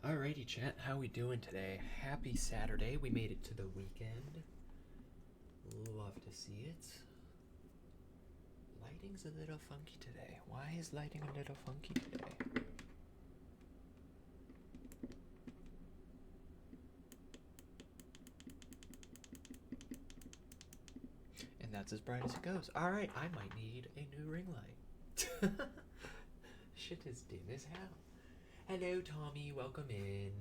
Alrighty, chat. How we doing today? Happy Saturday. We made it to the weekend. Love to see it. Lighting's a little funky today. Why is lighting a little funky today? And that's as bright as it goes. Alright, I might need a new ring light. Shit is dim as hell. Hello, Tommy. Welcome in.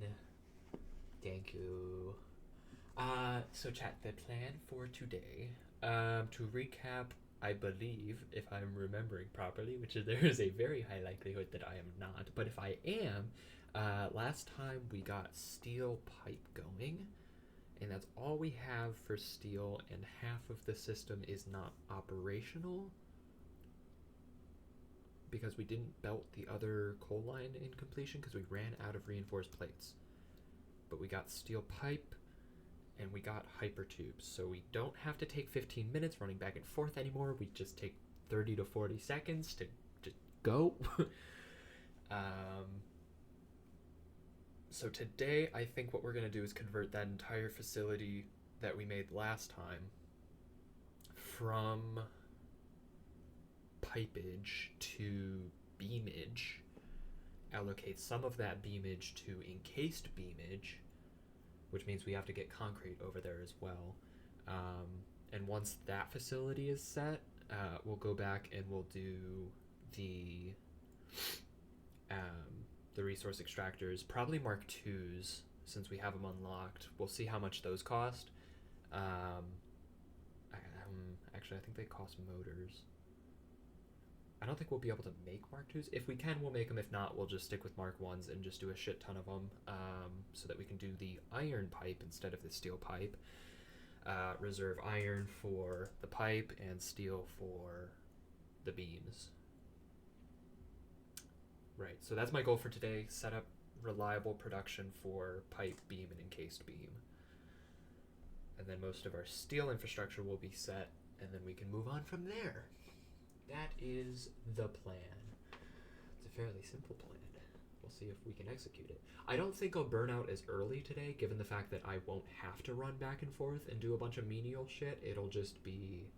Thank you. So chat, the plan for today, to recap, I believe, if I'm remembering properly, which is, there is a very high likelihood that I am not, but if I am, last time we got steel pipe going, and that's all we have for steel, and half of the system is not operational, because we didn't belt the other coal line in completion, because we ran out of reinforced plates. But we got steel pipe, and we got hypertubes, so we don't have to take 15 minutes running back and forth anymore. We just take 30 to 40 seconds to just go. So today, I think what we're going to do is convert that entire facility that we made last time from pipeage to beamage, allocate some of that beamage to encased beamage, which means we have to get concrete over there as well. And once that facility is set, we'll go back and we'll do the resource extractors, probably Mark IIs, since we have them unlocked. We'll see how much those cost. Actually, I think they cost motors. I don't think we'll be able to make Mark IIs. If we can, we'll make them. If not, we'll just stick with Mark I's and just do a shit ton of them, so that we can do the iron pipe instead of the steel pipe. Reserve iron for the pipe and steel for the beams. Right, so that's my goal for today. Set up reliable production for pipe, beam, and encased beam. And then most of our steel infrastructure will be set, and then we can move on from there. That is the plan. It's a fairly simple plan. We'll see if we can execute it. I don't think I'll burn out as early today, given the fact that I won't have to run back and forth and do a bunch of menial shit. It'll just be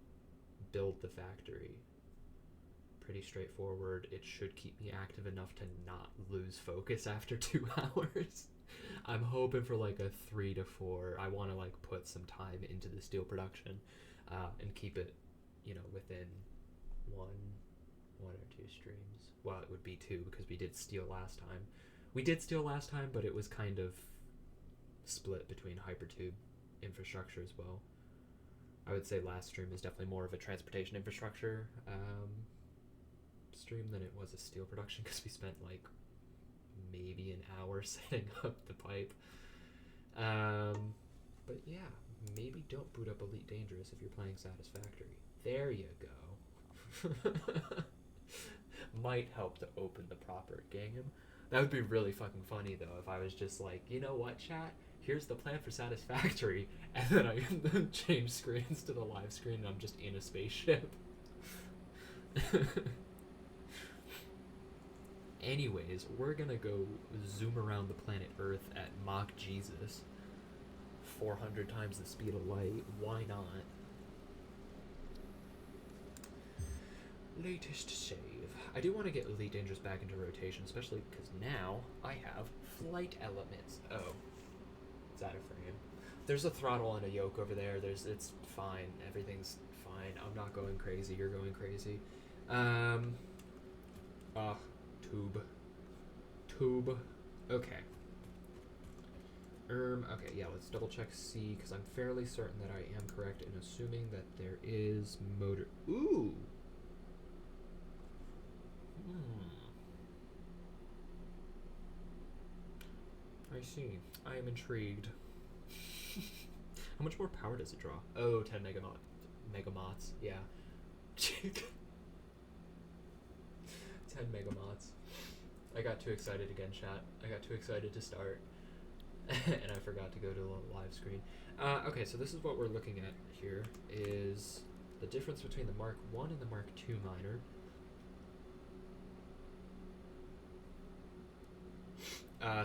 build the factory. Pretty straightforward. It should keep me active enough to not lose focus after 2 hours. I'm hoping for like a 3 to 4. I want to like put some time into the steel production, and keep it, within one or two streams. Well, it would be 2 because we did steel last time. We did steel last time, but it was kind of split between hypertube infrastructure as well. I would say last stream is definitely more of a transportation infrastructure stream than it was a steel production, because we spent like maybe an hour setting up the pipe. But yeah, maybe don't boot up Elite Dangerous if you're playing Satisfactory. There you go. Might help to open the proper game. That would be really fucking funny though if I was just like, you know what, chat? Here's the plan for Satisfactory, and then I change screens to the live screen and I'm just in a spaceship. Anyways, we're gonna go zoom around the planet Earth at Mach Jesus. 400 times the speed of light. Why not? Latest save. I do want to get Elite Dangerous back into rotation, especially because now I have flight elements. Oh, it's out of frame. There's a throttle and a yoke over there. It's fine. Everything's fine. I'm not going crazy. You're going crazy. Tube. Okay. Okay, yeah, let's double check C, because I'm fairly certain that I am correct in assuming that there is motor. Ooh! I see. I am intrigued. How much more power does it draw? Oh, 10 megamots. Yeah. 10 megamots. I got too excited again, chat. I got too excited to start. And I forgot to go to the live screen. Okay, so this is what we're looking at here, is the difference between the Mark I and the Mark II miner.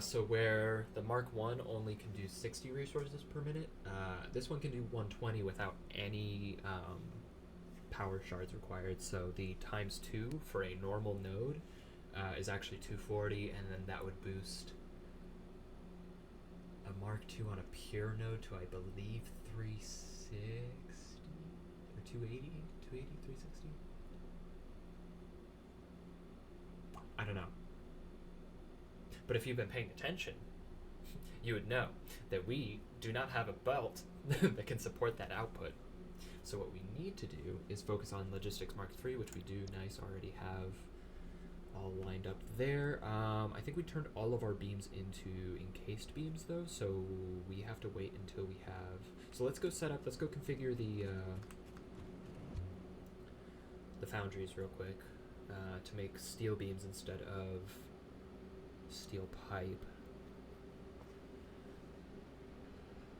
So where the Mark 1 only can do 60 resources per minute, this one can do 120 without any power shards required. So the times 2 for a normal node is actually 240, and then that would boost a Mark II on a pure node to, I believe, 360 or 280, 360. I don't know. But if you've been paying attention, you would know that we do not have a belt that can support that output. So what we need to do is focus on Logistics Mark III, which we do already have all lined up there. I think we turned all of our beams into encased beams though, so we have to wait until we have... So let's go configure the foundries real quick to make steel beams instead of steel pipe.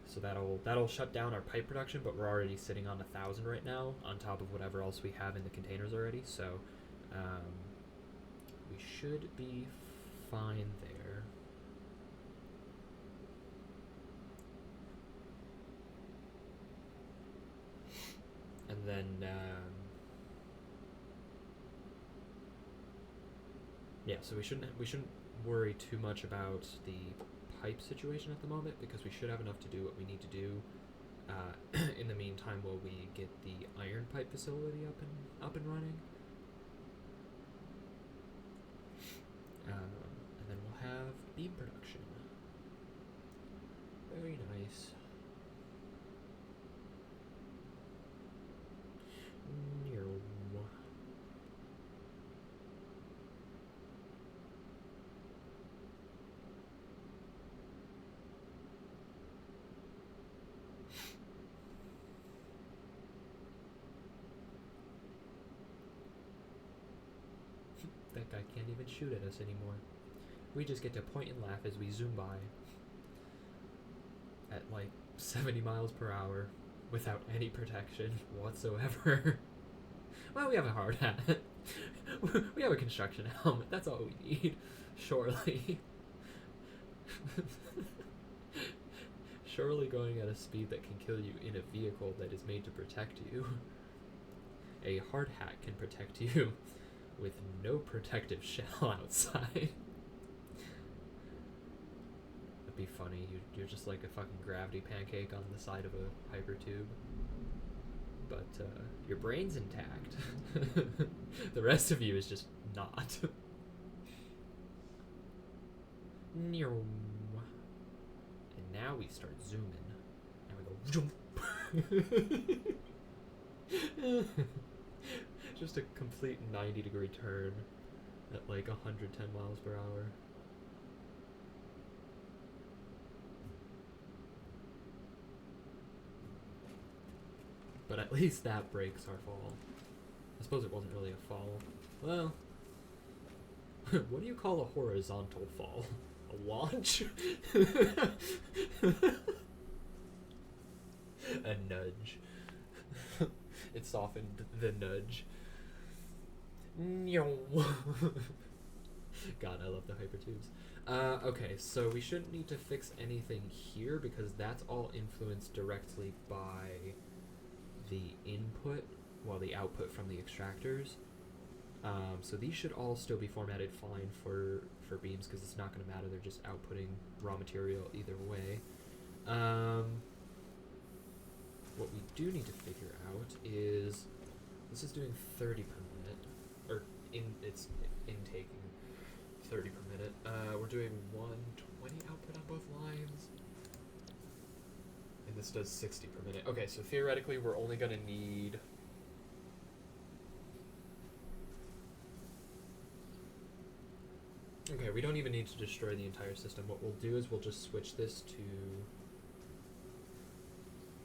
So that'll shut down our pipe production, but we're already sitting on 1,000 right now on top of whatever else we have in the containers already. So we should be fine there. And then yeah, so we shouldn't worry too much about the pipe situation at the moment, because we should have enough to do what we need to do in the meantime while we get the iron pipe facility up and running. And then we'll have beam production. Very nice. That guy can't even shoot at us anymore. We just get to point and laugh as we zoom by at like 70 miles per hour without any protection whatsoever. Well, we have a hard hat. We have a construction helmet. That's all we need, surely. Surely going at a speed that can kill you in a vehicle that is made to protect you. A hard hat can protect you with no protective shell outside. That'd be funny. You're just like a fucking gravity pancake on the side of a hypertube. But your brain's intact. The rest of you is just not. And now we start zooming. Now we go. Just a complete 90-degree turn at like 110 miles per hour. But at least that breaks our fall. I suppose it wasn't really a fall. Well, what do you call a horizontal fall? A launch? A nudge. It softened the nudge. God, I love the hypertubes. Okay, so we shouldn't need to fix anything here because that's all influenced directly by the input, well, the output from the extractors. So these should all still be formatted fine for beams because it's not going to matter. They're just outputting raw material either way. What we do need to figure out is this is doing 30 per minute, or it's intaking 30 per minute. We're doing 120 output on both lines, and this does 60 per minute. Okay, so theoretically we're only going to need okay, we don't even need to destroy the entire system. What we'll do is we'll just switch this to...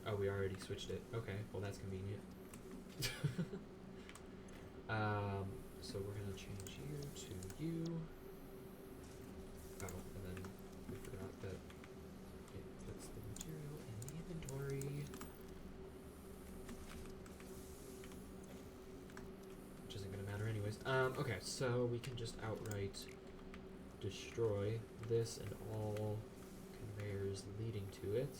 Oh, we already switched it. Okay, well that's convenient. So we're gonna change you to you. Oh, and then we forgot that it puts the material in the inventory. Which isn't gonna matter anyways. Okay, so we can just outright destroy this and all conveyors leading to it.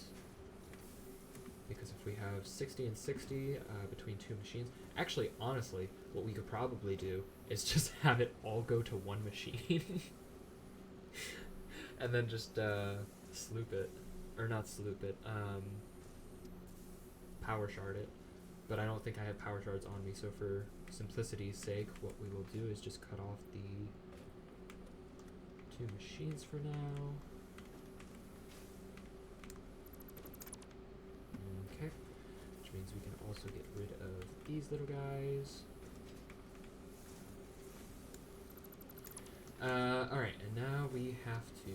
Because if we have 60 and 60 between two machines, actually, honestly, what we could probably do is just have it all go to one machine. And then just sloop it. Or not sloop it, power shard it. But I don't think I have power shards on me, so for simplicity's sake, what we will do is just cut off the two machines for now. Okay, which means we can also get rid of these little guys. Alright, and now we have to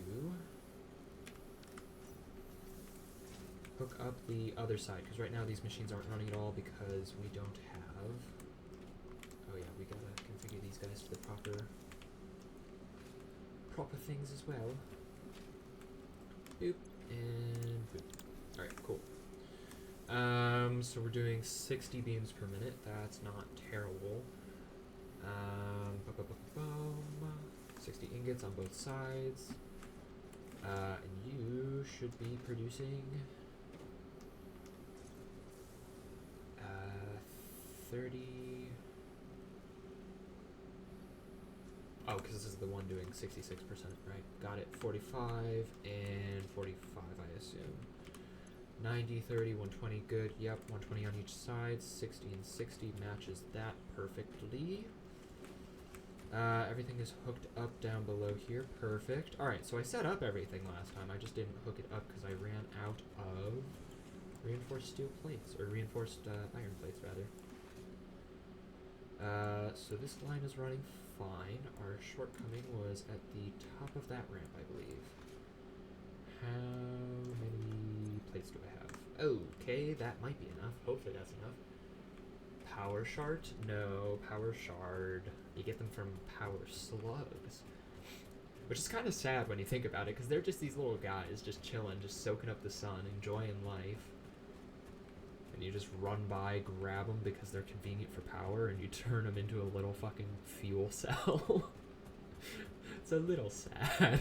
hook up the other side, because right now these machines aren't running at all because we don't have... Oh yeah, we gotta configure these guys to the proper things as well. Boop, and boop. Alright, cool. So we're doing 60 beams per minute. That's not terrible. 60 ingots on both sides. And you should be producing 30. Oh, because this is the one doing 66%, right? Got it. 45 and 45, I assume. 90, 30, 120, good. Yep, 120 on each side. 60 and 60 matches that perfectly. Everything is hooked up down below here. Perfect. Alright, so I set up everything last time. I just didn't hook it up because I ran out of reinforced steel plates. Or reinforced iron plates, rather. So this line is running fine. Our shortcoming was at the top of that ramp, I believe. How many plates do I have? Okay, that might be enough. Hopefully that's enough. Power shard? No, power shard. You get them from power slugs. Which is kind of sad when you think about it, because they're just these little guys just chilling, just soaking up the sun, enjoying life. And you just run by, grab them because they're convenient for power, and you turn them into a little fucking fuel cell. It's a little sad.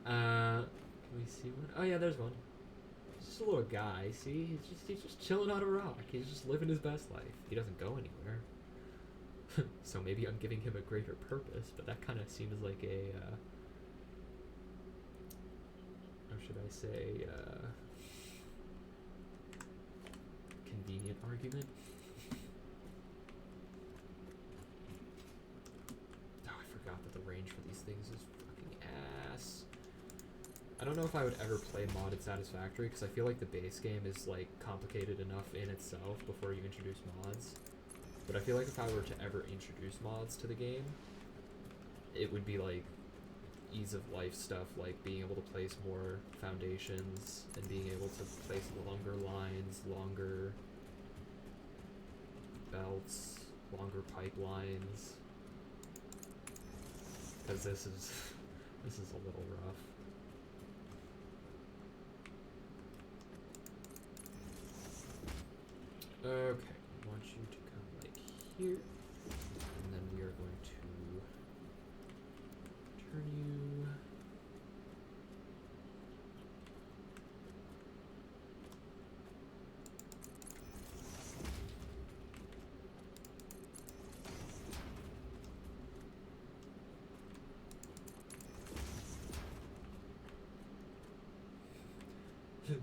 Can we see one? Oh yeah, there's one. He's just a little guy, see? He's just chilling on a rock. He's just living his best life. He doesn't go anywhere. So maybe I'm giving him a greater purpose, but that kind of seems like a, how should I say, convenient argument. Oh, I forgot that the range for these things is fucking ass. I don't know if I would ever play modded Satisfactory, because I feel like the base game is, like, complicated enough in itself before you introduce mods. But I feel like if I were to ever introduce mods to the game, it would be, like, ease of life stuff, like being able to place more foundations and being able to place longer lines, longer belts, longer pipelines. Because this is a little rough. Okay, I want you to come like here, and then we are going to turn you.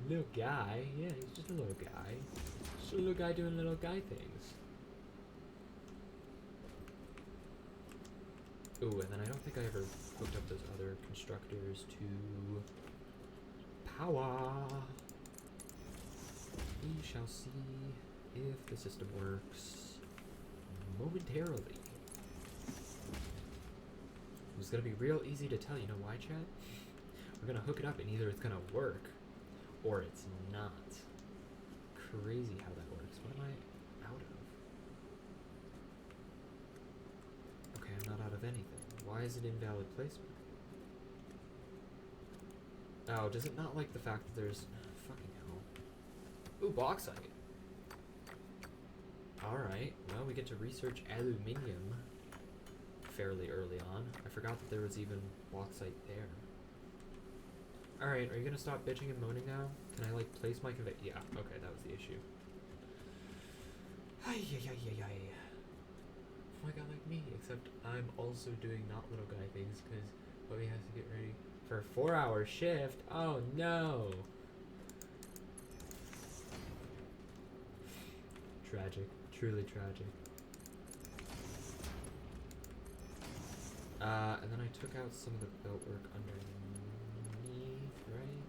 Little guy, yeah, he's just a little guy. Just a little guy doing little guy things. Ooh, and then I don't think I ever hooked up those other constructors to power. We shall see if the system works momentarily. It's gonna be real easy to tell, you know why, chat? We're gonna hook it up and either it's gonna work or it's not. Crazy how that works. What am I out of? Okay, I'm not out of anything. Why is it invalid placement? Oh, does it not like the fact that there's... Fucking hell. Ooh, bauxite. Alright, well, we get to research aluminium. fairly early on. I forgot that there was even bauxite there. Alright, are you gonna stop bitching and moaning now? Can I, like, place my conveyor? Yeah, okay, that was the issue. Ay, ay, ay, ay, ay. Oh my god, like me, except I'm also doing not little guy things, because Bobby has to get ready for a 4-hour shift. Oh no! Tragic. Truly tragic. And then I took out some of the belt work underneath, right?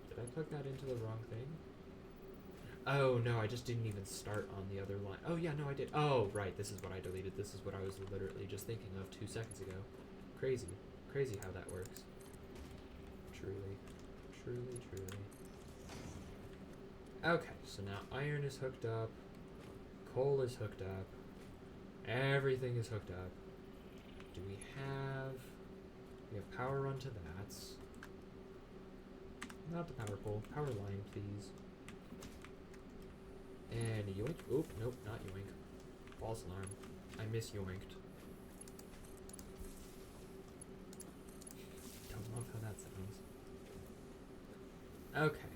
Did I plug that into the wrong thing? Oh no, I just didn't even start on the other line. Oh yeah, no I did. Oh right, this is what I deleted. This is what I was literally just thinking of 2 seconds ago. Crazy. Crazy how that works. Truly. Truly, truly. Okay, so now iron is hooked up. Coal is hooked up. Everything is hooked up. Do we have... We have power run to that. Not the power pole. Power line, please. And yoink. Oop, nope, not yoink. False alarm. I miss yoinked. Don't love how that sounds. Okay.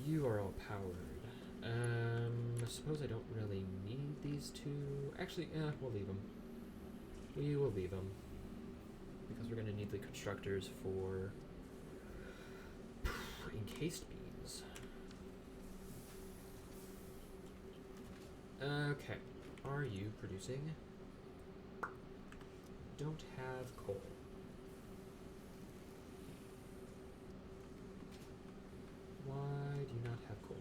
You are all powered. I suppose I don't really need these two. Actually, we'll leave them. We will leave them. Because we're going to need the constructors for encased beams. Okay. Are you producing? Don't have coal. Why do you not have coal?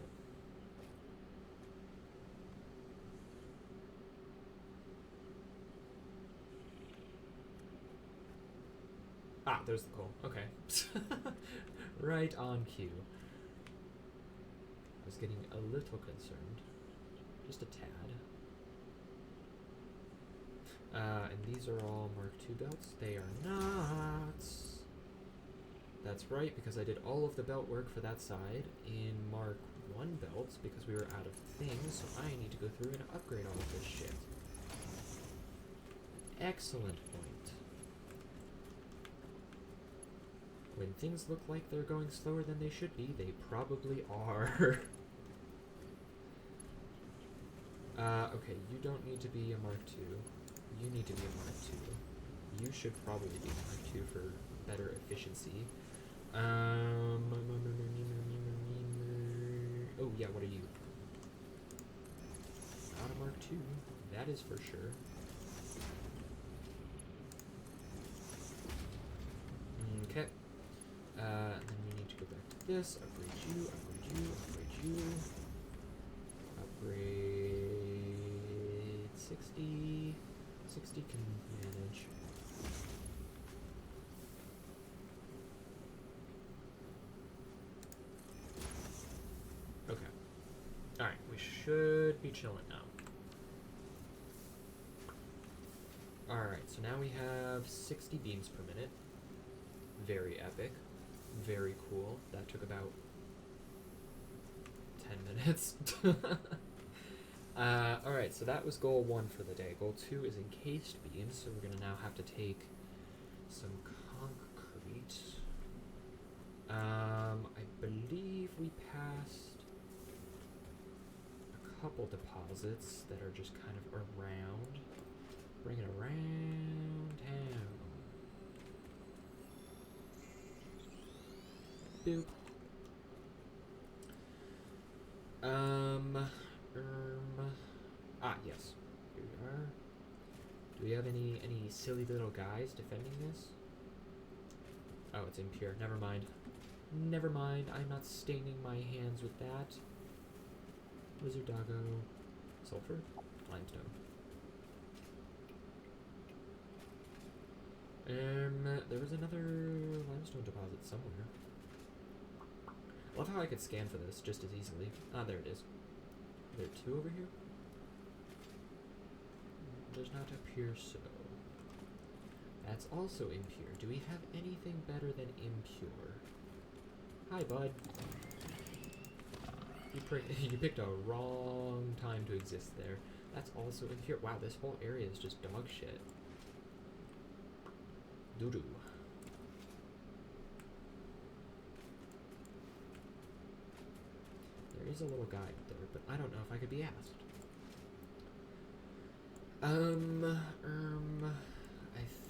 Ah, there's the coal. Okay. Right on cue. I was getting a little concerned. Just a tad. And these are all Mark II belts. They are not. That's right, because I did all of the belt work for that side in Mark I belts because we were out of things, so I need to go through and upgrade all of this shit. Excellent point. When things look like they're going slower than they should be, they probably are. Okay, you don't need to be a Mark II. You need to be a Mark II. You should probably be a Mark II for better efficiency. Oh yeah, what are you? Not a Mark II, that is for sure. Okay. And then we need to go back to this, upgrade you, upgrade you, upgrade you. Upgrade 60. 60 can manage. Okay. Alright, we should be chilling now. Alright, so now we have 60 beams per minute. Very epic. Very cool. That took about 10 minutes. Alright, so that was goal 1 for the day. Goal 2 is encased beams, so we're going to now have to take some concrete. I believe we passed a couple deposits that are just kind of around. Bring it around town. Boop. Yes. Here we are. Do we have any silly little guys defending this? Oh, it's impure. Never mind. Never mind. I'm not staining my hands with that. Wizard doggo. Sulfur? Limestone. There was another limestone deposit somewhere. I love how I could scan for this just as easily. Ah, there it is. Are there 2 over here? Does not appear so. That's also impure. Do we have anything better than impure? Hi, bud. You picked a wrong time to exist there. That's also in here. Wow, this whole area is just dog shit. Doo-doo. There is a little guy up there, but I don't know if I could be asked. I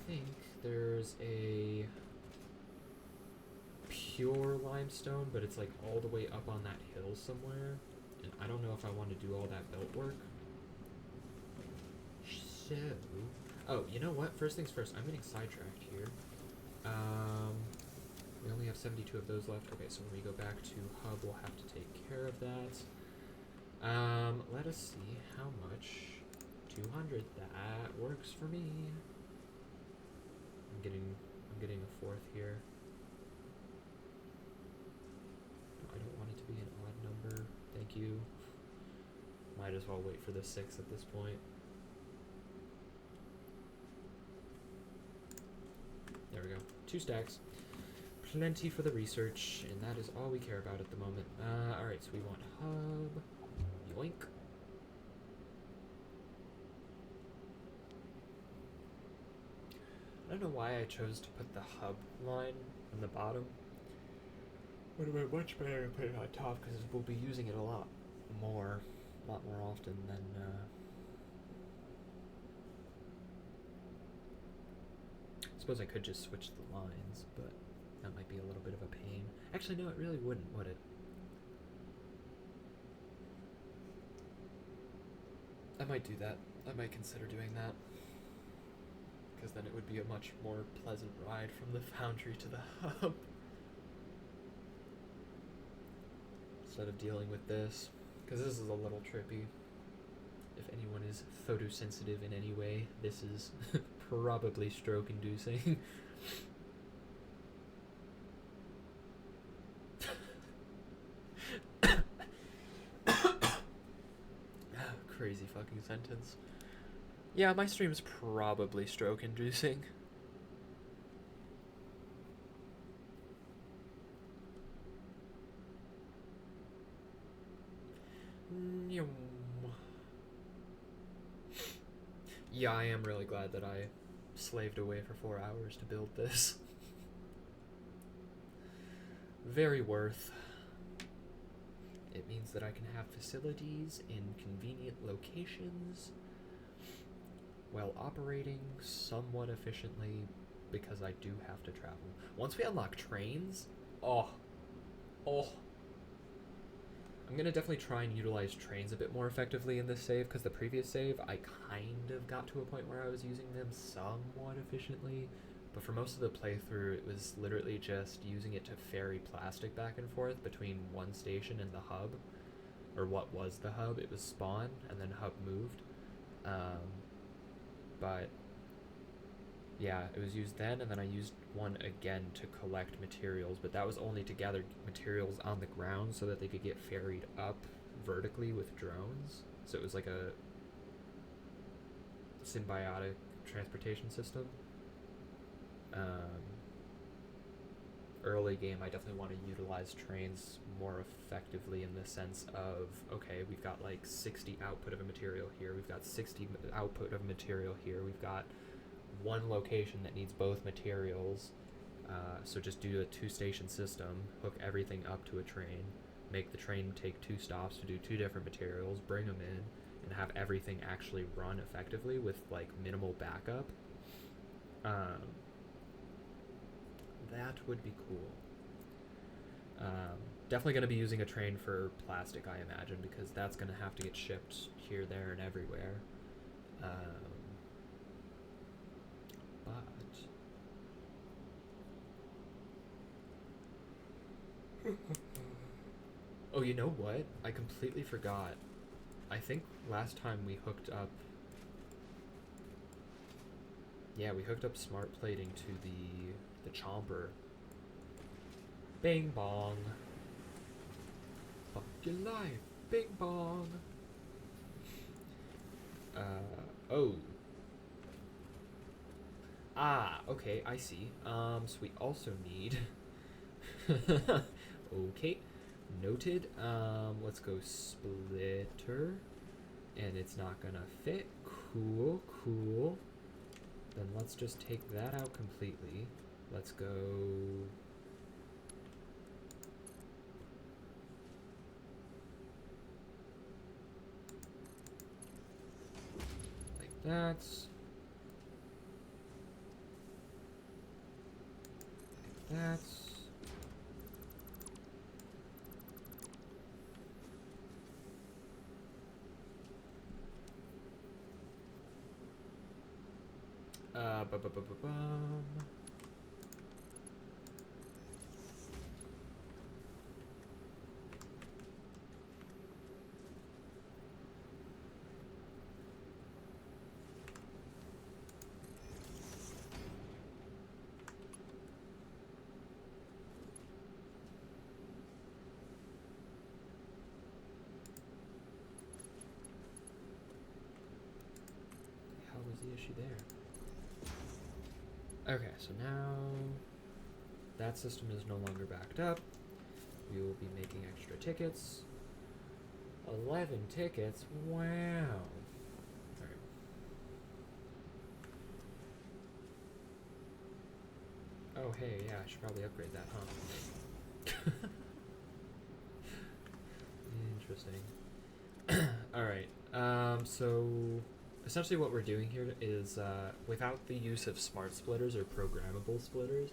think there's a pure limestone, but it's like all the way up on that hill somewhere, and I don't know if I want to do all that belt work. So, oh, you know what? First things first, I'm getting sidetracked here. We only have 72 of those left. Okay, so when we go back to hub, we'll have to take care of that. Let us see how much. 200. That works for me. I'm getting a fourth here. I don't want it to be an odd number. Thank you. Might as well wait for the 6 at this point. There we go. 2 stacks. Plenty for the research, and that is all we care about at the moment. Alright, so we want hub. Yoink. I don't know why I chose to put the hub line on the bottom. Would have been much better to put it on top because we'll be using it a lot more often than. I suppose I could just switch the lines, but that might be a little bit of a pain. Actually, no, it really wouldn't, would it? I might do that. I might consider doing that. Because then it would be a much more pleasant ride from the foundry to the hub. Instead of dealing with this. Because this is a little trippy. If anyone is photosensitive in any way, this is probably stroke-inducing. Crazy fucking sentence. Yeah, my stream's probably stroke-inducing. Yeah, I am really glad that I slaved away for 4 hours to build this. Very worth. It means that I can have facilities in convenient locations while operating somewhat efficiently because I do have to travel. Once we unlock trains, oh. I'm gonna definitely try and utilize trains a bit more effectively in this save, because the previous save, I kind of got to a point where I was using them somewhat efficiently, but for most of the playthrough, it was literally just using it to ferry plastic back and forth between one station and the hub, or what was the hub. It was spawn, and then hub moved. But yeah, it was used then, and then I used one again to collect materials, but that was only to gather materials on the ground so that they could get ferried up vertically with drones. So it was like a symbiotic transportation system. Early game, I definitely want to utilize trains more effectively in the sense of, okay, we've got like 60 output of a material here, we've got 60 output of material here, we've got one location that needs both materials, so just do a 2-station system, hook everything up to a train, make the train take 2 stops to do 2 different materials, bring them in, and have everything actually run effectively with like minimal backup. That would be cool. Definitely going to be using a train for plastic, I imagine, because that's going to have to get shipped here, there, and everywhere. Oh, you know what? I completely forgot. I think last time we hooked up... Yeah, we hooked up smart plating to the chomper. Bing bong. Fuck your life. Bing bong. Oh. Ah, okay, I see. So we also need... Okay, noted. Let's go splitter, and it's not gonna fit. Cool, cool. Then let's just take that out completely. Let's go. Like that. Like that. Bum. How was the issue there? Okay, so now that system is no longer backed up. We will be making extra tickets. 11 tickets? Wow. Alright. Oh, hey, yeah, I should probably upgrade that, huh? Interesting. Alright, so essentially what we're doing here is, without the use of smart splitters or programmable splitters,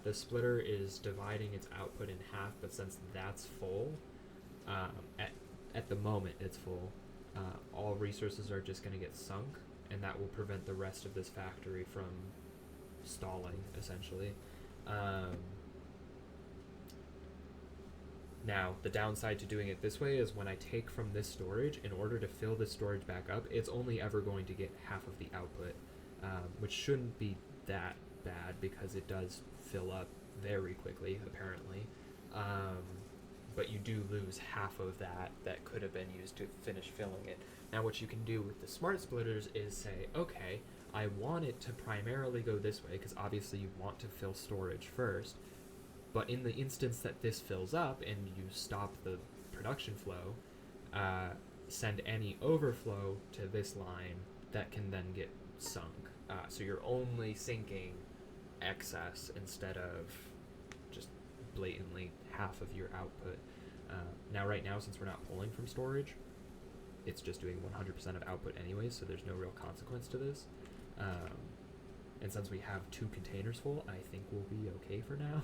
the splitter is dividing its output in half, but since that's full, at the moment it's full, all resources are just going to get sunk, and that will prevent the rest of this factory from stalling, essentially. Now, the downside to doing it this way is when I take from this storage, in order to fill this storage back up, it's only ever going to get half of the output, which shouldn't be that bad because it does fill up very quickly, apparently. But you do lose half of that could have been used to finish filling it. Now, what you can do with the smart splitters is say, okay, I want it to primarily go this way, because obviously you want to fill storage first. But in the instance that this fills up and you stop the production flow, send any overflow to this line that can then get sunk. So you're only sinking excess instead of just blatantly half of your output. Now, right now, since we're not pulling from storage, it's just doing 100% of output anyways, so there's no real consequence to this. And since we have 2 containers full, I think we'll be okay for now.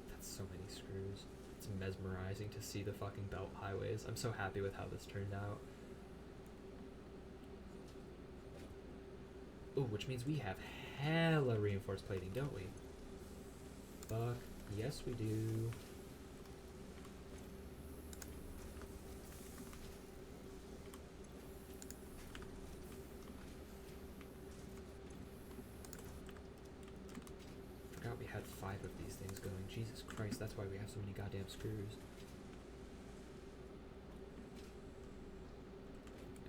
That's so many screws. It's mesmerizing to see the fucking belt highways. I'm so happy with how this turned out. Ooh, which means we have hella reinforced plating, don't we? Fuck, yes we do. Forgot we had 5 of these things going. Jesus Christ, that's why we have so many goddamn screws.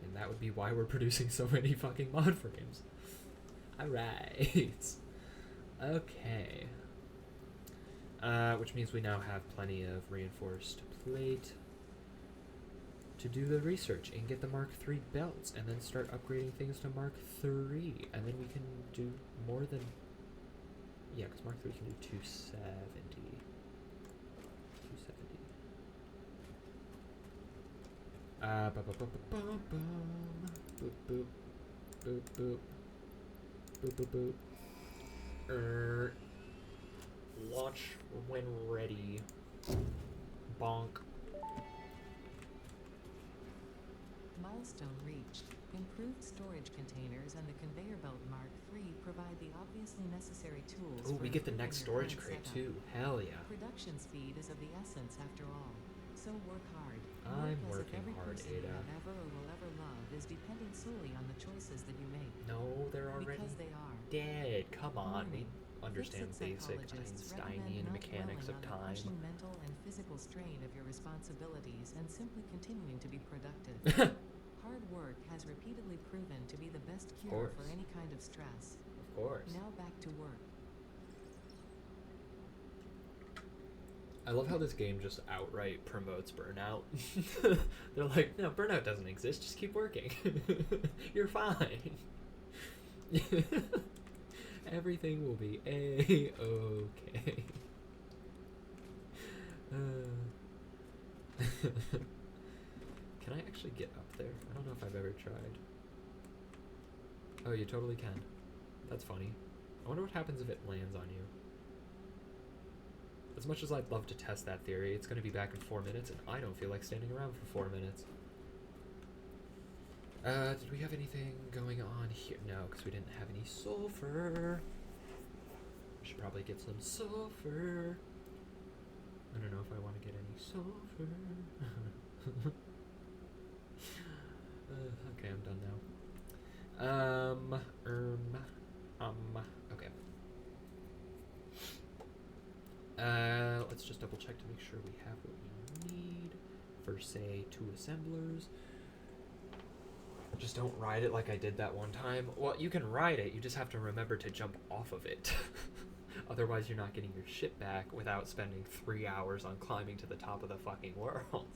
And that would be why we're producing so many fucking mod frames. Alright. Okay. Which means we now have plenty of reinforced plate to do the research and get the Mark III belts, and then start upgrading things to Mark III, and then we can do more than... Yeah, because Mark III can do 270. 270. Boop, boop. Boop, boop. Boop, boop, boop. Launch when ready. Bonk. Milestone reached. Improved storage containers and the conveyor belt Mark III provide the obviously necessary tools. Oh, we get the next storage crate too. Hell yeah. Production speed is of the essence after all. So work hard. I'm work working every hard, person Ada. you have ever or will ever love is dependent solely on the choices that you make. No, they're already Because they are. dead. Come on, we Warning. understand Fix-it basic psychologists Einsteinian recommend not mechanics of dwelling on the time. crushing mental and physical strain of your responsibilities and simply continuing to be productive. Hard work has repeatedly proven to be the best cure for any kind of stress. Of course. Now back to work. I love how this game just outright promotes burnout. They're like, no, burnout doesn't exist. Just keep working. You're fine. Everything will be a-okay. Can I actually get up there? I don't know if I've ever tried. Oh, you totally can. That's funny. I wonder what happens if it lands on you. As much as I'd love to test that theory, it's going to be back in 4 minutes, and I don't feel like standing around for 4 minutes. Did we have anything going on here? No, because we didn't have any sulfur. We should probably get some sulfur. I don't know if I want to get any sulfur. Okay, I'm done now. Okay. Let's just double check to make sure we have what we need for, say, 2 assemblers. Just don't ride it like I did that one time. Well, you can ride it, you just have to remember to jump off of it. Otherwise, you're not getting your ship back without spending 3 hours on climbing to the top of the fucking world.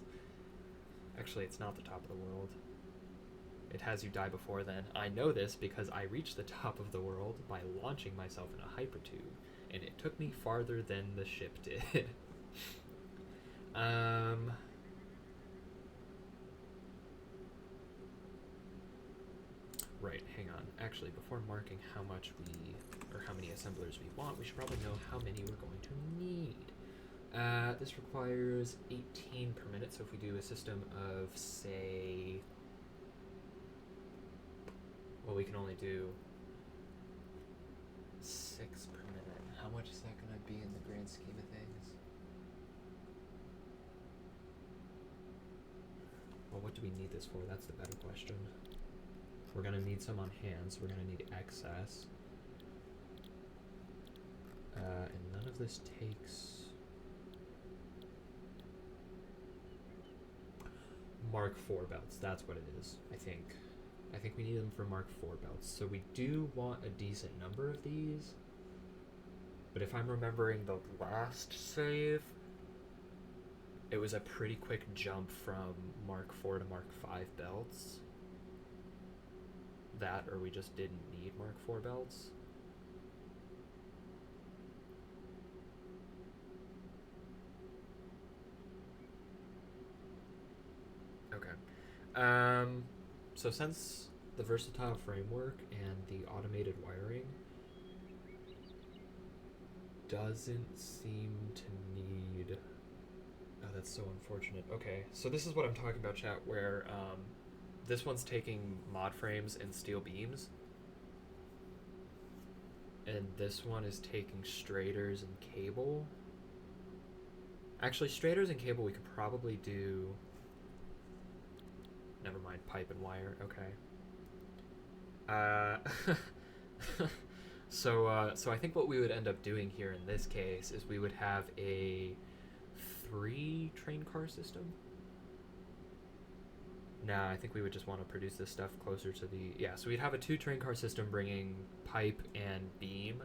Actually, it's not the top of the world. It has you die before then. I know this because I reached the top of the world by launching myself in a hypertube, and it took me farther than the ship did. Right, hang on. Actually, before marking how much we, or how many assemblers we want, we should probably know how many we're going to need. This requires 18 per minute, so if we do a system of, say, well, we can only do 6 per minute. How much is that going to be in the grand scheme of things? Well, what do we need this for? That's the better question. We're going to need some on hand, so we're going to need excess. And none of this takes... Mark IV belts, that's what it is, I think. I think we need them for Mark IV belts. So we do want a decent number of these. But if I'm remembering the last save, it was a pretty quick jump from Mark IV to Mark V belts. That, or we just didn't need Mark IV belts. Okay. So since the versatile framework and the automated wiring doesn't seem to need... Oh, that's so unfortunate. Okay, so this is what I'm talking about, chat, where this one's taking mod frames and steel beams, and this one is taking straighters and cable. Actually, straighters and cable we could probably do... Never mind, pipe and wire. Okay. So I think what we would end up doing here in this case is we would have a 3 train car system. Nah, I think we would just want to produce this stuff closer to the... Yeah, so we'd have a 2 train car system bringing pipe and beam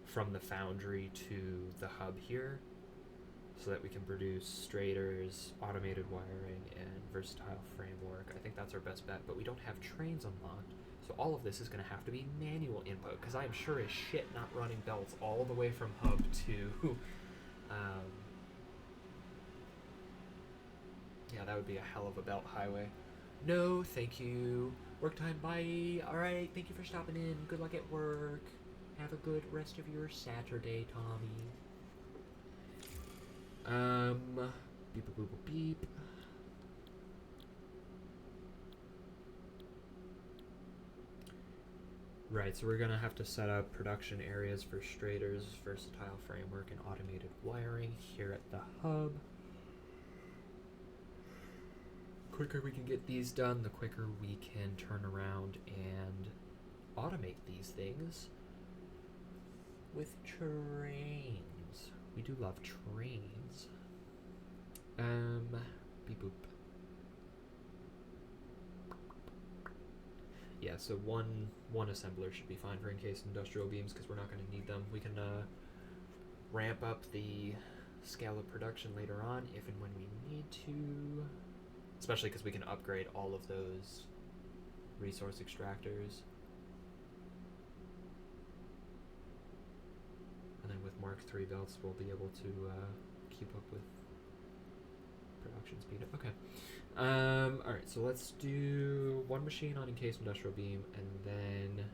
from the foundry to the hub here, so that we can produce straighters, automated wiring, and versatile framework. I think that's our best bet, but we don't have trains unlocked, so all of this is going to have to be manual input, because I am sure as shit not running belts all the way from hub to... yeah, that would be a hell of a belt highway. No, thank you. Work time, bye. Alright, thank you for stopping in. Good luck at work. Have a good rest of your Saturday, Tommy. Beep boop boop boop beep. Right, so we're gonna have to set up production areas for straighters, versatile framework, and automated wiring here at the hub. The quicker we can get these done, the quicker we can turn around and automate these things with trains. We do love trains. Beep boop. Yeah, so one assembler should be fine for encased industrial beams because we're not going to need them. We can ramp up the scale of production later on if and when we need to, especially because we can upgrade all of those resource extractors. And then with Mark III belts, we'll be able to keep up with production speed. Okay. Alright, so let's do one machine on encased industrial beam, and then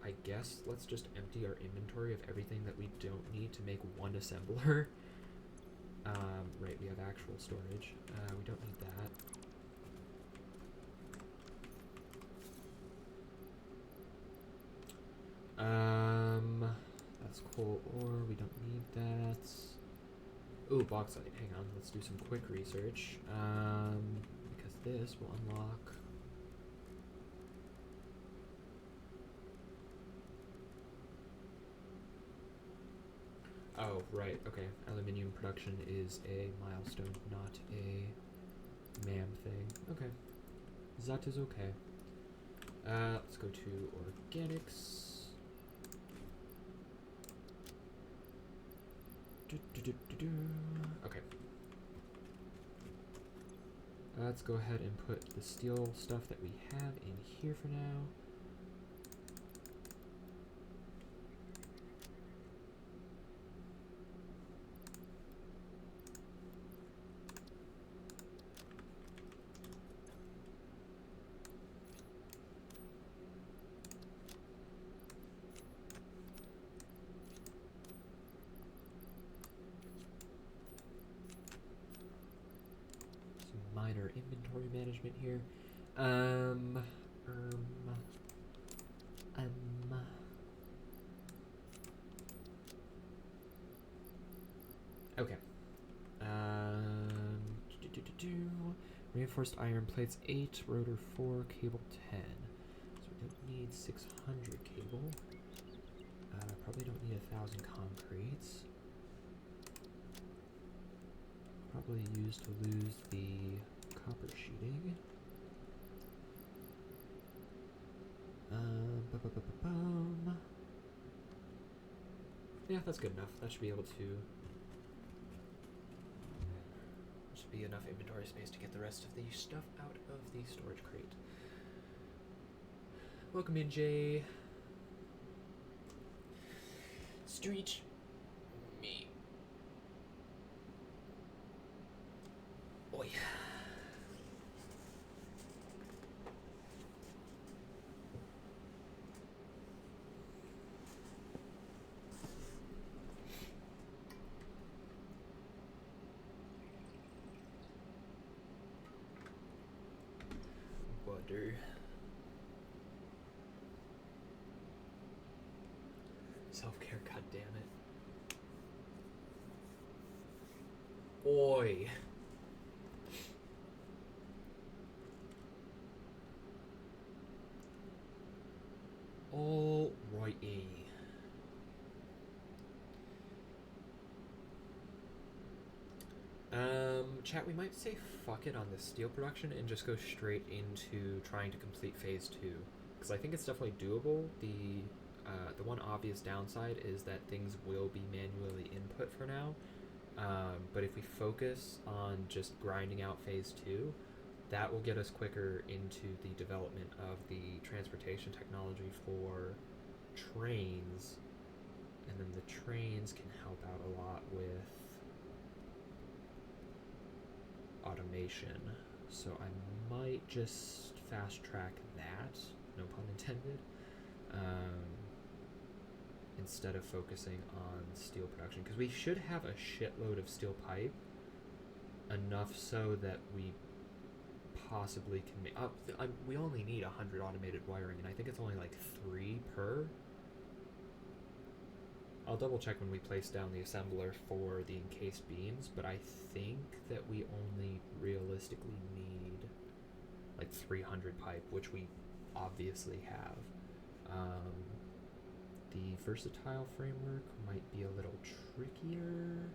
I guess let's just empty our inventory of everything that we don't need to make one assembler. Right, we have actual storage. We don't need that. That's coal ore, we don't need that. Ooh, bauxite, hang on, let's do some quick research. Because this will unlock... Oh, right, okay. Aluminium production is a milestone, not a MAM thing. Okay. That is okay. Let's go to organics. Okay. Let's go ahead and put the steel stuff that we have in here for now. Minor inventory management here. Okay. Reinforced iron plates 8, rotor 4, cable 10. So we don't need 600 cable. Probably don't need 1,000 concretes. Probably use to lose the copper sheeting. Yeah, that's good enough. That should be able to... Should be enough inventory space to get the rest of the stuff out of the storage crate. Welcome in, Jay. Street me. Oi. Water. Self-care, goddammit. Oi. Alrighty. Chat, we might say fuck it on the steel production and just go straight into trying to complete phase 2. Because I think it's definitely doable. The one obvious downside is that things will be manually input for now. But if we focus on just grinding out phase 2, that will get us quicker into the development of the transportation technology for trains, and then the trains can help out a lot with automation. So I might just fast track that, no pun intended, instead of focusing on steel production, because we should have a shitload of steel pipe, enough so that we possibly can make... we only need 100 automated wiring, and I think it's only like 3 per. I'll double check when we place down the assembler for the encased beams, but I think that we only realistically need like 300 pipe, which we obviously have. The versatile framework might be a little trickier.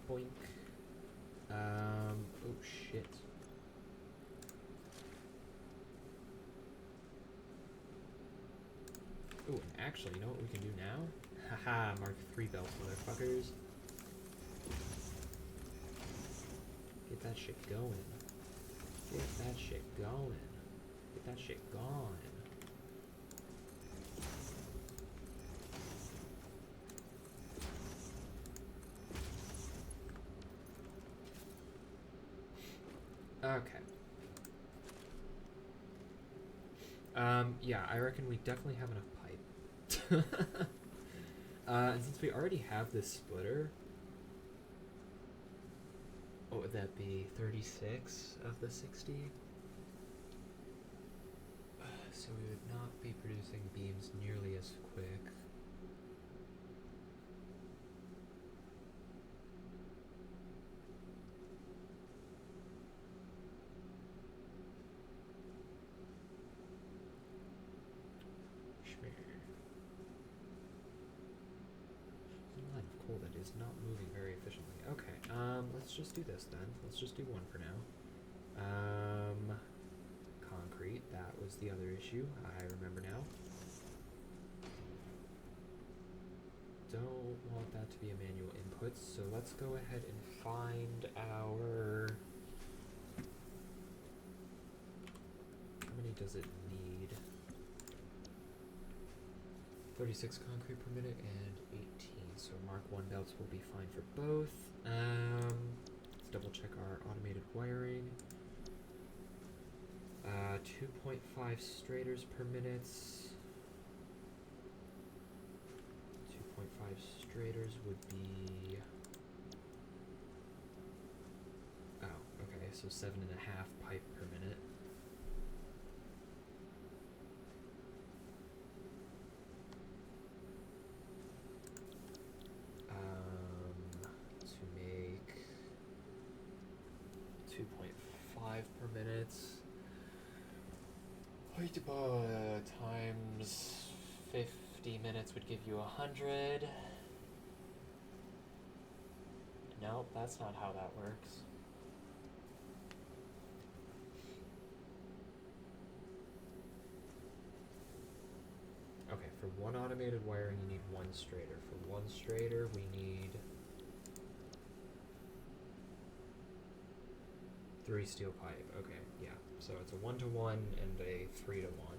Boink. Oh shit. Oh, and actually, you know what we can do now? Haha, Mark III belt, motherfuckers. Get that shit going. Get that shit going. Get that shit gone. Okay. Yeah, I reckon we definitely have enough pipe. And since we already have this splitter, what would that be? 36 of the 60? So we would not be producing beams nearly as quick. Line of coal that is not moving very efficiently. Okay, let's just do this then. Let's just do one for now. Concrete, that was the other issue. I remember now. Don't want that to be a manual input, so let's go ahead and find our... How many does it need? 36 concrete per minute and 18, so Mark 1 belts will be fine for both. Let's double check our automated wiring. 2.5 straighters per minute. 2.5 straighters would be... Oh, okay, so 7.5 pipe per minute. To make 2.5 per minute. Times 50 minutes would give you 100. Nope, that's not how that works. Okay, for one automated wiring, you need one straighter. For one straighter, we need 3 steel pipe. Okay, yeah. So it's a 1-to-1 and a 3-to-1.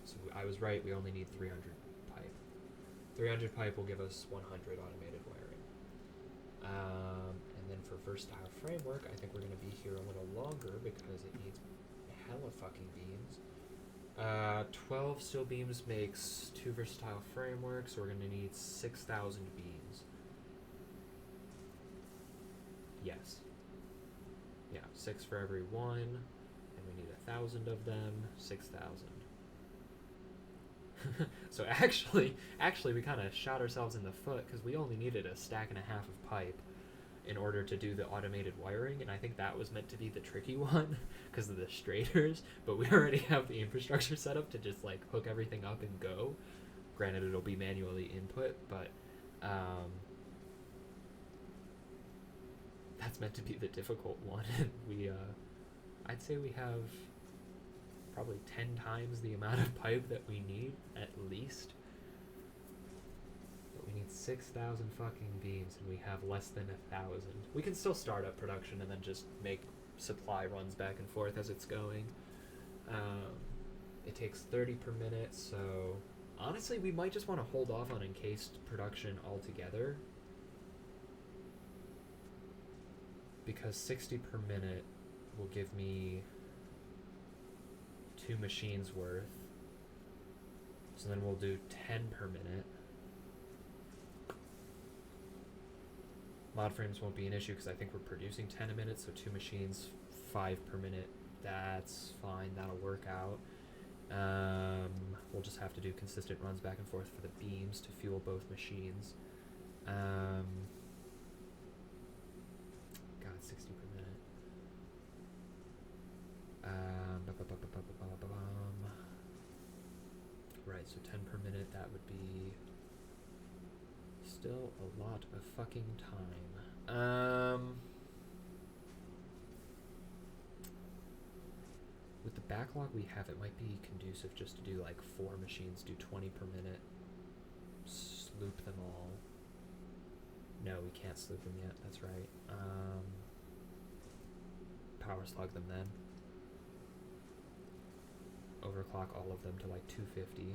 So I was right, we only need 300 pipe. 300 pipe will give us 100 automated wiring. And then for versatile framework, I think we're going to be here a little longer because it needs hella fucking beams. 12 steel beams makes 2 versatile frameworks, so we're going to need 6,000 beams. Yes. Yeah, 6 for every 1, and we need 1,000 of them, 6,000. So actually, we kind of shot ourselves in the foot because we only needed a stack and a half of pipe in order to do the automated wiring, and I think that was meant to be the tricky one because of the straighters, but we already have the infrastructure set up to just like hook everything up and go. Granted, it'll be manually input, but that's meant to be the difficult one. I'd say we have probably 10 times the amount of pipe that we need, at least. But we need 6,000 fucking beams, and we have less than 1,000. We can still start up production and then just make supply runs back and forth as it's going. It takes 30 per minute, so honestly, we might just want to hold off on encased production altogether. Because 60 per minute will give me 2 machines worth. So then we'll do 10 per minute. Mod frames won't be an issue because I think we're producing 10 a minute, so 2 machines, 5 per minute. That's fine, that'll work out. We'll just have to do consistent runs back and forth for the beams to fuel both machines. God, 60 per minute. Right, so 10 per minute, that would be still a lot of fucking time. With the backlog we have, it might be conducive just to do like 4 machines, do 20 per minute, sloop them all. No, we can't sloop them yet, that's right. Power slug them then. Overclock all of them to like 250.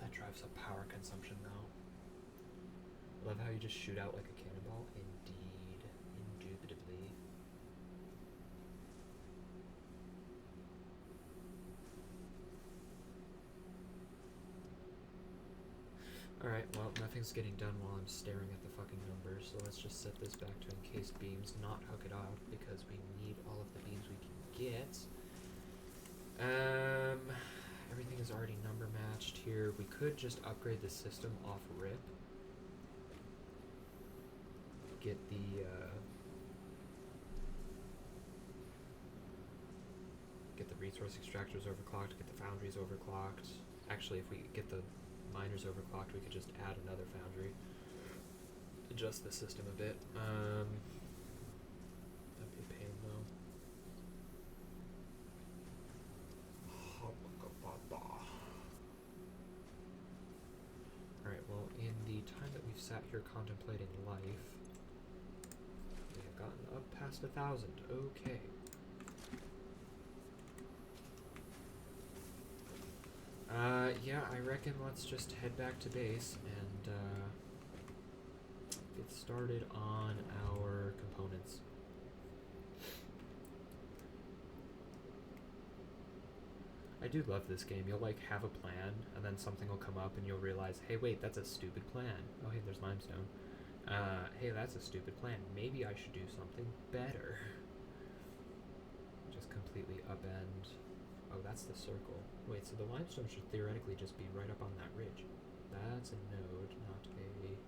That drives up power consumption though. Love how you just shoot out like a cannonball. Indeed. Indubitably. Alright, well, nothing's getting done while I'm staring at the fucking numbers, so let's just set this back to encased beams, not hook it up, because we need all of the beams we can get. Everything is already number matched here. We could just upgrade the system off rip. Get the resource extractors overclocked, get the foundries overclocked. Actually, if we get the miners overclocked, we could just add another foundry. Adjust the system a bit. That'd be a pain though. Alright, well, in the time that we've sat here contemplating life, we have gotten up past 1,000. Okay. Yeah, I reckon let's just head back to base and get started on our components. I do love this game. You'll like have a plan and then something will come up and you'll realize, hey wait, that's a stupid plan. Oh hey, there's limestone. Hey, that's a stupid plan. Maybe I should do something better. Just completely upend. Oh, that's the circle. Wait, so the limestone should theoretically just be right up on that ridge. That's a node, not a... Do we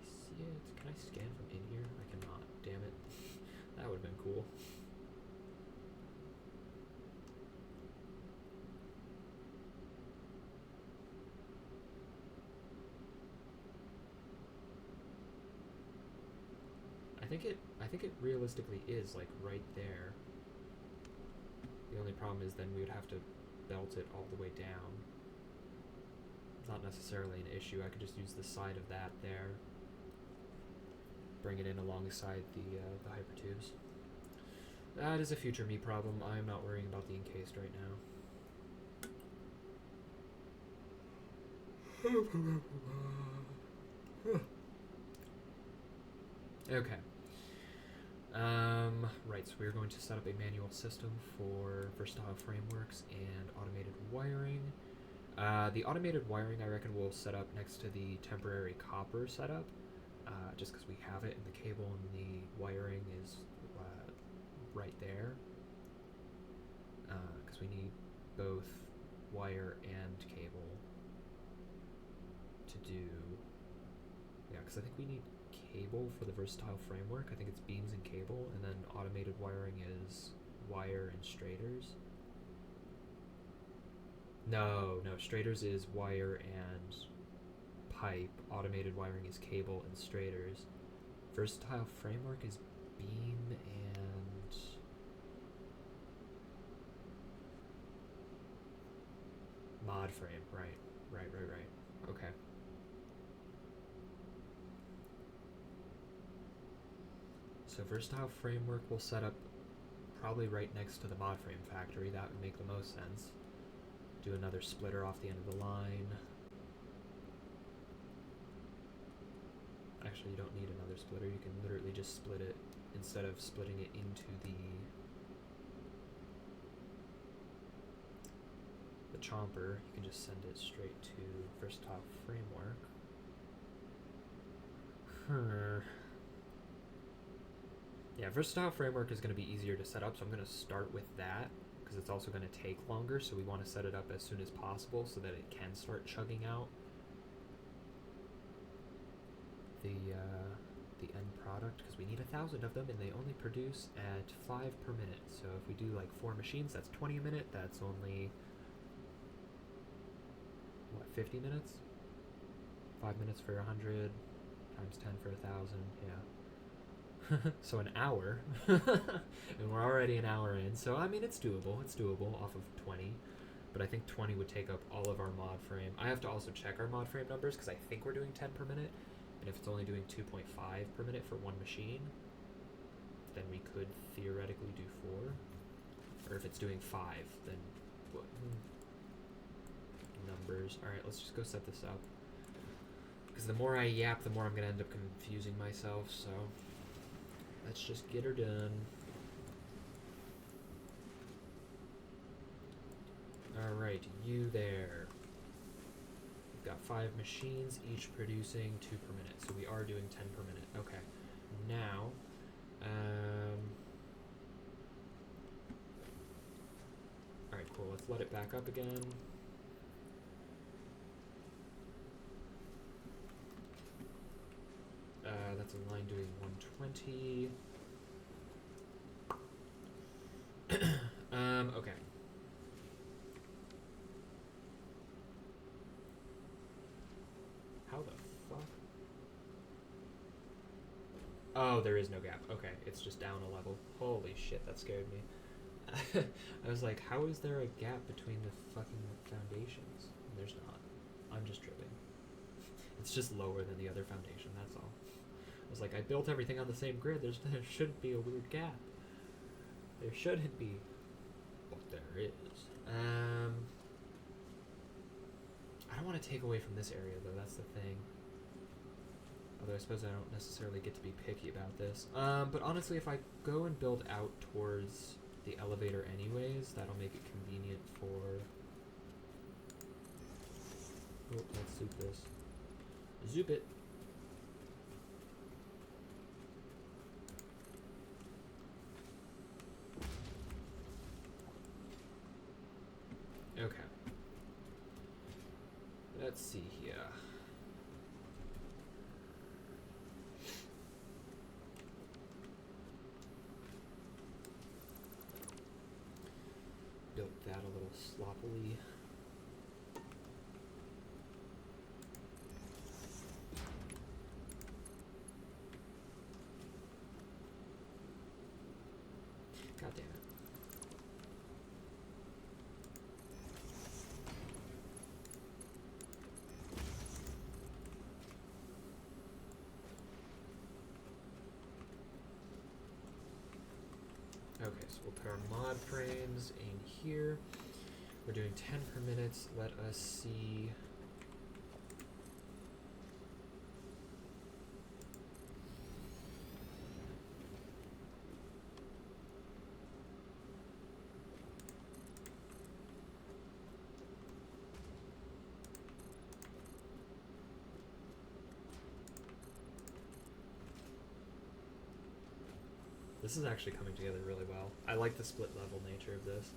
see it? Can I scan from in here? I cannot. Damn it. That would have been cool. I think it realistically is like right there. The only problem is then we would have to belt it all the way down. It's not necessarily an issue. I could just use the side of that there. Bring it in alongside the hypertubes. That is a future me problem. I am not worrying about the encased right now. Okay. Right, so we're going to set up a manual system for versatile frameworks and automated wiring. The automated wiring, I reckon, we'll set up next to the temporary copper setup, just because we have it, and the cable and the wiring is right there, because we need both wire and cable to do, yeah, because I think we need cable for the versatile framework. I think it's beams and cable, and then automated wiring is wire and straighters. No, straighters is wire and pipe. Automated wiring is cable and straighters. Versatile framework is beam and... mod frame, right. Okay. So versatile framework will set up probably right next to the mod frame factory. That would make the most sense. Do another splitter off the end of the line. Actually, you don't need another splitter. You can literally just split it instead of splitting it into the chomper. You can just send it straight to versatile framework. Yeah, versatile framework is going to be easier to set up, so I'm going to start with that, because it's also going to take longer, so we want to set it up as soon as possible so that it can start chugging out the end product, because we need 1,000 of them, and they only produce at 5 per minute. So if we do like 4 machines, that's 20 a minute. That's only 50 minutes? 5 minutes for 100 times 10 for 1,000, yeah. So an hour. And we're already an hour in, so I mean it's doable. It's doable off of 20. But I think 20 would take up all of our mod frame. I have to also check our mod frame numbers because I think we're doing 10 per minute. And if it's only doing 2.5 per minute for one machine, then we could theoretically do 4. Or if it's doing 5, then what? Numbers. Alright, let's just go set this up. Because the more I yap, the more I'm going to end up confusing myself, so let's just get her done. Alright, you there. We've got 5 machines, each producing 2 per minute, so we are doing 10 per minute. Okay, now, alright, cool, let's let it back up again. That's a line doing 120. Okay. How the fuck? Oh, there is no gap. Okay, it's just down a level. Holy shit, that scared me. I was like, how is there a gap between the fucking foundations? There's not. I'm just tripping. It's just lower than the other foundation, that's all. I was like, I built everything on the same grid. There shouldn't be a weird gap. There shouldn't be. But there is. I don't want to take away from this area, though. That's the thing. Although I suppose I don't necessarily get to be picky about this. But honestly, if I go and build out towards the elevator anyways, that'll make it convenient for... Oh, let's zoop this. Zoop it. Okay. Let's see here. Built that a little sloppily. God damn it. Okay, so we'll put our mod frames in here. We're doing 10 per minute. Let us see. This is actually coming together really well. I like the split level nature of this,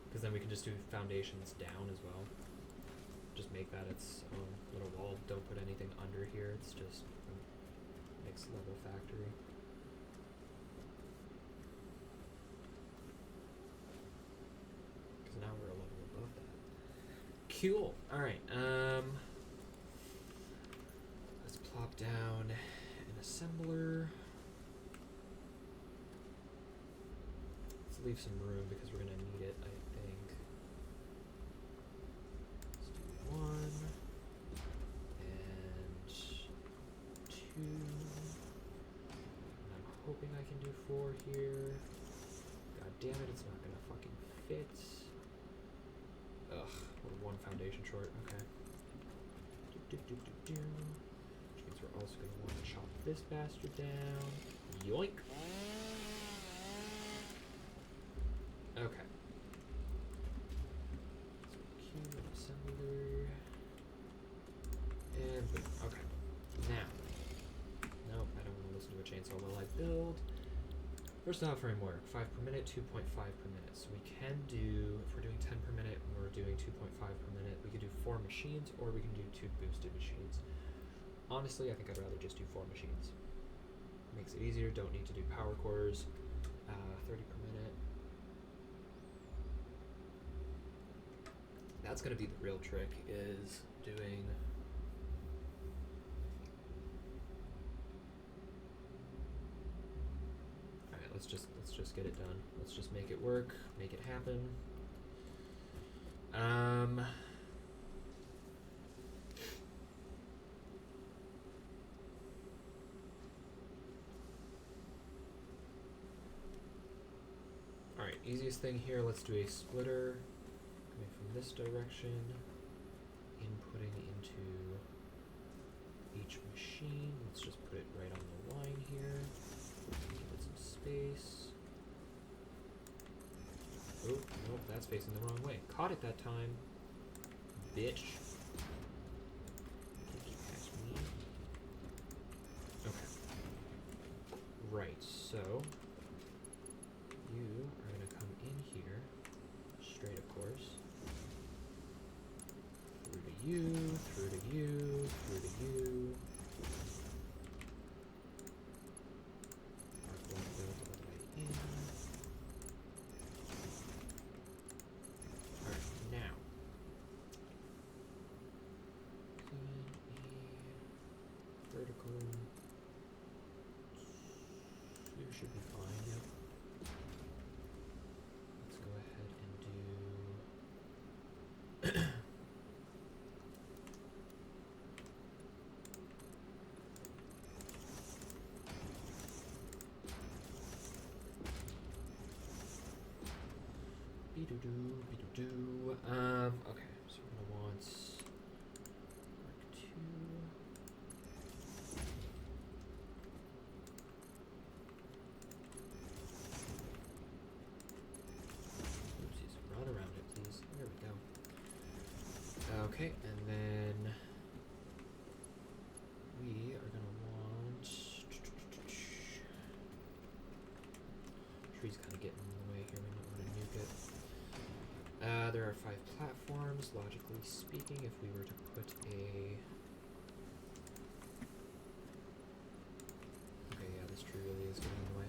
because then we can just do foundations down as well. Just make that its own little wall. Don't put anything under here. It's just a mixed level factory. Because now we're a level above that. Cool. Alright, let's plop down an assembler. Leave some room because we're going to need it, I think. Let's do 1 and 2. And I'm hoping I can do 4 here. God damn it, it's not going to fucking fit. Ugh, we're 1 foundation short. Okay. Which means we're also going to want to chop this bastard down. Yoink! Okay. So cue an assembler. And boom. Okay. Now. Nope, I don't want to listen to a chainsaw while I build. Versatile framework. 5 per minute, 2.5 per minute. So we can do, if we're doing 10 per minute and we're doing 2.5 per minute, we can do 4 machines or we can do 2 boosted machines. Honestly, I think I'd rather just do 4 machines. Makes it easier, don't need to do power cores. 30 per minute. That's gonna be the real trick, is doing. All right, let's just get it done. Let's just make it work, make it happen. All right, easiest thing here. Let's do a splitter coming from this direction, inputting into each machine. Let's just put it right on the line here. Give it some space. Oh, nope, that's facing the wrong way. Caught it that time. Bitch. Can't get past me. Okay. Right, so you are gonna come in here, straight of course. Through to you, through to you, through to you. Mark one build all the way in. Alright, now. Vertical. You should be fine, yep. Let's go ahead and do be-do-do, be-do-do. Okay, so we're gonna want Mark 2. Oopsies, run around it, please. There we go. Okay, and then we are gonna want. Tree's kind of getting in the way here. We might want to nuke it. There are 5 platforms. Logically speaking, if we were to put a. Okay, yeah, this tree really is getting in the way.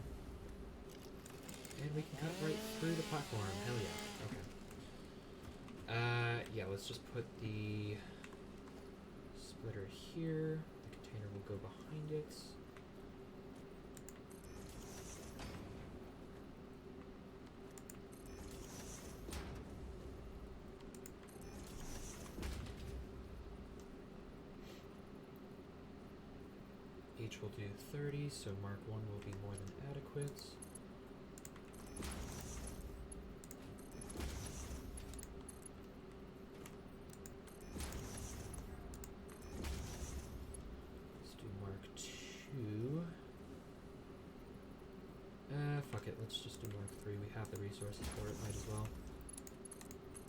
And we can cut right through the platform. Hell yeah. Okay. Yeah, let's just put the splitter here. The container will go behind it. Each will do 30, so Mark 1 will be more than adequate. Let's do Mark 2. Fuck it, let's just do Mark 3. We have the resources for it, might as well.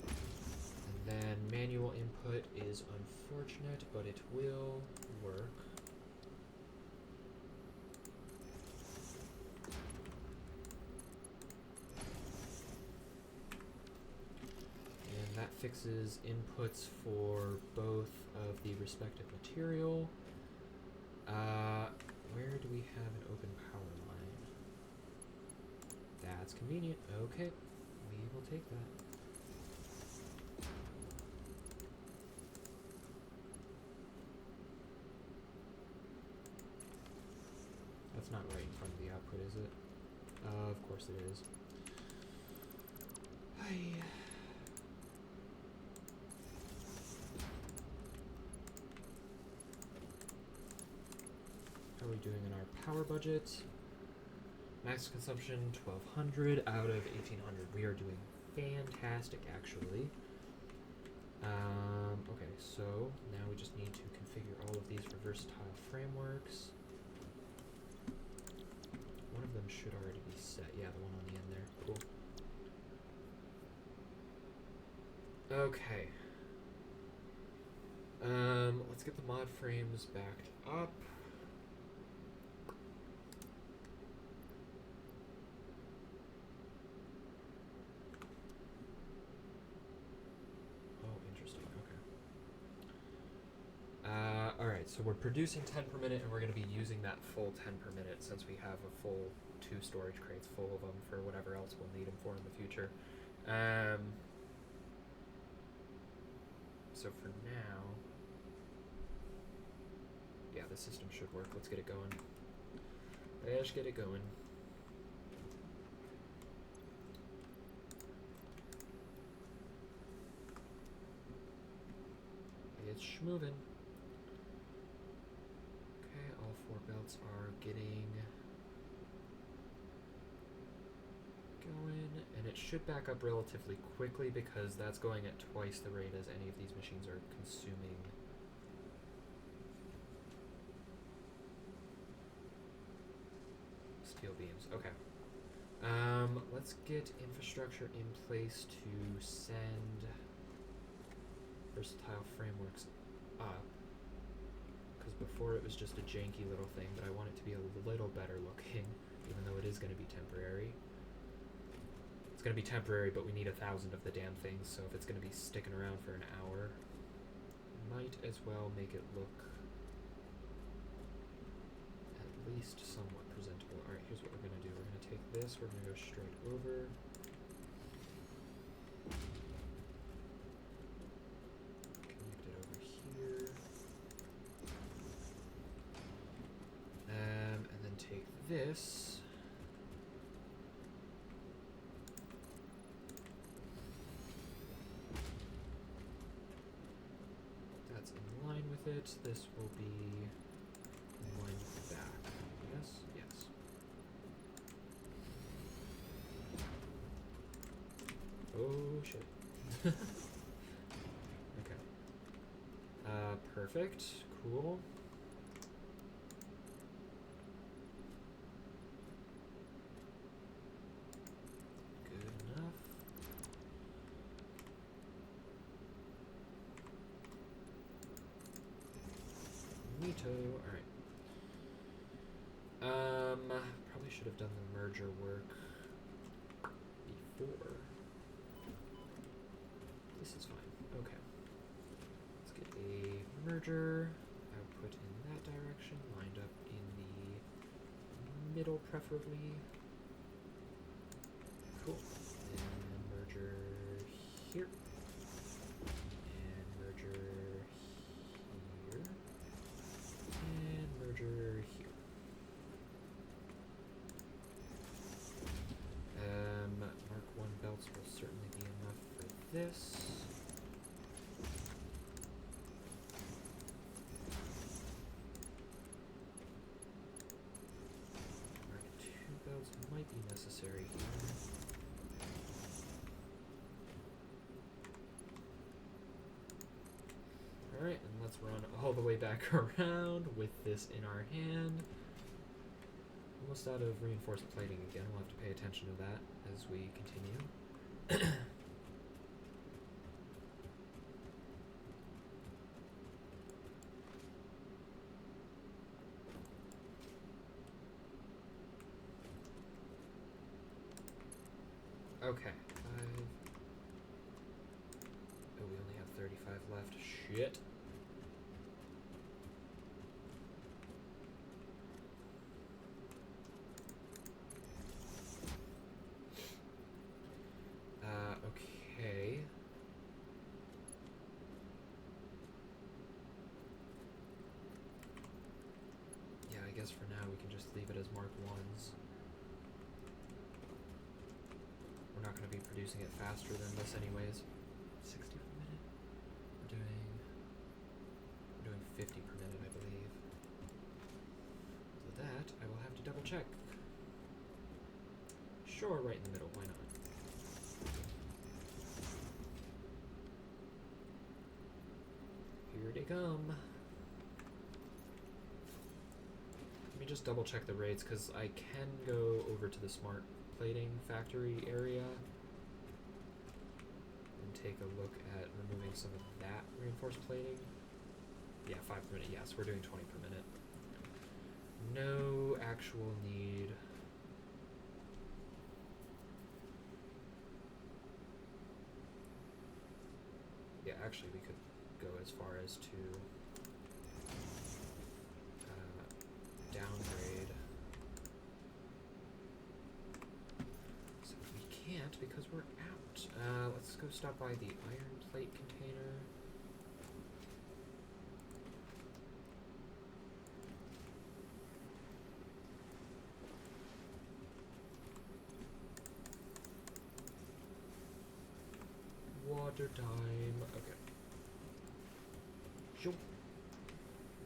And then manual input is unfortunate, but it will work. That fixes inputs for both of the respective material. Where do we have an open power line? That's convenient. Okay, we will take that. That's not right in front of the output, is it? Of course it is. Hi. How are we doing in our power budget? Max consumption 1200 out of 1800. We are doing fantastic, actually. Okay, so now we just need to configure all of these for versatile frameworks. One of them should already be set. Yeah, the one on the end there. Cool. Okay. Let's get the mod frames backed up. Alright, so we're producing 10 per minute, and we're going to be using that full 10 per minute since we have a full 2 storage crates full of them for whatever else we'll need them for in the future. So for now, yeah, the system should work. Let's get it going. Let's get it going. It's schmovin'. Okay, all 4 belts are getting going, and it should back up relatively quickly because that's going at twice the rate as any of these machines are consuming. Steel beams. Okay. Let's get infrastructure in place to send versatile frameworks up. Because before it was just a janky little thing, but I want it to be a little better looking, even though it is going to be temporary. It's going to be temporary, but we need 1,000 of the damn things, so if it's going to be sticking around for an hour, might as well make it look at least somewhat presentable. Alright, here's what we're going to do. We're going to take this, we're going to go straight over. Connect it over here. And then take this. That's in line with it. This will be in line with the back. Yes? Yes. Oh shit. Okay. Perfect. Cool. Good enough. Neato. Alright. Probably should have done the merger work before. This is fine. Okay. Let's get a merger output in that direction, lined up in the middle preferably. Cool. And merger here. And merger here. And merger here. Mark 1 belts will certainly be enough for this. Mark 2 belts might be necessary here. Alright, and let's run all the way back around with this in our hand. Almost out of reinforced plating again. We'll have to pay attention to that as we continue. Okay. 5. Oh, we only have 35 left. Shit. Okay. Yeah, I guess for now we can just leave it as Mark 1s. We're not going to be producing it faster than this anyways. 60 per minute? We're doing 50 per minute, I believe. So that, I will have to double check. Sure, right in the middle, why not? Here they come. Let me just double check the rates, because I can go over to the smart plating factory area and take a look at removing some of that reinforced plating. Yeah, 5 per minute, yes, we're doing 20 per minute. No actual need. Yeah, actually we could go as far as to downgrade. So we can't because we're out. Let's go stop by the iron plate container. water time. Okay. Jump.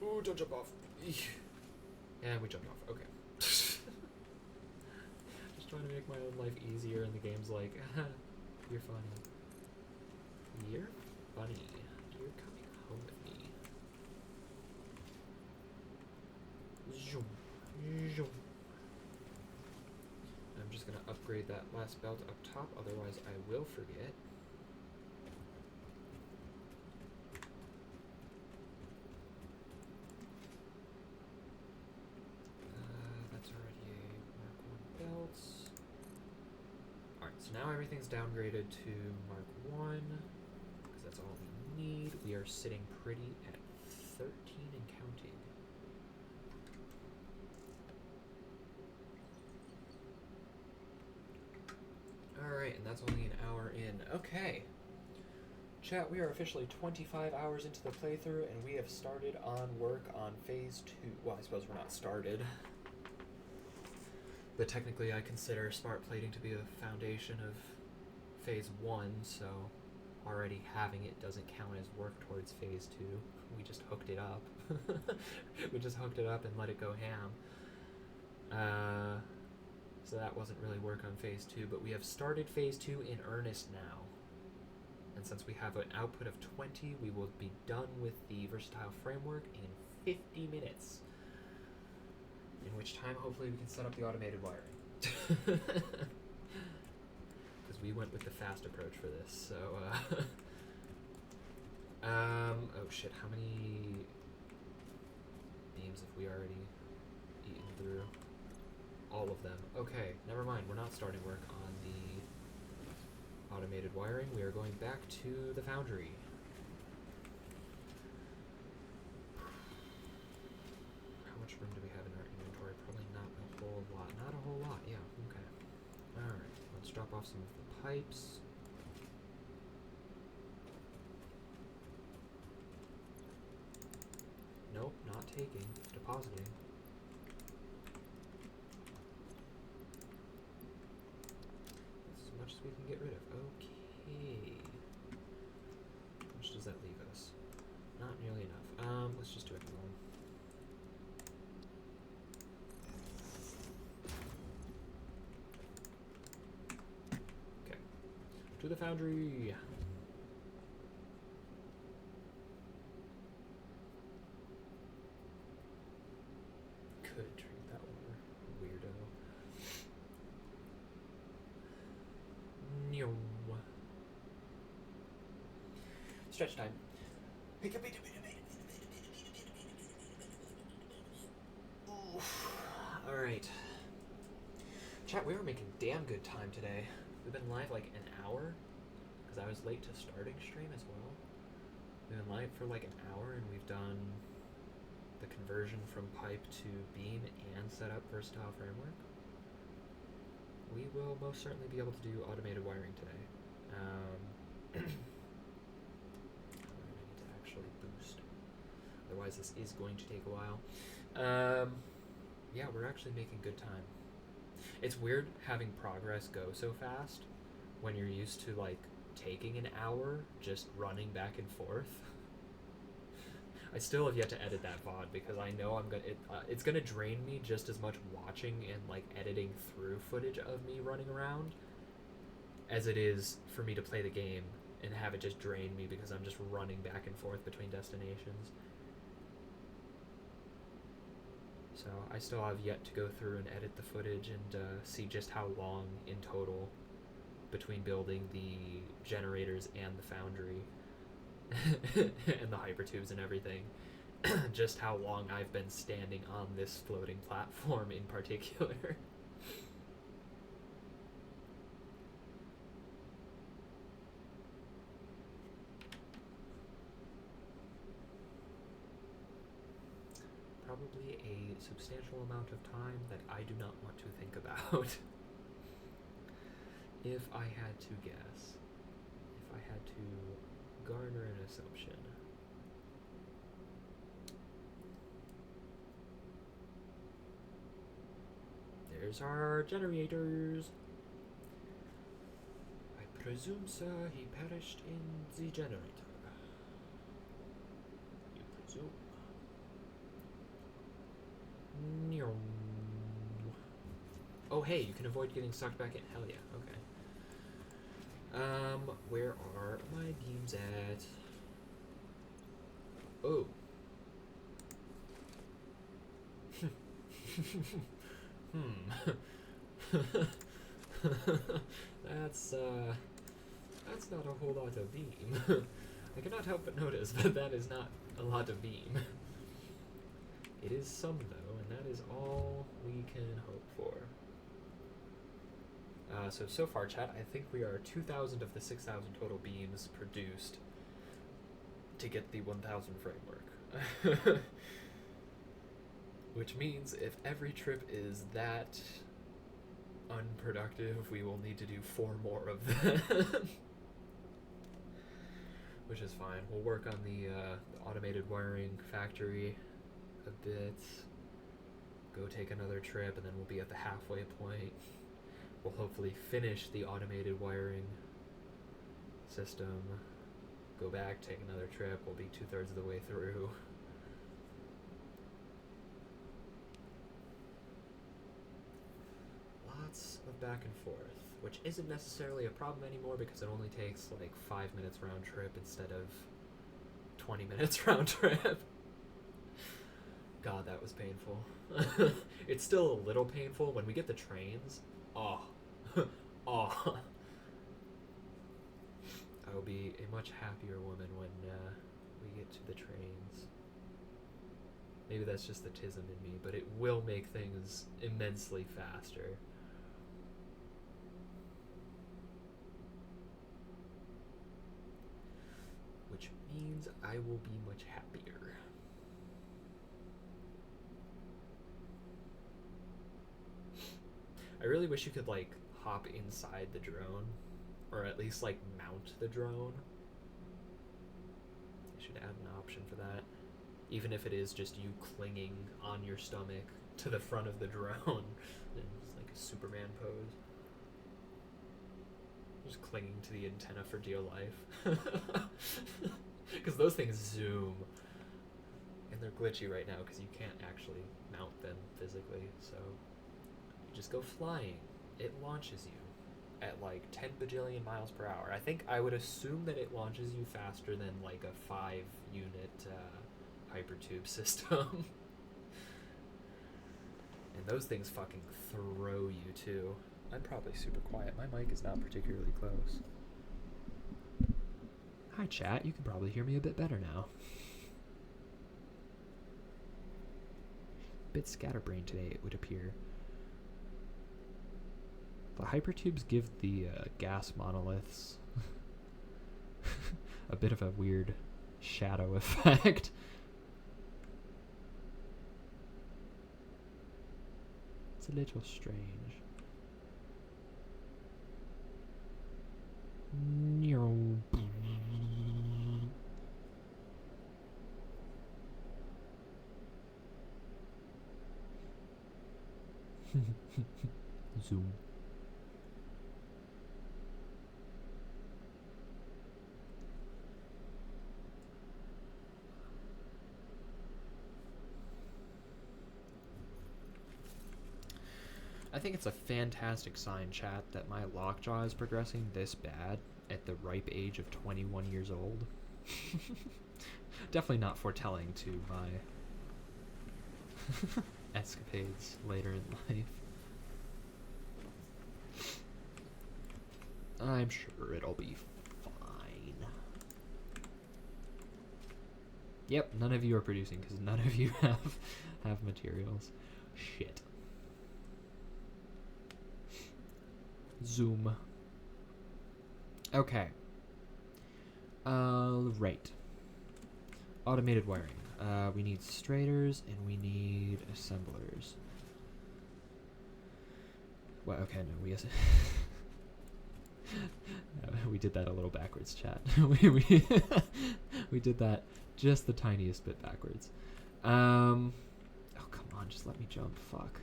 Ooh, don't jump off. Eek. And we jumped off. Okay. Just trying to make my own life easier, and the game's like, you're funny. You're funny. You're coming home with me. Zoom. Zoom. I'm just gonna upgrade that last belt up top, otherwise I will forget. That's already a Mark 1 belt. Alright, so now everything's downgraded to Mark 1, because that's all we need. We are sitting pretty at 13 and counting. Alright, and that's only an hour in. Okay. Chat, we are officially 25 hours into the playthrough, and we have started on work on Phase 2. Well, I suppose we're not started. But technically I consider smart plating to be the foundation of Phase 1, so already having it doesn't count as work towards Phase 2. We just hooked it up. We just hooked it up and let it go ham. So that wasn't really work on Phase 2, but we have started Phase 2 in earnest now. And since we have an output of 20, we will be done with the versatile framework in 50 minutes. In which time, hopefully, we can set up the automated wiring. Because we went with the fast approach for this, so, oh shit, how many beams have we already eaten through? All of them. Okay, never mind, we're not starting work on the automated wiring. We are going back to the foundry. How much room do we have in our inventory? Probably not a whole lot. Not a whole lot, yeah, okay. Alright, let's drop off some of the pipes. Nope, not taking, depositing. As much as we can get rid of. Okay. How much does that leave us? Not nearly enough. Let's just do it alone. Okay. To the foundry. Could drink that water. Weirdo. No. Stretch time. Alright. Chat, we were making damn good time today. We've been live like an hour, because I was late to starting stream as well. We've been live for like an hour, and we've done the conversion from pipe to beam and set up versatile framework. We will most certainly be able to do automated wiring today. I need to actually boost. Otherwise this is going to take a while. Yeah, we're actually making good time. It's weird having progress go so fast when you're used to like taking an hour just running back and forth. I still have yet to edit that VOD because I know it's gonna drain me just as much watching and like editing through footage of me running around as it is for me to play the game and have it just drain me because I'm just running back and forth between destinations. So I still have yet to go through and edit the footage and see just how long in total between building the generators and the foundry and the hypertubes and everything, just how long I've been standing on this floating platform in particular. Probably a substantial amount of time that I do not want to think about. If I had to guess, if I had to garner an assumption. There's our generators. I presume, sir, he perished in the generator. You presume. Nyong. Oh, hey, you can avoid getting sucked back in. Hell yeah, okay. Where are my beams at? Oh. That's not a whole lot of beam. I cannot help but notice that that is not a lot of beam. It is some, though, and that is all we can hope for. So far, chat, I think we are 2,000 of the 6,000 total beams produced to get the 1,000 framework. Which means if every trip is that unproductive, we will need to do 4 more of them. Which is fine. We'll work on the automated wiring factory a bit. Go take another trip, and then we'll be at the halfway point. We'll hopefully finish the automated wiring system. Go back, take another trip. We'll be 2/3 of the way through. Lots of back and forth, which isn't necessarily a problem anymore because it only takes like 5 minutes round trip instead of 20 minutes round trip. God, that was painful. It's still a little painful when we get the trains. Oh. Oh. I will be a much happier woman when we get to the trains. Maybe that's just the tism in me, but it will make things immensely faster. Which means I will be much happier. I really wish you could, like, hop inside the drone, or at least, like, mount the drone. I should add an option for that. Even if it is just you clinging on your stomach to the front of the drone. It's like a Superman pose. Just clinging to the antenna for dear life. Because those things zoom. And they're glitchy right now because you can't actually mount them physically, so you just go flying. It launches you at like 10 bajillion miles per hour. I think I would assume that it launches you faster than like a 5-unit hypertube system. And those things fucking throw you too. I'm probably super quiet. My mic is not particularly close. Hi chat, you can probably hear me a bit better now. Bit scatterbrained today, it would appear. The hypertubes give the gas monoliths a bit of a weird shadow effect. It's a little strange. Zoom. I think it's a fantastic sign, chat, that my lockjaw is progressing this bad at the ripe age of 21 years old. Definitely not foretelling to my escapades later in life. I'm sure it'll be fine. Yep, none of you are producing because none of you have materials. Shit. Zoom. Okay. Right. Automated wiring. We need straighters and we need assemblers. Well, okay, no, we did that a little backwards, chat. we did that just the tiniest bit backwards. Oh, come on, just let me jump. Fuck.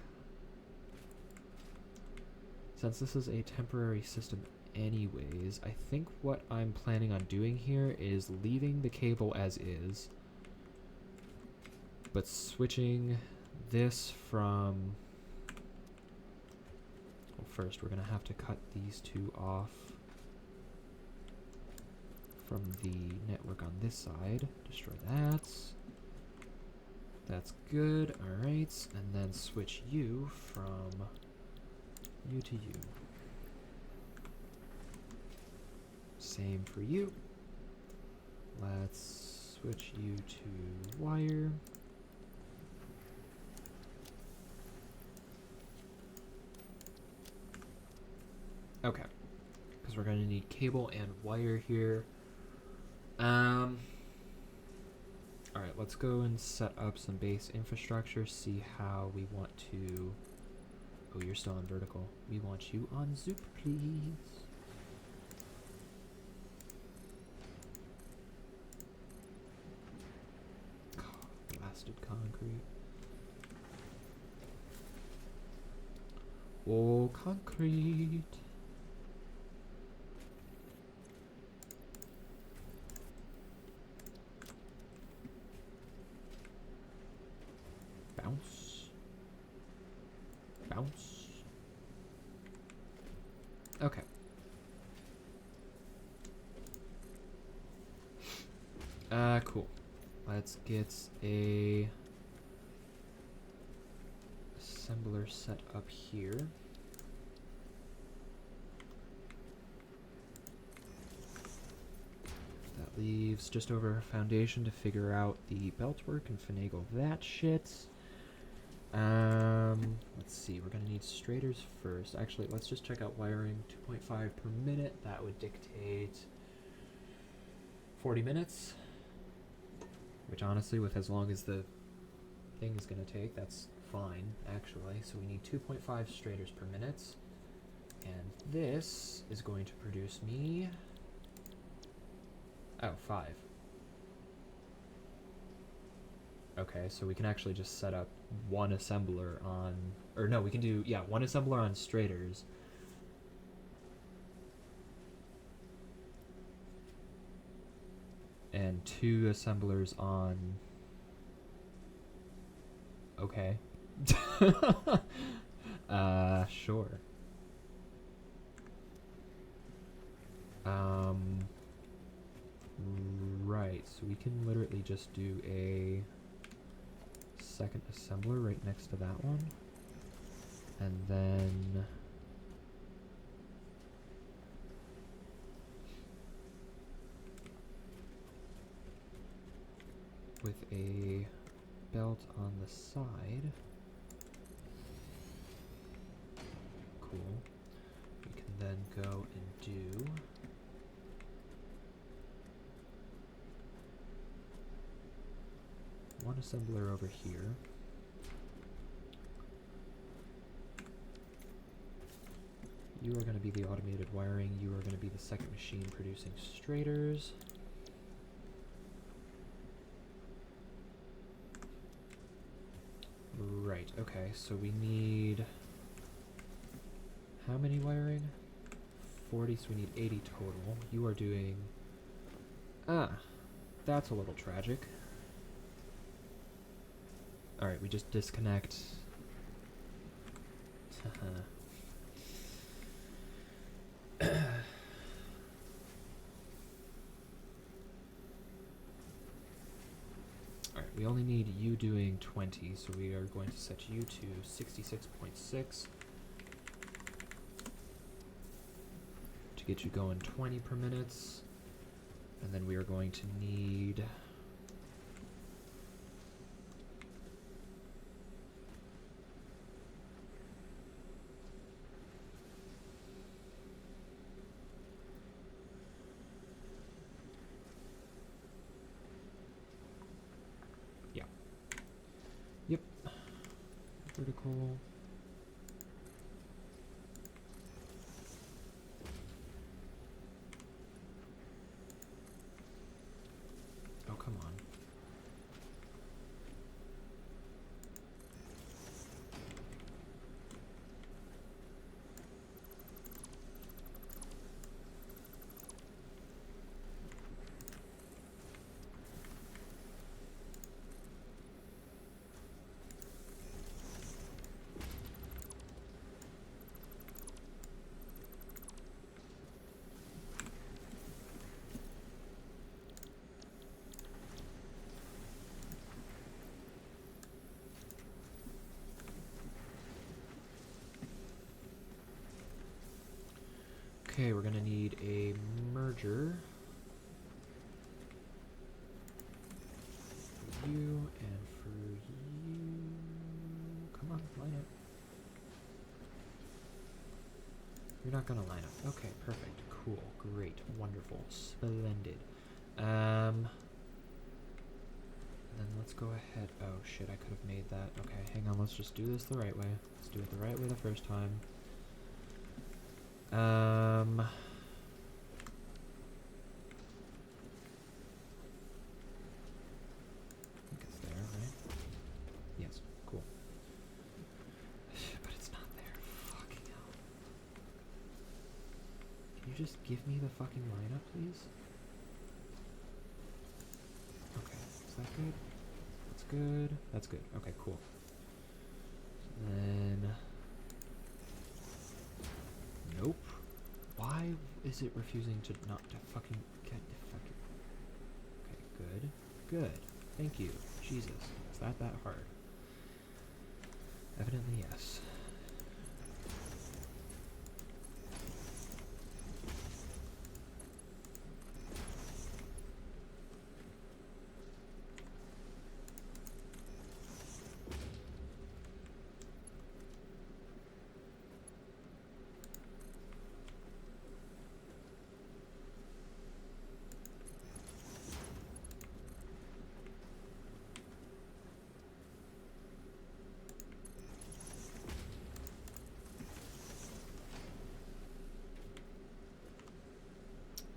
Since this is a temporary system anyways. I think what I'm planning on doing here is leaving the cable as is, but switching this from... Well, first we're going to have to cut these two off from the network on this side. Destroy that. That's good. Alright. And then switch you from you to you. Same for you. Let's switch you to wire. Okay. Because we're going to need cable and wire here. Alright, let's go and set up some base infrastructure, see how we want to... Oh, you're still on vertical. We want you on Zoop, please. Blasted concrete. Oh, concrete. Bounce. Bounce. Okay. Cool. Let's get a assembler set up here. That leaves just over a foundation to figure out the belt work and finagle that shit. Let's see, we're gonna need straighters first. Actually, let's just check out wiring. 2.5 per minute, that would dictate 40 minutes. Which honestly, with as long as the thing is gonna take, that's fine, actually. So we need 2.5 straighters per minute. And this is going to produce me... Oh, 5. Okay, so we can actually just set up one assembler on... Or no, we can do, yeah, one assembler on straighters. And 2 assemblers on... Okay. Sure. Right, so we can literally just do a second assembler right next to that one. And then... with a belt on the side. Cool. We can then go and do... one assembler over here. You are going to be the automated wiring. You are going to be the second machine producing straighters. Right, okay, so we need... how many wiring? 40, so we need 80 total. You are doing... Ah, that's a little tragic. Alright, we just disconnect. Alright, we only need you doing 20, so we are going to set you to 66.6 to get you going 20 per minute. And then we are going to need... Yep. Vertical. Oh, come on. Okay, we're gonna need a merger for you and for you. Come on, line up. You're not gonna line up. Okay, perfect. Cool. Great. Wonderful. Splendid. And then let's go ahead. Oh shit, I could have made that. Okay, hang on. Let's just do this the right way. Let's do it the right way the first time. I think it's there, right? Yes. Cool. But it's not there. Fucking hell. Can you just give me the fucking lineup, please? Okay. Is that good? That's good. That's good. Okay, cool. Then... Nope. Why is it refusing to not to fucking get the fucking... Okay, good. Good. Thank you. Jesus. Is that hard? Evidently, yes.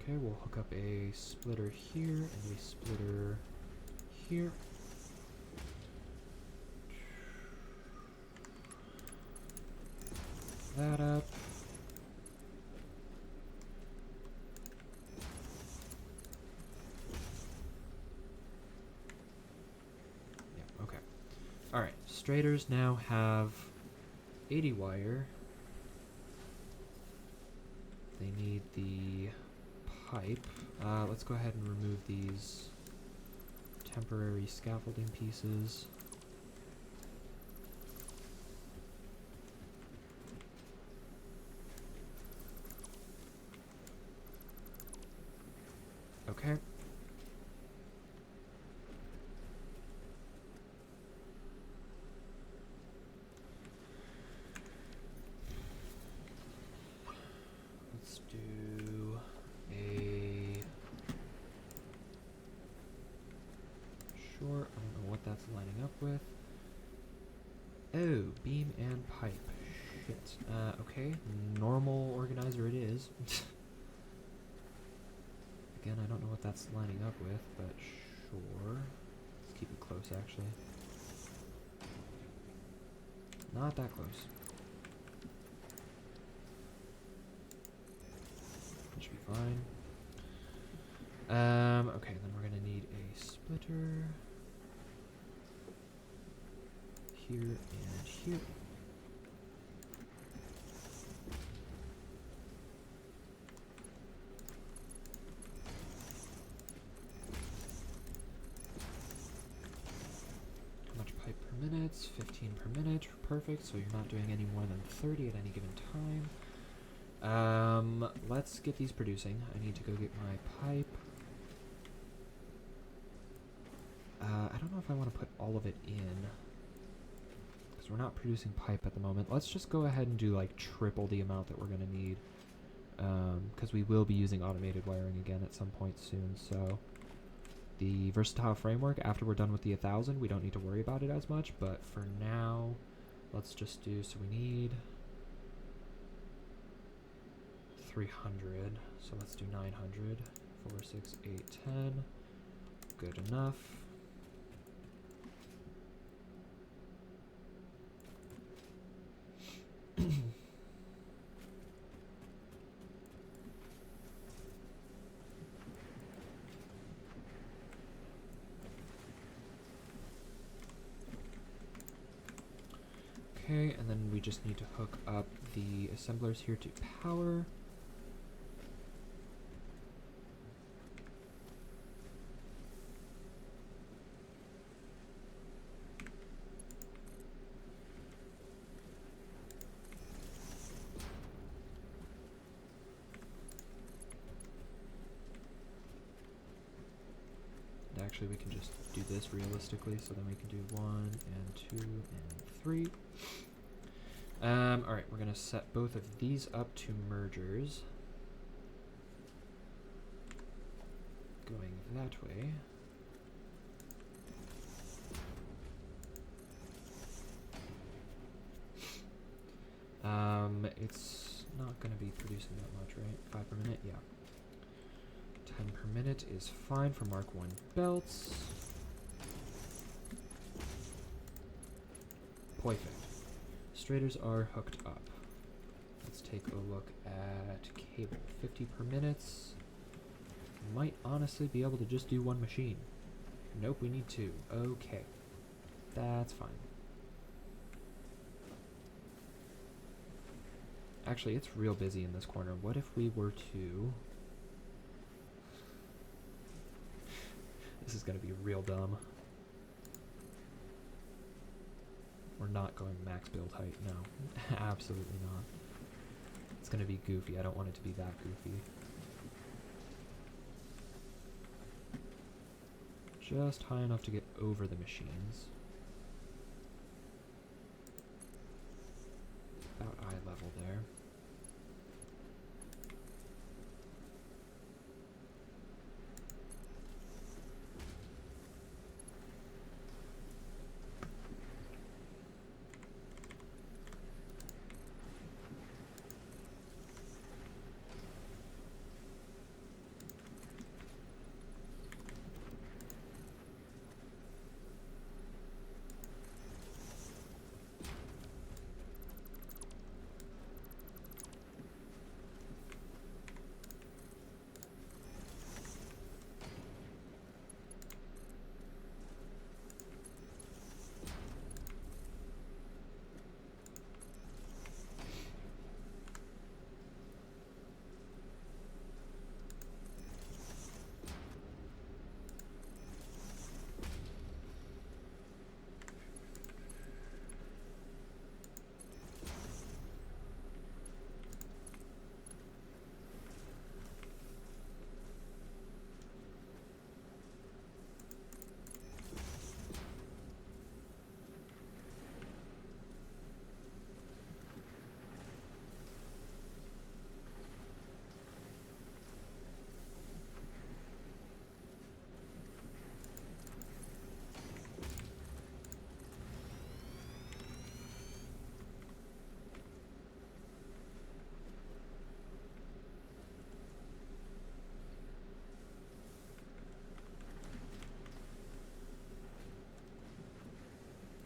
Okay, we'll hook up a splitter here and a splitter here. That up. Yeah, okay. Alright, straighters now have 80 wire. They need the pipe. Let's go ahead and remove these temporary scaffolding pieces. Okay. Let's do a... Sure, I don't know what that's lining up with. Oh, beam and pipe. Shit. Okay. Normal organizer it is. Again, I don't know what that's lining up with, but sure. Let's keep it close, actually. Not that close. That should be fine. Okay, then we're gonna need a splitter. Here and here. How much pipe per minute? 15 per minute. Perfect, so you're not doing any more than 30 at any given time. Let's get these producing. I need to go get my pipe. I don't know if I want to put all of it in, because we're not producing pipe at the moment. Let's just go ahead and do like triple the amount that we're going to need, because we will be using automated wiring again at some point soon. So the versatile framework, after we're done with the 1000, we don't need to worry about it as much, but for now, let's just do, so we need 300, so let's do 900, 4, 6, 8, 10, good enough. Okay, and then we just need to hook up the assemblers here to power. Actually, we can just do this realistically, so then we can do 1 and 2 and 3. Alright, we're going to set both of these up to mergers. Going that way. It's not going to be producing that much, right? 5 per minute? Yeah. 10 per minute is fine for Mark 1 belts. Perfect. Straighters are hooked up. Let's take a look at cable. 50 per minute. Might honestly be able to just do 1 machine. Nope, we need 2. Okay. That's fine. Actually, it's real busy in this corner. What if we were to... This is going to be real dumb. We're not going max build height. No. Absolutely not. It's going to be goofy. I don't want it to be that goofy. Just high enough to get over the machines. About eye level there.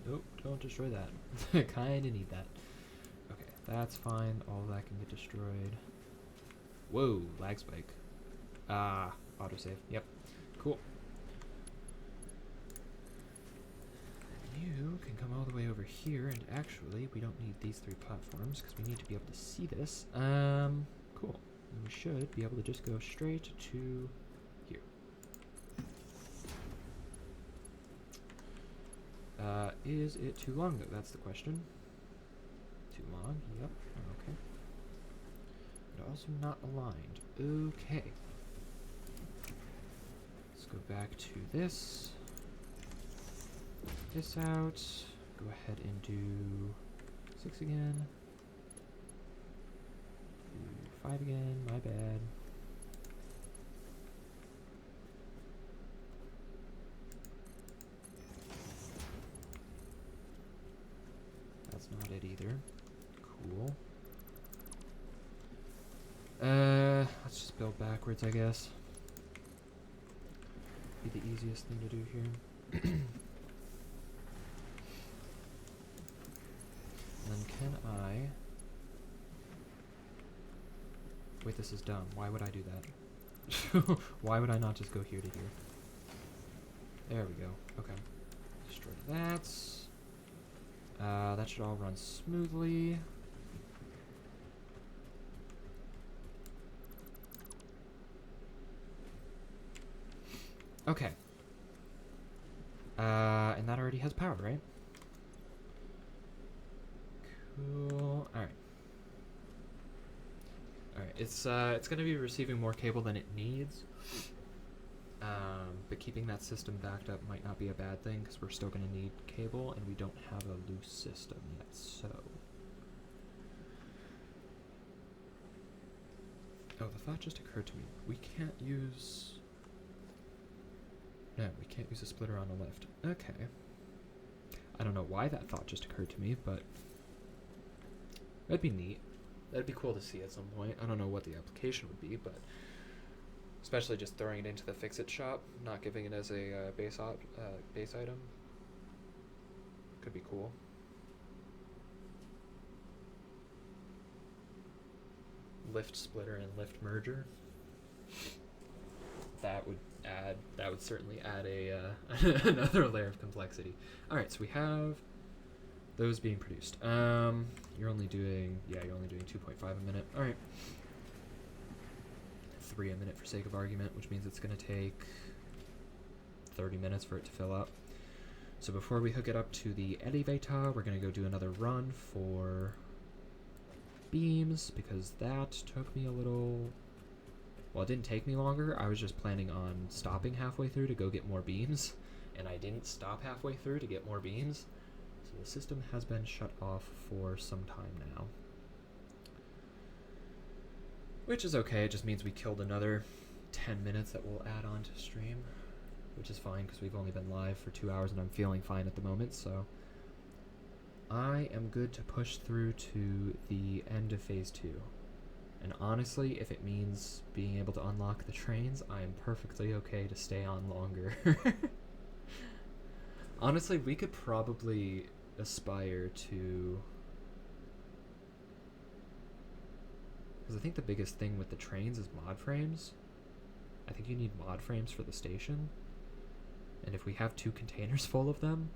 Nope, don't destroy that. Kinda need that. Okay, that's fine. All of that can get destroyed. Whoa, lag spike. Ah, autosave. Yep. Cool. You can come all the way over here, and actually, we don't need these 3 platforms, because we need to be able to see this. Cool. And we should be able to just go straight to here. Is it too long, though? That's the question. Too long? Yep. Okay. But also not aligned. Okay. Let's go back to this. This out. Go ahead and do 6 again. Do 5 again. My bad. That's not it either. Cool. Let's just build backwards, I guess. Be the easiest thing to do here. Then can I... Wait, this is dumb. Why would I do that? Why would I not just go here to here? There we go. Okay. Destroy that. That should all run smoothly. Okay. And that already has power, right? Cool. Alright. Alright, it's gonna be receiving more cable than it needs. But keeping that system backed up might not be a bad thing because we're still going to need cable and we don't have a loose system yet, so. Oh, the thought just occurred to me. We can't use... No, we can't use a splitter on a lift. Okay. I don't know why that thought just occurred to me, but that'd be neat. That'd be cool to see at some point. I don't know what the application would be, but especially just throwing it into the fix-it shop, not giving it as a base item, could be cool. Lift splitter and lift merger. That would certainly add a another layer of complexity. All right, so we have those being produced. You're only doing 2.5 a minute. All right. 3 a minute for sake of argument, which means it's going to take 30 minutes for it to fill up. So before we hook it up to the elevator, we're going to go do another run for beams, because that took me a little... Well, it didn't take me longer. I was just planning on stopping halfway through to go get more beams, and I didn't stop halfway through to get more beams. So the system has been shut off for some time now. Which is okay, it just means we killed another 10 minutes that we'll add on to stream, which is fine because we've only been live for 2 hours and I'm feeling fine at the moment, so I am good to push through to the end of phase 2. And honestly, if it means being able to unlock the trains, I am perfectly okay to stay on longer. Honestly, we could probably aspire to... Because I think the biggest thing with the trains is mod frames. I think you need mod frames for the station. And if we have 2 containers full of them,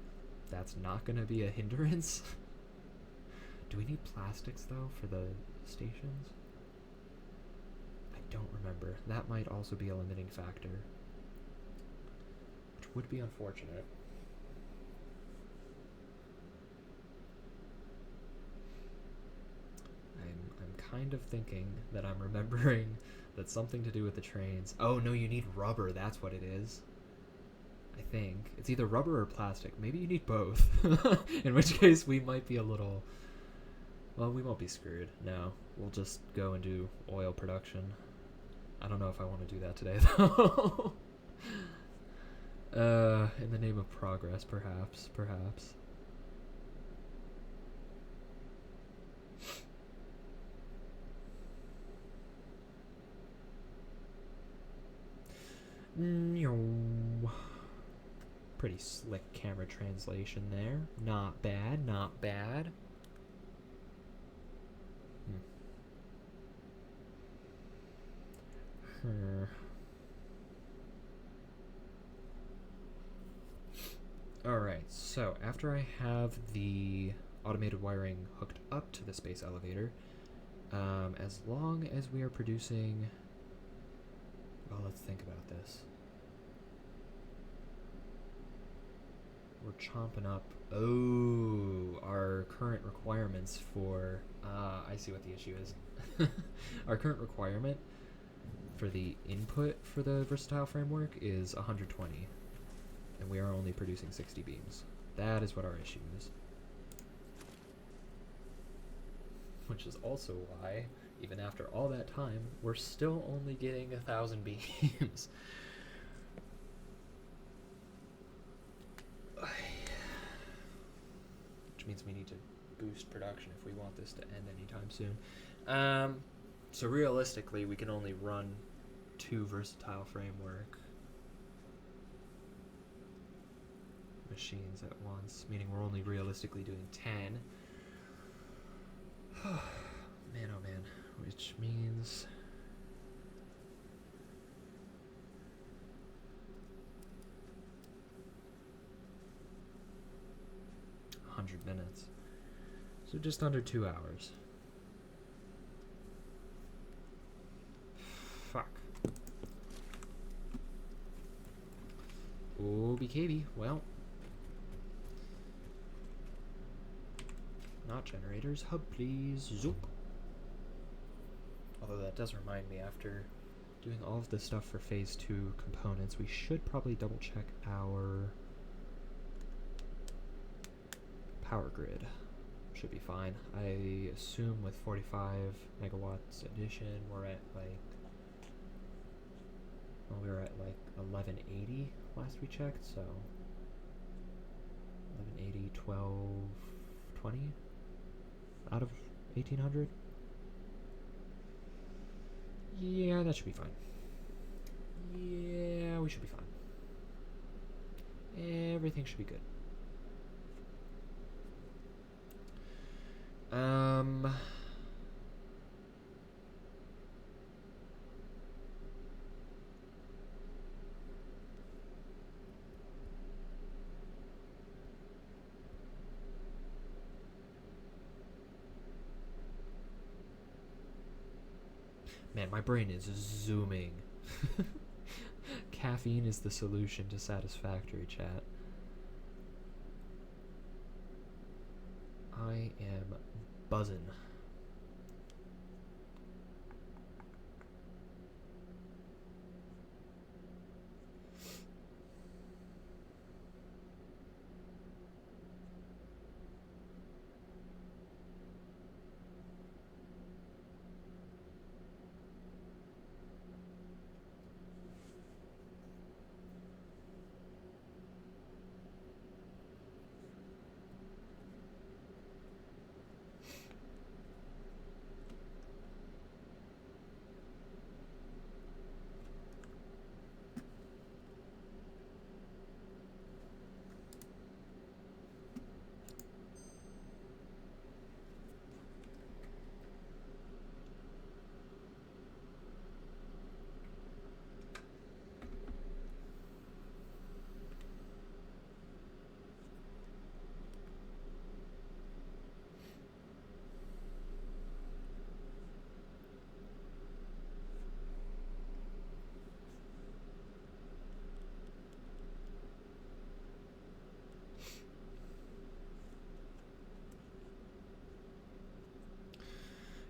that's not going to be a hindrance. Do we need plastics, though, for the stations? I don't remember. That might also be a limiting factor, which would be unfortunate. I'm kind of thinking that I'm remembering that something to do with the trains. Oh, no, you need rubber. That's what it is. I think. It's either rubber or plastic. Maybe you need both. In which case, we might be a little... Well, we won't be screwed. No. We'll just go and do oil production. I don't know if I want to do that today, though. In the name of progress, perhaps. Perhaps. Pretty slick camera translation there. Not bad, not bad. Alright, so after I have the automated wiring hooked up to the space elevator, as long as we are producing... Well, let's think about this. We're chomping up... Oh, our current requirements for... I see what the issue is. Our current requirement for the input for the versatile framework is 120. And we are only producing 60 beams. That is what our issue is. Which is also why, even after all that time, we're still only getting 1,000 beams. Which means we need to boost production if we want this to end anytime soon. So realistically, we can only run 2 versatile framework machines at once, meaning we're only realistically doing 10. Man, oh man, which means... minutes. So just under 2 hours. Fuck. Oh, BKB. Well. Not generators. Hub, please. Zoop. Although that does remind me, after doing all of this stuff for phase 2 components, we should probably double check our power grid. Should be fine. I assume with 45 megawatts addition, we're at like, well, we were at like 1180 last we checked, so 1180, 1220 out of 1800. Yeah, that should be fine. Yeah, we should be fine. Everything should be good. Man, my brain is zooming. Caffeine is the solution to satisfactory, chat. I am buzzing.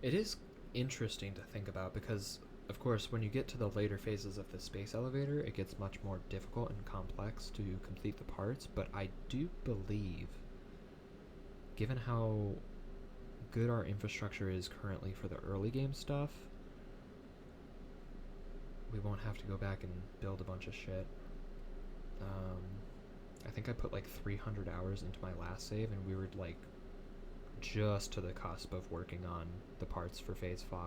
It is interesting to think about because, of course, when you get to the later phases of the space elevator, it gets much more difficult and complex to complete the parts, but I do believe, given how good our infrastructure is currently for the early game stuff, we won't have to go back and build a bunch of shit. I think I put like 300 hours into my last save, and we were like just to the cusp of working on the parts for phase 5.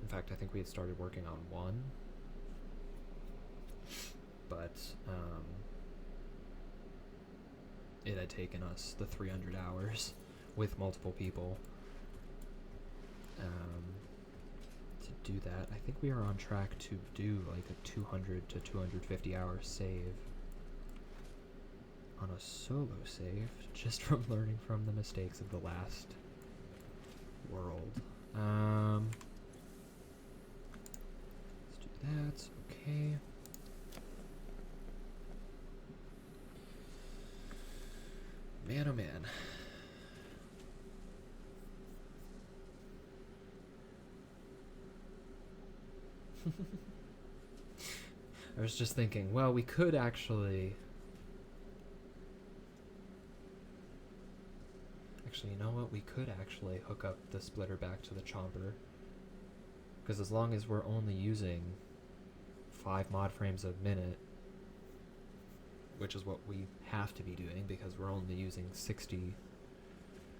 In fact, I think we had started working on 1, but it had taken us the 300 hours with multiple people to do that. I think we are on track to do like a 200 to 250 hour save on a solo save, just from learning from the mistakes of the last world. Let's do that. Okay. Man, oh man. I was just thinking, well, we could actually... Actually, you know what? We could actually hook up the splitter back to the chomper. Because as long as we're only using 5 mod frames a minute, which is what we have to be doing because we're only using 60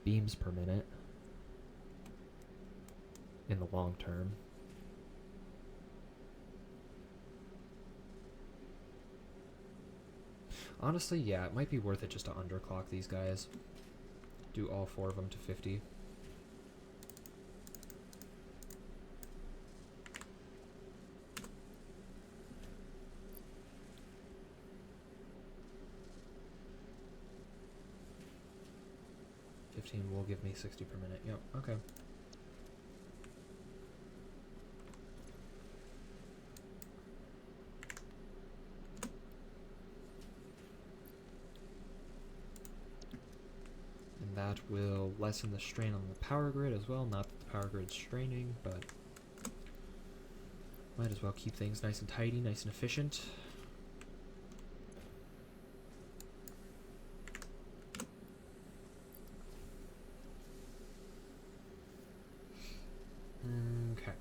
beams per minute in the long term. Honestly, yeah, it might be worth it just to underclock these guys. Do all 4 of them to 50. Will give me 60 per minute. Yep, okay. And that will lessen the strain on the power grid as well. Not that the power grid's straining, but Might as well keep things nice and tidy, nice and efficient. Okay.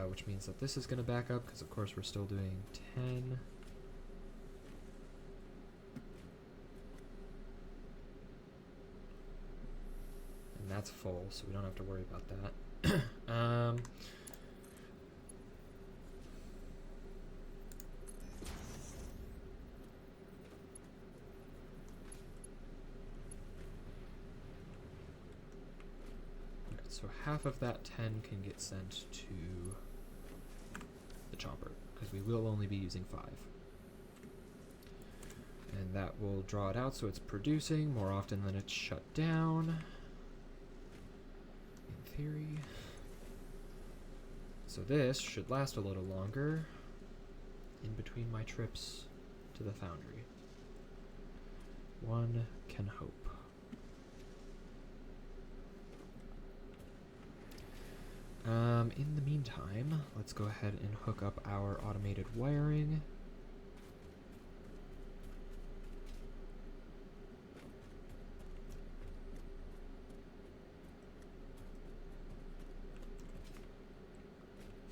Which means that this is going to back up, because of course we're still doing 10. And that's full, so we don't have to worry about that. So half of that 10 can get sent to the chopper, because we will only be using 5. And that will draw it out so it's producing more often than it's shut down, in theory. So this should last a little longer in between my trips to the foundry. One can hope. In the meantime, let's go ahead and hook up our automated wiring.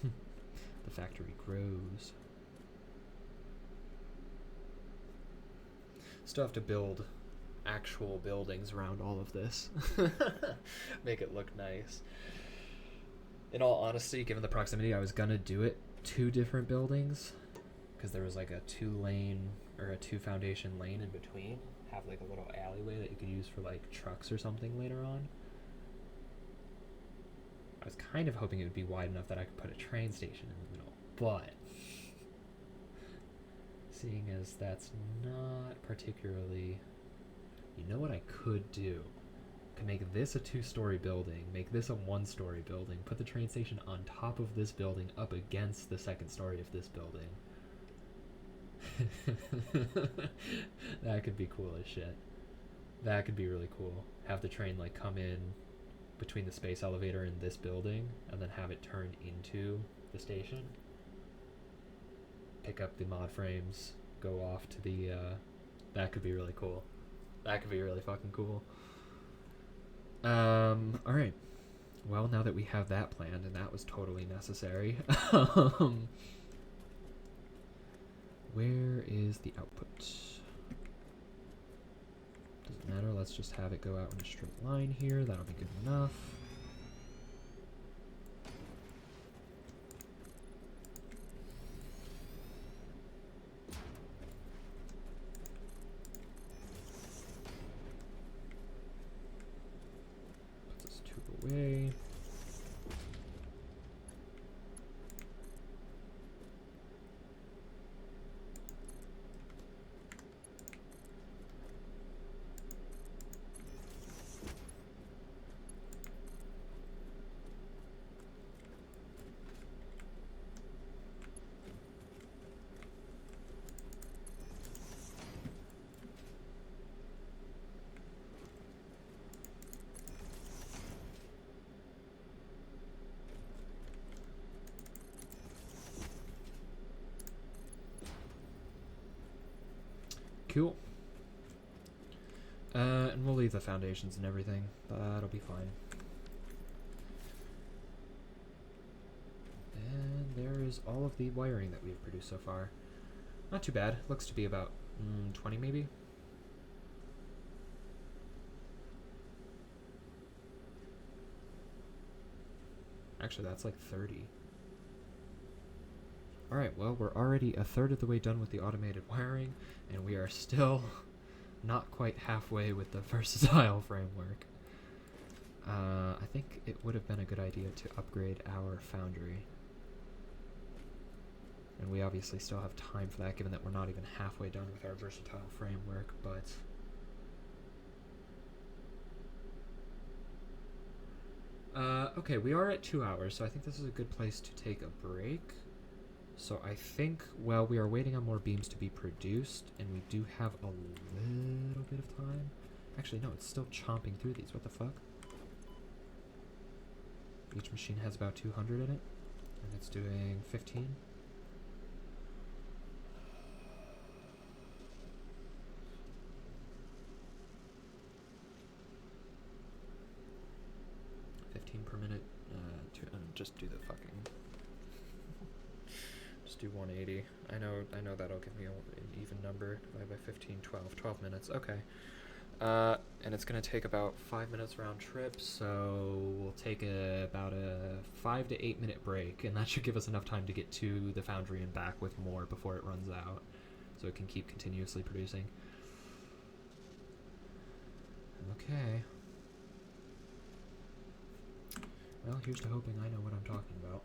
The factory grows. Still have to build actual buildings around all of this. Make it look nice. In all honesty, given the proximity, I was gonna do it 2 different buildings, because there was like a 2-lane or a 2-foundation lane in between. Have like a little alleyway that you could use for like trucks or something later on. I was kind of hoping it would be wide enough that I could put a train station in the middle, but seeing as that's not particularly, you know what I could do? Make this a 2-story building, make this a 1-story building, put the train station on top of this building up against the 2nd story of this building. That could be cool as shit. That could be really cool. Have the train like come in between the space elevator and this building, and then have it turn into the station. Pick up the mod frames, go off to the, that could be really cool. That could be really fucking cool. Alright. Well, now that we have that planned, and that was totally necessary, where is the output? Doesn't matter, let's just have it go out in a straight line here, that'll be good enough. Away. Cool. And we'll leave the foundations and everything. That'll be fine. And there is all of the wiring that we've produced so far. Not too bad. Looks to be about 20 maybe. Actually, that's like 30. Alright, well, we're already a third of the way done with the automated wiring, and we are still not quite halfway with the versatile framework. I think it would have been a good idea to upgrade our foundry. And we obviously still have time for that, given that we're not even halfway done with our versatile framework, but okay, we are at 2 hours, so I think this is a good place to take a break. So I think, well, we are waiting on more beams to be produced, and we do have a little bit of time. Actually, no, it's still chomping through these. What the fuck? Each machine has about 200 in it, and it's doing 15. Per minute. Just do the fucking. Just do 180. I know that'll give me an even number. Divided by 15, 12 minutes. Okay. And it's gonna take about 5 minutes round trip, so we'll take about a 5 to 8 minute break, and that should give us enough time to get to the foundry and back with more before it runs out, so it can keep continuously producing. Okay. Well, here's to hoping I know what I'm talking about.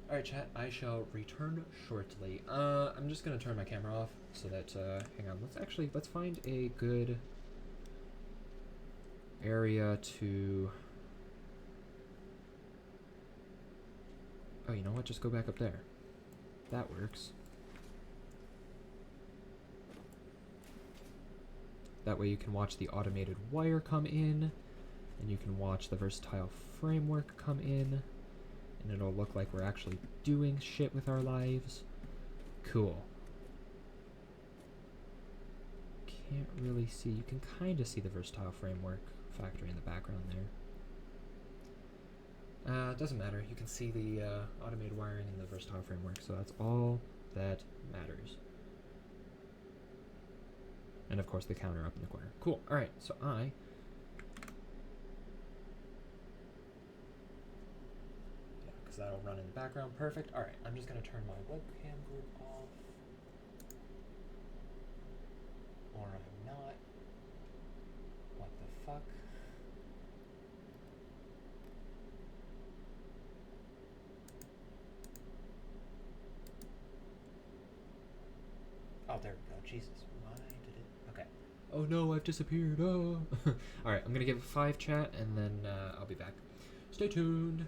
Alright, chat, I shall return shortly. I'm just gonna turn my camera off so that, hang on, let's find a good area to... Oh, you know what? Just go back up there. That works. That way you can watch the automated wire come in, and you can watch the versatile framework come in, and it'll look like we're actually doing shit with our lives. Cool. Can't really see. You can kind of see the versatile framework factory in the background there. Doesn't matter. You can see the automated wiring in the versatile framework, so that's all that matters. And of course the counter up in the corner. Cool. Alright, so yeah, because that'll run in the background. Perfect. Alright, I'm just going to turn my webcam group off. Or I'm not. What the fuck? Oh, there we go. Jesus. Why did it... Okay. Oh no, I've disappeared. Oh. Alright, I'm going to give it 5 chat, and then I'll be back. Stay tuned.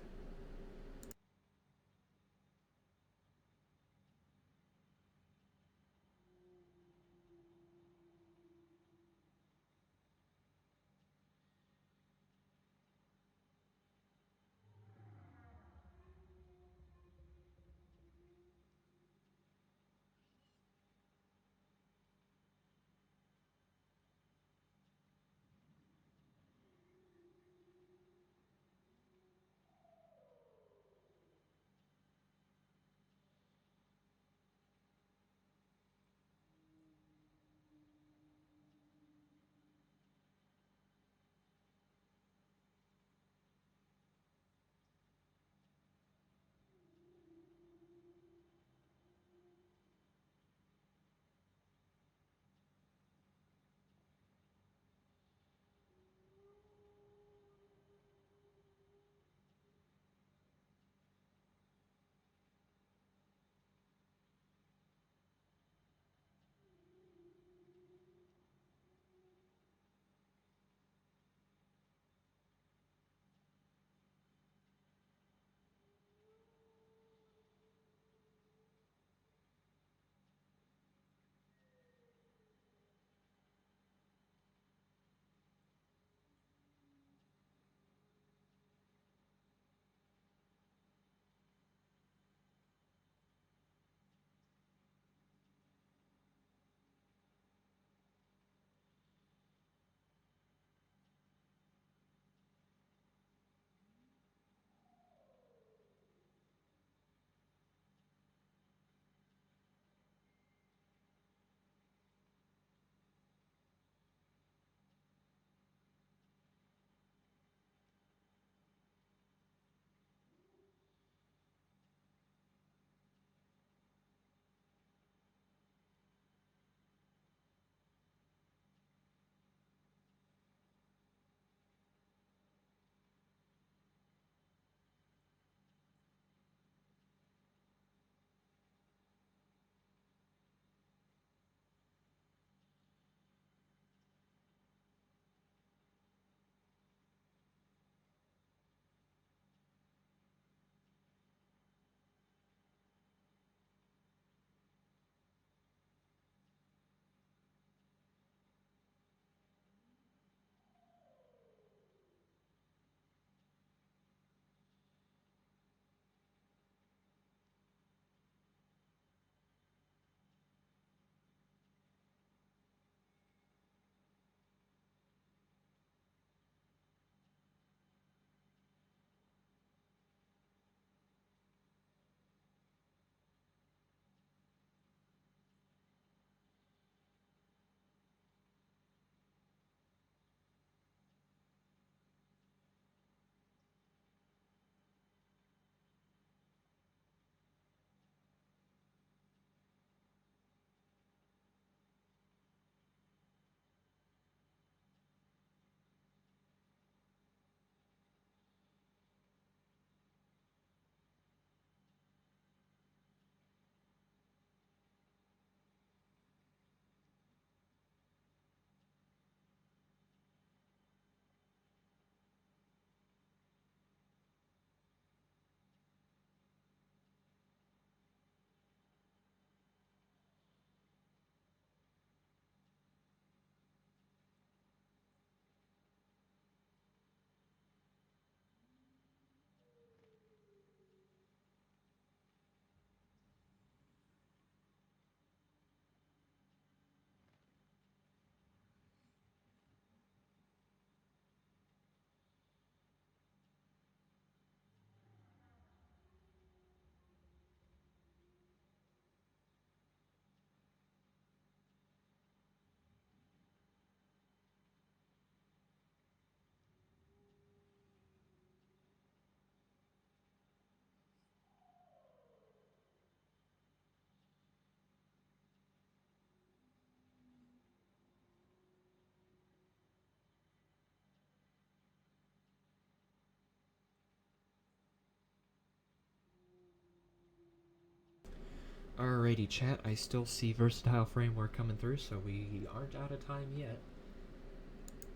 Alrighty, chat. I still see Versatile Framework coming through, so we aren't out of time yet.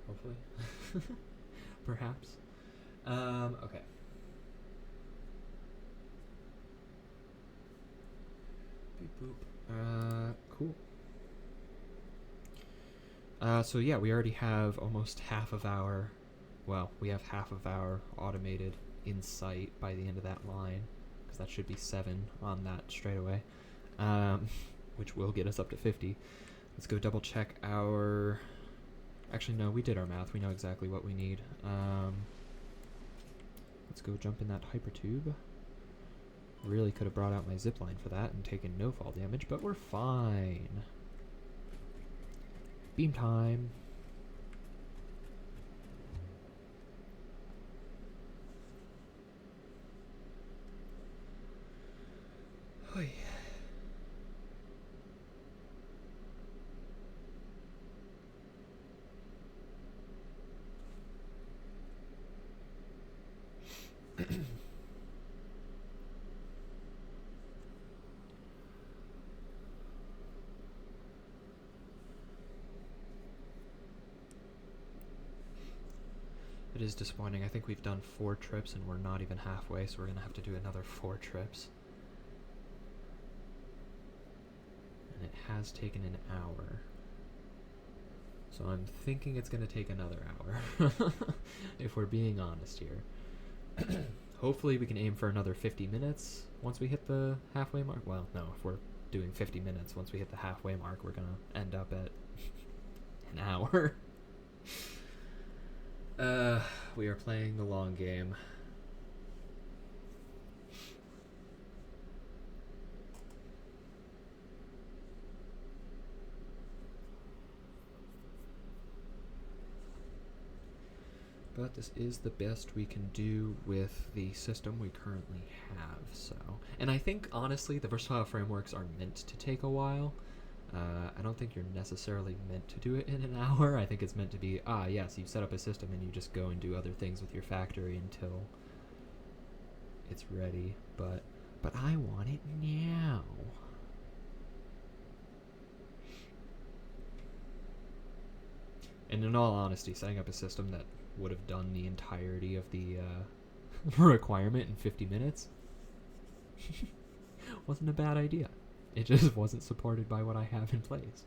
Hopefully. Perhaps. Okay. Beep boop. Cool. So yeah, we already have almost half of our, well, we have half of our automated in sight by the end of that line, because that should be 7 on that straight away, which will get us up to 50. Let's go double check our, actually no, we did our math, we know exactly what we need. Let's go jump in that hypertube. Really could have brought out my zipline for that and taken no fall damage, but we're fine. Beam time. Hoi. It is disappointing. I think we've done 4 trips and we're not even halfway, so we're gonna have to do another 4 trips. And it has taken an hour. So I'm thinking it's gonna take another hour, if we're being honest here. Hopefully we can aim for another 50 minutes once we hit the halfway mark. Well, no, if we're doing 50 minutes, once we hit the halfway mark, we're gonna end up at an hour. We are playing the long game. But this is the best we can do with the system we currently have, so. And I think, honestly, the versatile frameworks are meant to take a while. I don't think you're necessarily meant to do it in an hour. I think it's meant to be, yes, you set up a system and you just go and do other things with your factory until it's ready. But I want it now. And in all honesty, setting up a system that would have done the entirety of the requirement in 50 minutes wasn't a bad idea. It just wasn't supported by what I have in place.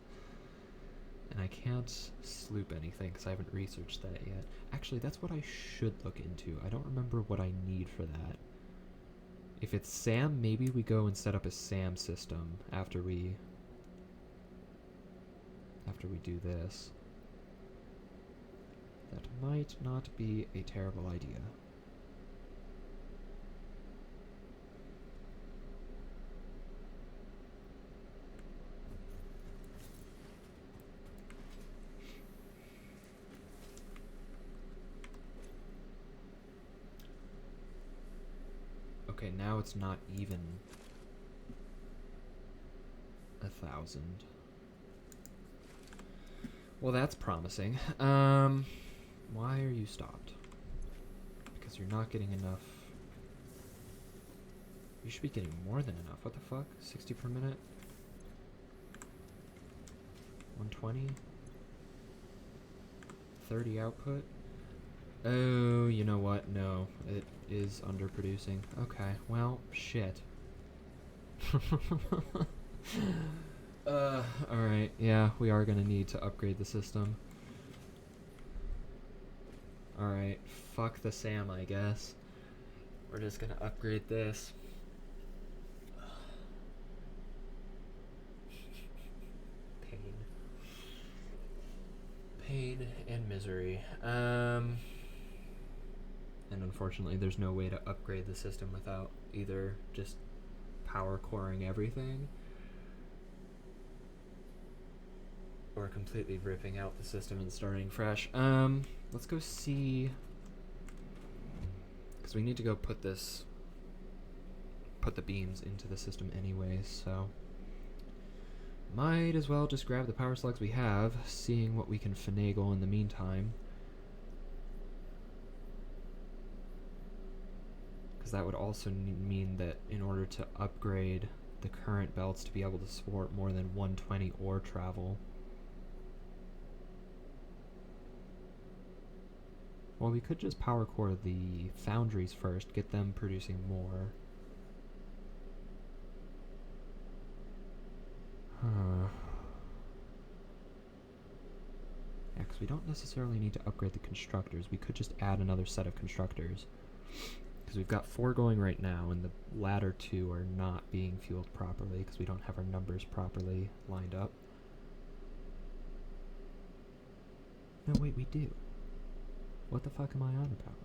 And I can't sloop anything because I haven't researched that yet. Actually, that's what I should look into. I don't remember what I need for that. If it's SAM, maybe we go and set up a SAM system after we do this. That might not be a terrible idea. Okay, now it's not even 1,000. Well, that's promising. Why are you stopped? Because you're not getting enough. You should be getting more than enough. What the fuck? 60 per minute? 120? 30 output? Oh, you know what? No, it is underproducing. Okay, well, shit. Alright, yeah, we are gonna need to upgrade the system. Alright, fuck the SAM, I guess. We're just gonna upgrade this. Pain and misery. And unfortunately, there's no way to upgrade the system without either just power coring everything or completely ripping out the system and starting fresh. Let's go see, because we need to go put the beams into the system anyways, so might as well just grab the power slugs we have, seeing what we can finagle in the meantime. Because that would also mean that in order to upgrade the current belts to be able to support more than 120 ore travel. Well, we could just power core the foundries first, get them producing more. Huh. Yeah, because we don't necessarily need to upgrade the constructors. We could just add another set of constructors. Because we've got 4 going right now, and the latter 2 are not being fueled properly because we don't have our numbers properly lined up. No, wait, we do. What the fuck am I on about?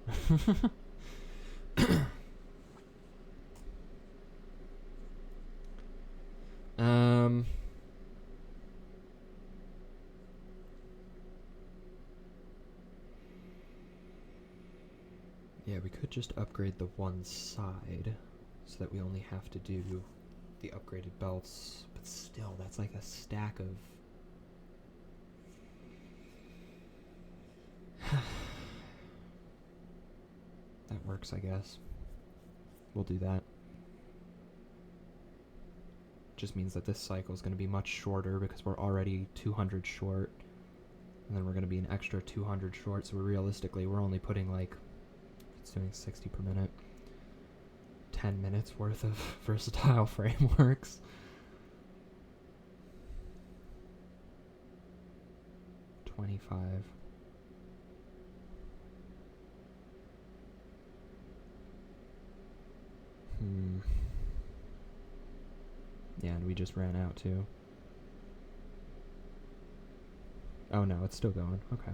Yeah, we could just upgrade the one side so that we only have to do the upgraded belts, but still, that's like a stack of... That works, I guess. We'll do that. Just means that this cycle is going to be much shorter because we're already 200 short, and then we're going to be an extra 200 short, so realistically we're only putting like, it's doing 60 per minute, 10 minutes worth of versatile frameworks. $25. Yeah, and we just ran out too. Oh no, it's still going. Okay.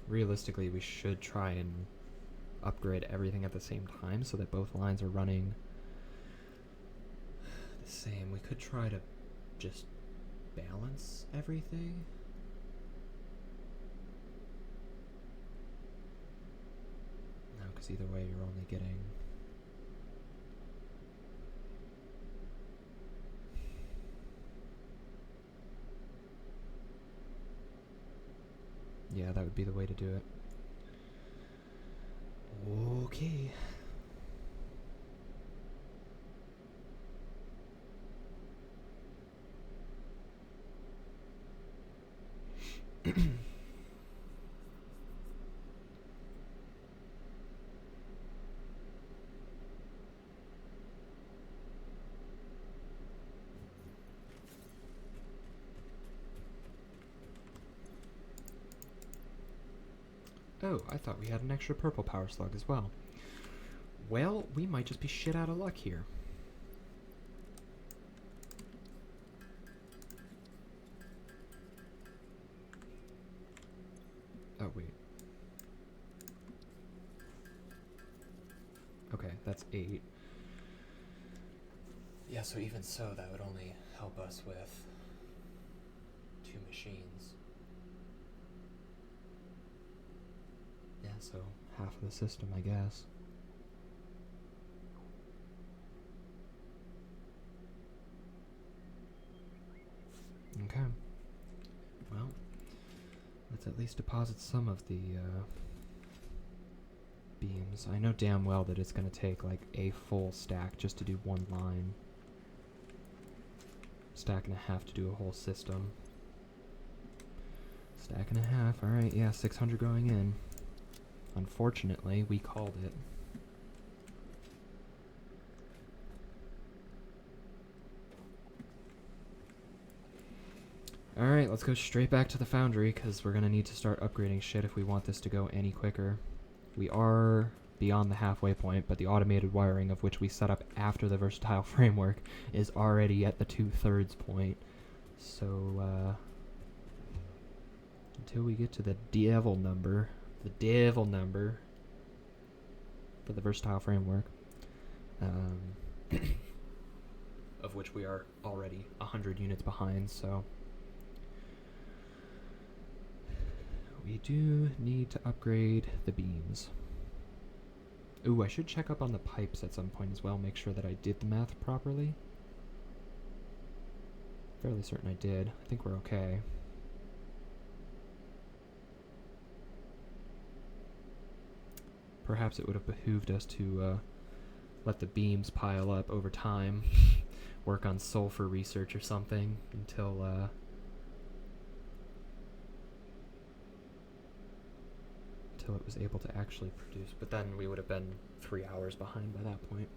Realistically, we should try and upgrade everything at the same time so that both lines are running the same. We could try to just balance everything. No, because either way you're only getting... Yeah, that would be the way to do it. Okay. Oh, I thought we had an extra purple power slug as well. Well, we might just be shit out of luck here. Oh, wait. Okay, that's 8. Yeah, so even so, that would only help us with 2 machines. Yeah, so half of the system, I guess. Okay. Well, let's at least deposit some of the beams. I know damn well that it's going to take like a full stack just to do one line. Stack and a half to do a whole system. Stack and a half. Alright, yeah, 600 going in. Unfortunately, we called it. Alright, let's go straight back to the foundry, because we're going to need to start upgrading shit if we want this to go any quicker. We are beyond the halfway point, but the automated wiring, of which we set up after the versatile framework, is already at the 2/3 point. So, until we get to the devil number for the versatile framework, of which we are already 100 units behind, so we do need to upgrade the beams. Ooh, I should check up on the pipes at some point as well, make sure that I did the math properly. Fairly certain I did. I think we're okay. Perhaps it would have behooved us to let the beams pile up over time, work on sulfur research or something until it was able to actually produce. But then we would have been 3 hours behind by that point.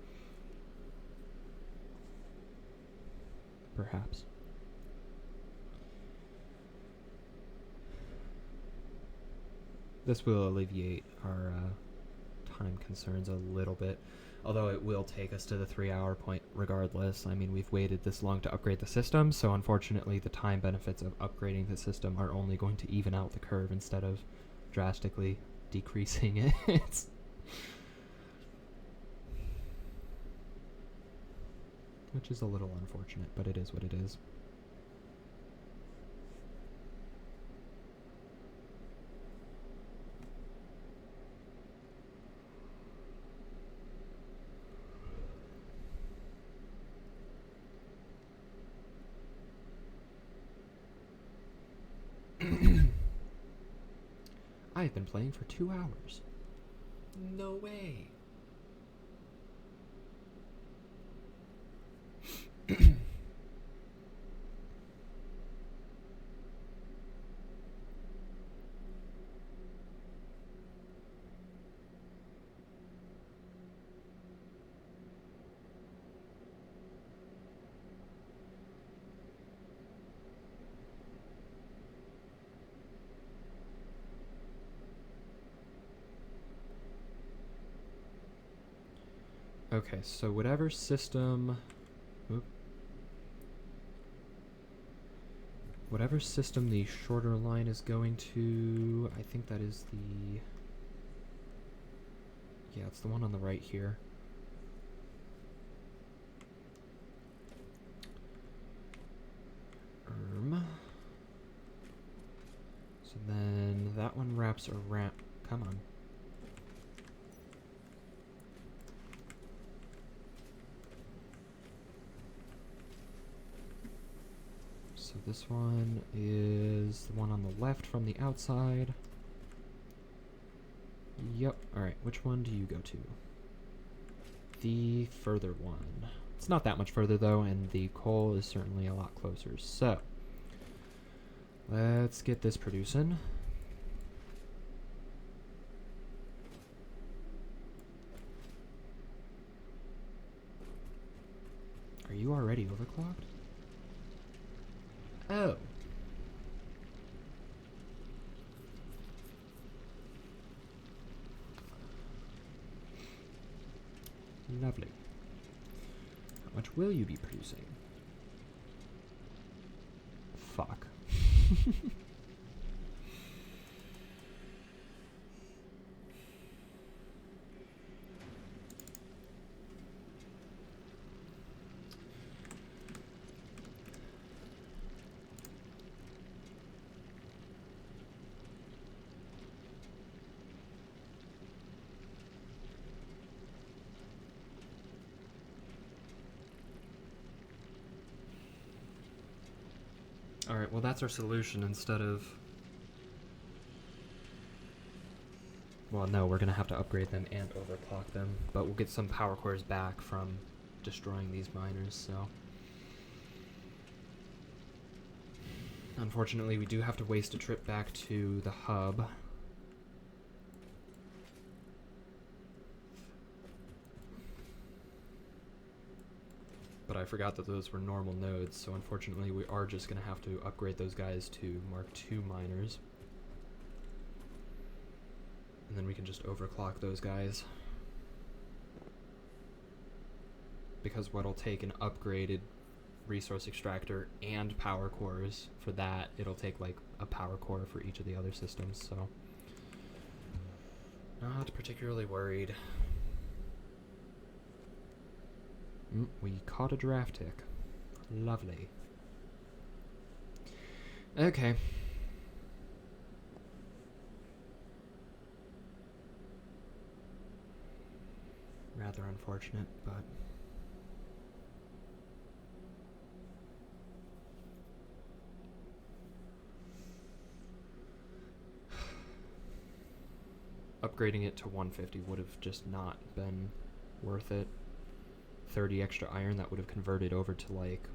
Perhaps. This will alleviate our time concerns a little bit, although it will take us to the 3-hour point regardless. I mean, we've waited this long to upgrade the system, so unfortunately the time benefits of upgrading the system are only going to even out the curve instead of drastically decreasing it. Which is a little unfortunate, but it is what it is. I've been playing for 2 hours. No way. Okay, so whatever system... Whatever system the shorter line is going to... I think that is the... Yeah, it's the one on the right here. So then that one wraps around... Come on. So this one is the one on the left from the outside. Yep. Alright, which one do you go to? The further one. It's not that much further though, and the coal is certainly a lot closer. So, let's get this producing. Are you already overclocked? Oh. Lovely. How much will you be producing? Fuck. Alright, well that's our solution instead of... Well, no, we're gonna have to upgrade them and overclock them, but we'll get some power cores back from destroying these miners, so... Unfortunately, we do have to waste a trip back to the hub. But I forgot that those were normal nodes, so unfortunately we are just going to have to upgrade those guys to Mark II miners. And then we can just overclock those guys. Because what'll take an upgraded resource extractor and power cores for that, it'll take like a power core for each of the other systems, so... Not particularly worried. We caught a draft tick. Lovely. Okay. Rather unfortunate, but... upgrading it to 150 would have just not been worth it. 30 extra iron, that would have converted over to like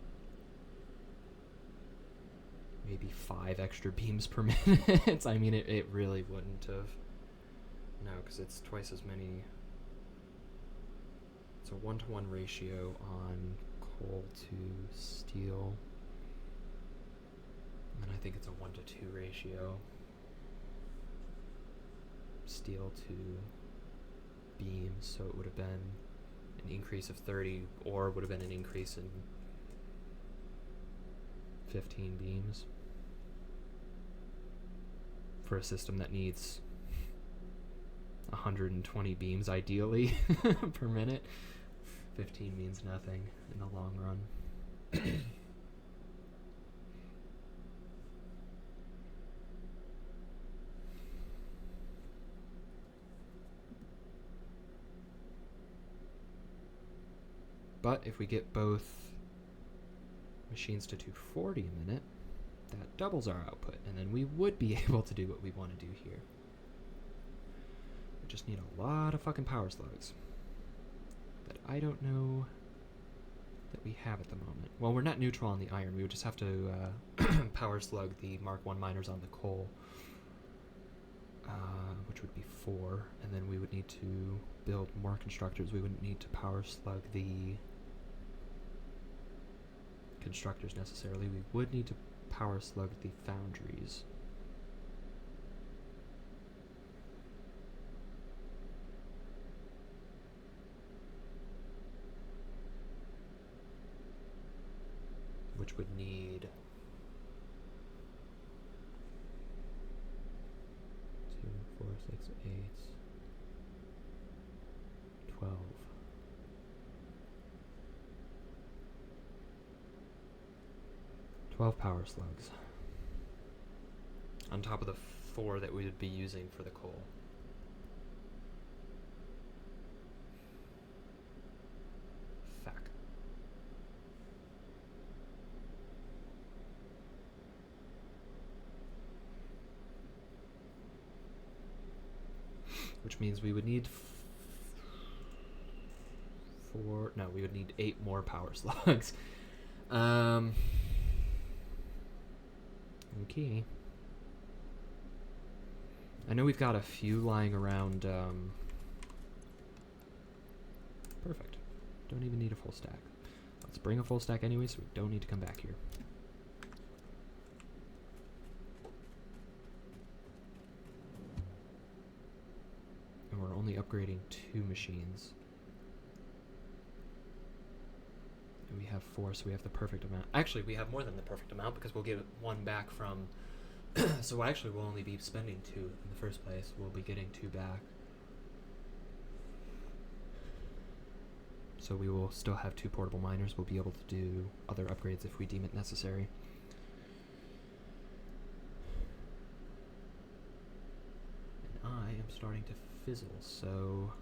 maybe 5 extra beams per minute. I mean, it really wouldn't have. No, because it's twice as many. It's a 1-to-1 ratio on coal to steel. And I think it's a 1-to-2 ratio. Steel to beams, so it would have been an increase of 30, or would have been an increase in 15 beams for a system that needs 120 beams ideally per minute. 15 means nothing in the long run. But if we get both machines to 240 a minute, that doubles our output, and then we would be able to do what we want to do here. We just need a lot of fucking power slugs that I don't know that we have at the moment. Well, we're not neutral on the iron. We would just have to power slug the Mark 1 miners on the coal, which would be 4, and then we would need to build more constructors. We wouldn't need to power slug the constructors necessarily. We would need to power slug the foundries. Which would need 2, 4, 6, 8, 12. 12 power slugs. On top of the 4 that we would be using for the coal. Fuck. Which means we would need 4. No, we would need 8 more power slugs. Okay. I know we've got a few lying around. Perfect. Don't even need a full stack. Let's bring a full stack anyway, so we don't need to come back here. And we're only upgrading 2 machines. And we have 4, so we have the perfect amount. Actually, we have more than the perfect amount because we'll get 1 back from... so actually, we'll only be spending 2 in the first place. We'll be getting 2 back. So we will still have 2 portable miners. We'll be able to do other upgrades if we deem it necessary. And I am starting to fizzle, so...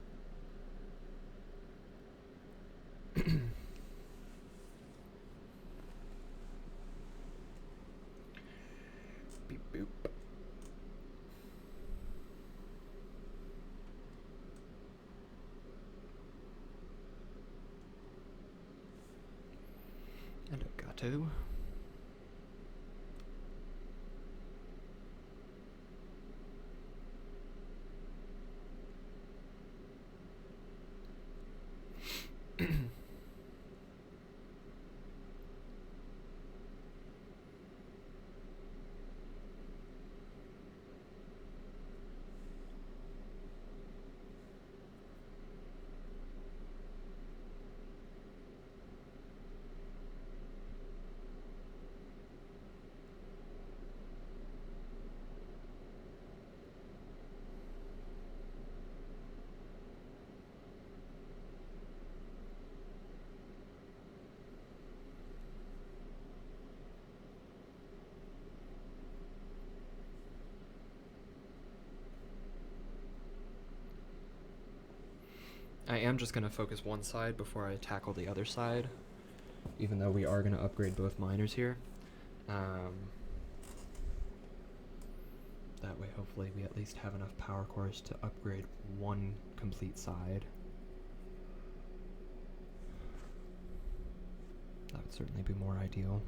Beep boop. And a gato. I am just going to focus one side before I tackle the other side, even though we are going to upgrade both miners here. That way, hopefully, we at least have enough power cores to upgrade one complete side. That would certainly be more ideal.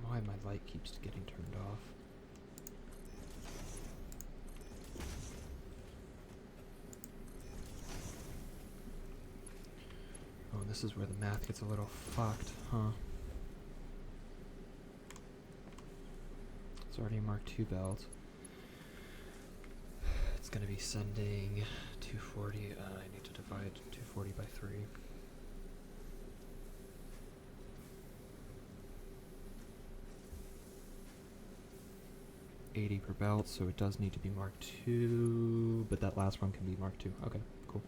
Why my light keeps getting turned off. Oh, this is where the math gets a little fucked, huh? It's already a Mark II belt. It's gonna be sending 240. I need to divide 240 by 3. $80 per belt, so it does need to be Mark II, but that last one can be Mark II. Okay, cool.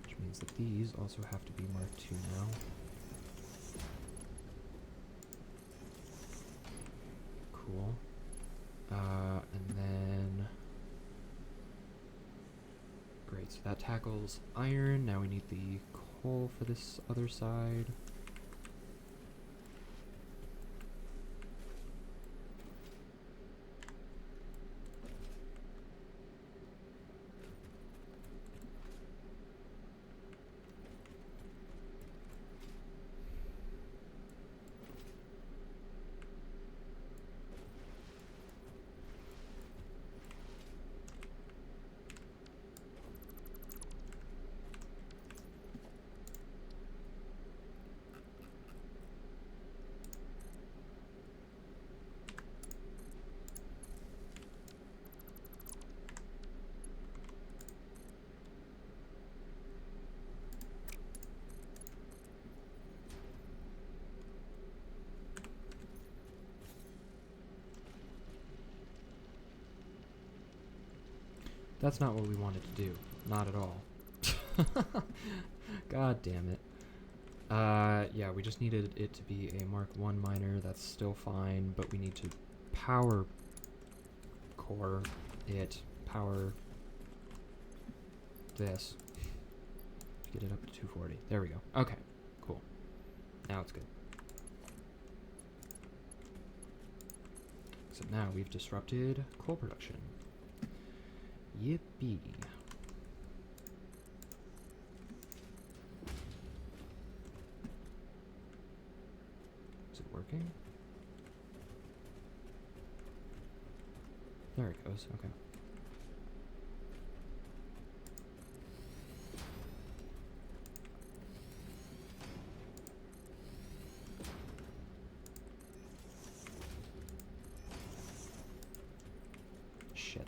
Which means that these also have to be Mark II now. Cool. And then... Great, so that tackles iron. Now we need the coal for this other side. That's not what we wanted to do. Not at all. God damn it. Yeah, we just needed it to be a Mark I miner. That's still fine, but we need to power core it. Power this. Get it up to 240. There we go. Okay, cool. Now it's good. So now we've disrupted coal production. Yippee. Is it working? There it goes, okay. Shit.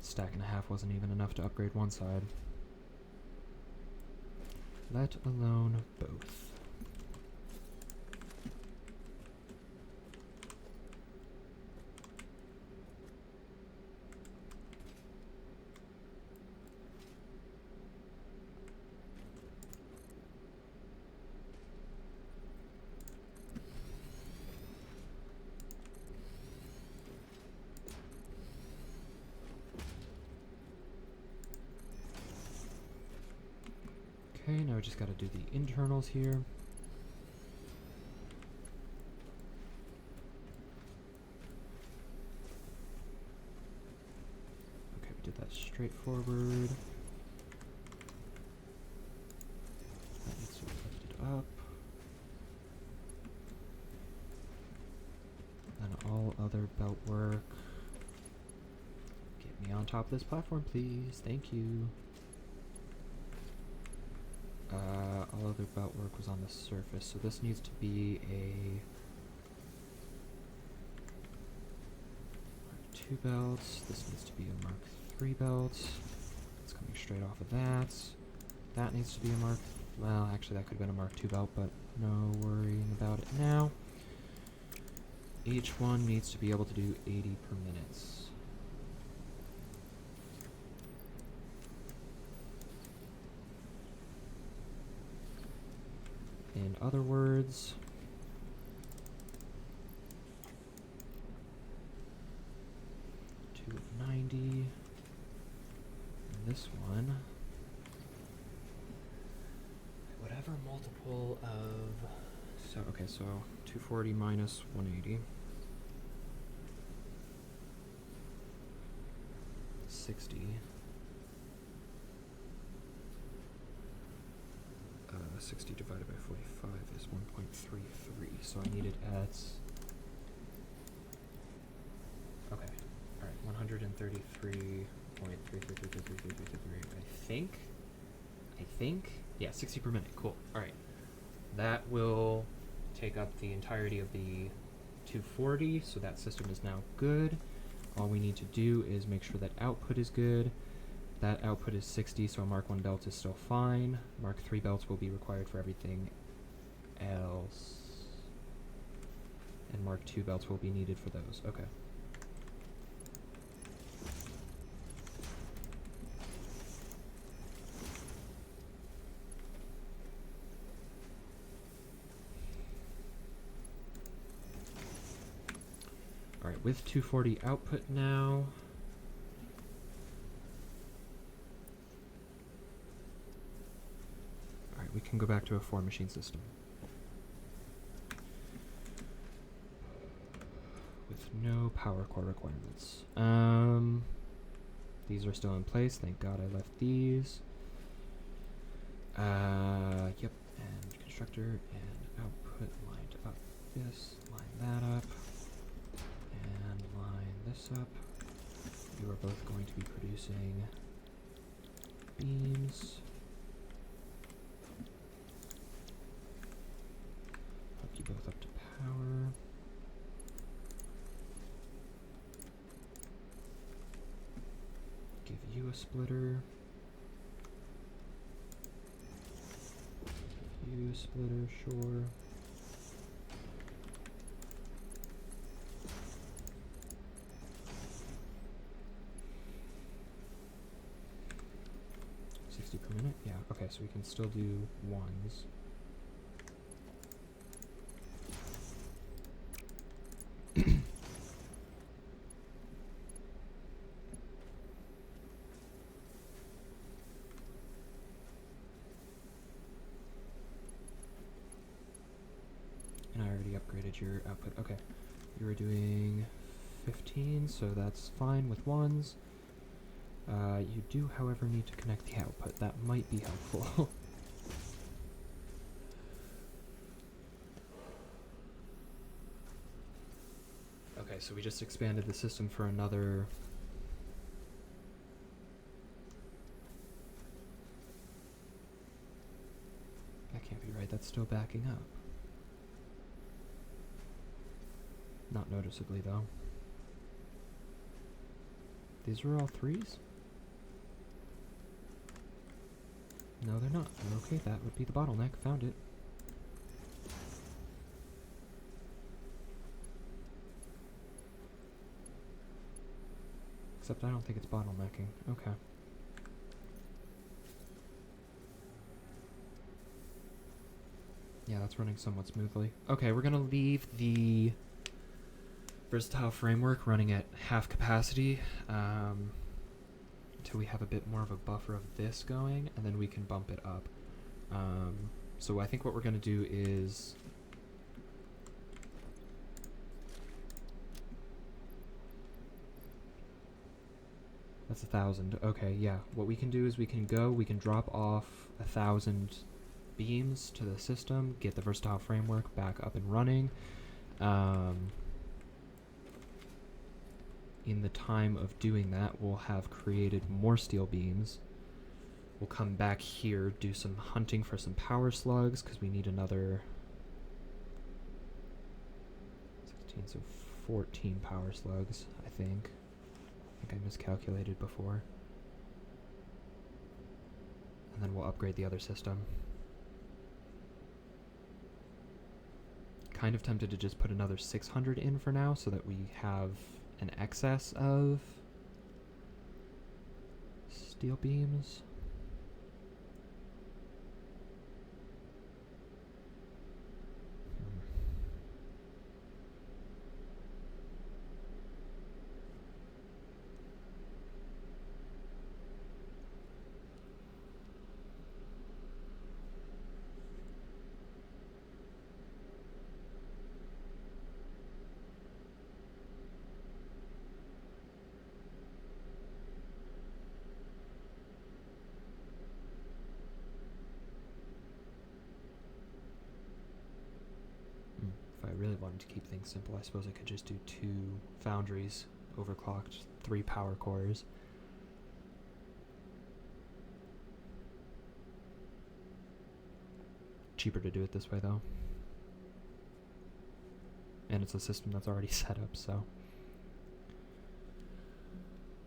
Stack and a half wasn't even enough to upgrade one side. Let alone both. Okay, now we just gotta do the internals here. Okay, we did that straightforward. That needs to be lifted up. And all other belt work. Get me on top of this platform, please. Thank you. All other belt work was on the surface, so this needs to be a Mark 2 belt. This needs to be a Mark 3 belt. It's coming straight off of that. That needs to be a Mark... Well, actually that could have been a Mark 2 belt, but no worrying about it now. Each one needs to be able to do 80 per minute. In other words, two 90. And this one, whatever multiple of, so okay, so 240 minus 180. 60. 60 divided by 45 is 1.33, so I need it at... Okay, alright, 133.3333333. I think? Yeah, 60 per minute, cool. Alright, that will take up the entirety of the 240, so that system is now good. All we need to do is make sure that output is good. That output is 60, so a Mark 1 belt is still fine. Mark 3 belts will be required for everything else. And Mark 2 belts will be needed for those. Okay. Alright, with 240 output now. We can go back to a 4-machine system. With no power core requirements. These are still in place. Thank God I left these. Yep. And constructor and output lined up. This, line that up. And line this up. You are both going to be producing beams. You both up to power. Give you a splitter. Give you a splitter, sure. $60 per minute? Yeah, okay, so we can still do ones. And I already upgraded your output. Okay, you were doing 15, so that's fine with ones. You do, however, need to connect the output. That might be helpful. Okay, so we just expanded the system for another... That can't be right, that's still backing up. Not noticeably, though. These are all 3s? No, they're not. Okay, that would be the bottleneck. Found it. Except I don't think it's bottlenecking. Okay. Yeah, that's running somewhat smoothly. Okay, we're gonna leave the versatile framework running at half capacity until we have a bit more of a buffer of this going, and then we can bump it up. So I think what we're going to do is... That's 1,000. Okay, yeah. What we can do is we can drop off 1,000 beams to the system, get the versatile framework back up and running. In the time of doing that, we'll have created more steel beams. We'll come back here, do some hunting for some power slugs, because we need another 16, so 14 power slugs, I think. I miscalculated before. And then we'll upgrade the other system. Kind of tempted to just put another 600 in for now so that we have an excess of steel beams. If I really wanted to keep things simple, I suppose I could just do 2 foundries, overclocked, 3 power cores. Cheaper to do it this way, though. And it's a system that's already set up, so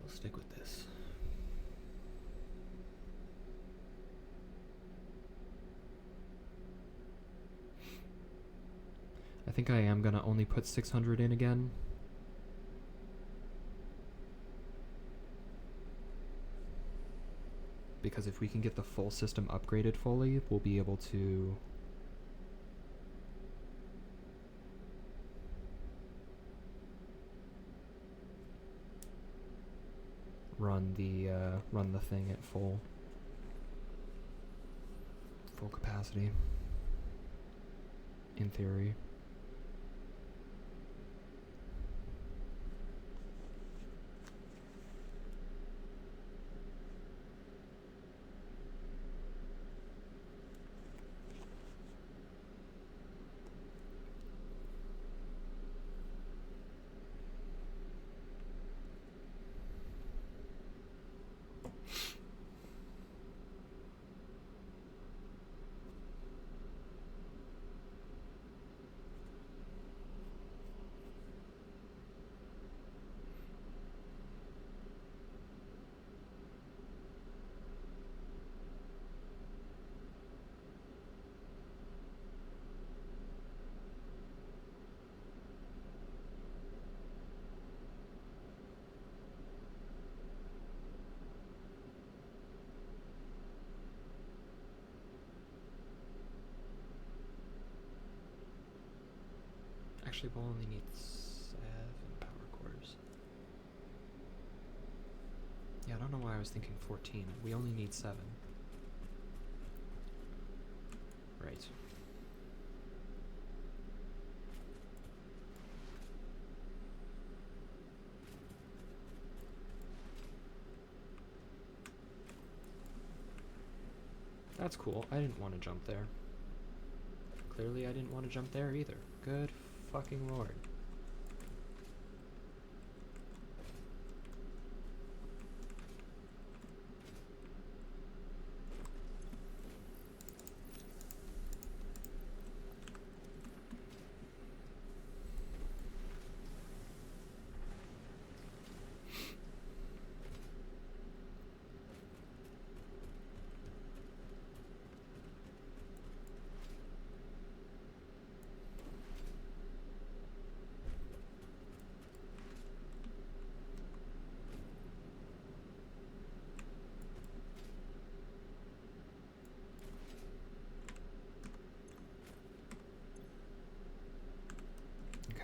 we'll stick with this. I think I am gonna only put 600 in again. Because if we can get the full system upgraded fully, we'll be able to run the thing at full capacity, in theory. Actually, we'll only need 7 power cores. Yeah, I don't know why I was thinking 14. We only need 7. Right. That's cool. I didn't want to jump there. Clearly I didn't want to jump there either. Good fucking lord.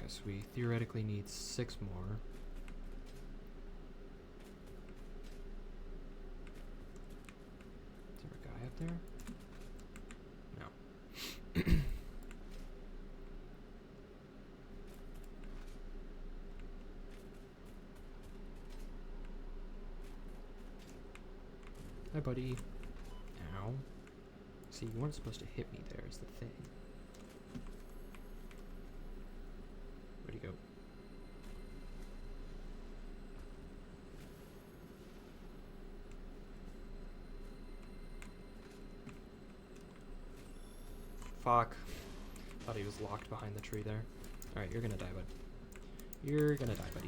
So we theoretically need 6 more. Is there a guy up there? buddy. Ow. See, you weren't supposed to hit me there, is the thing. Where'd he go? Fuck. Thought he was locked behind the tree there. Alright, you're gonna die, bud. You're gonna die, buddy.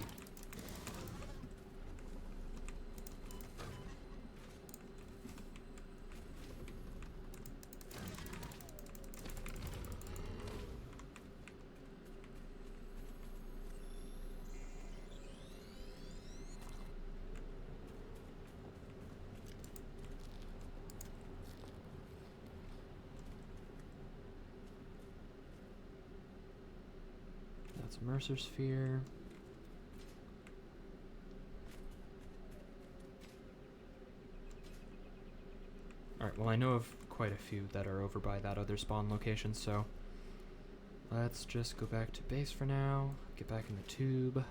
That's Mercer Sphere. Alright, well I know of quite a few that are over by that other spawn location, so let's just go back to base for now, get back in the tube.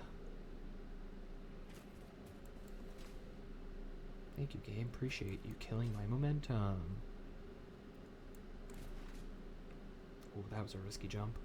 Thank you, game. Appreciate you killing my momentum. Oh, that was a risky jump.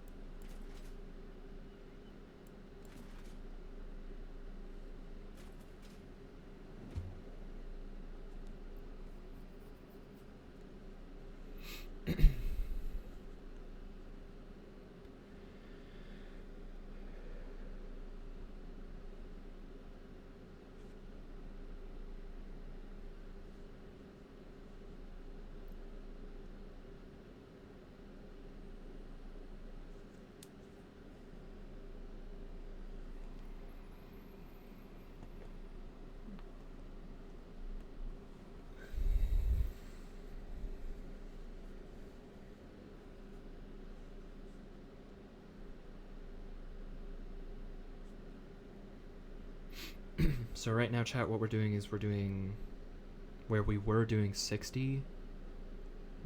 So right now, chat, what we're doing is where we were doing 60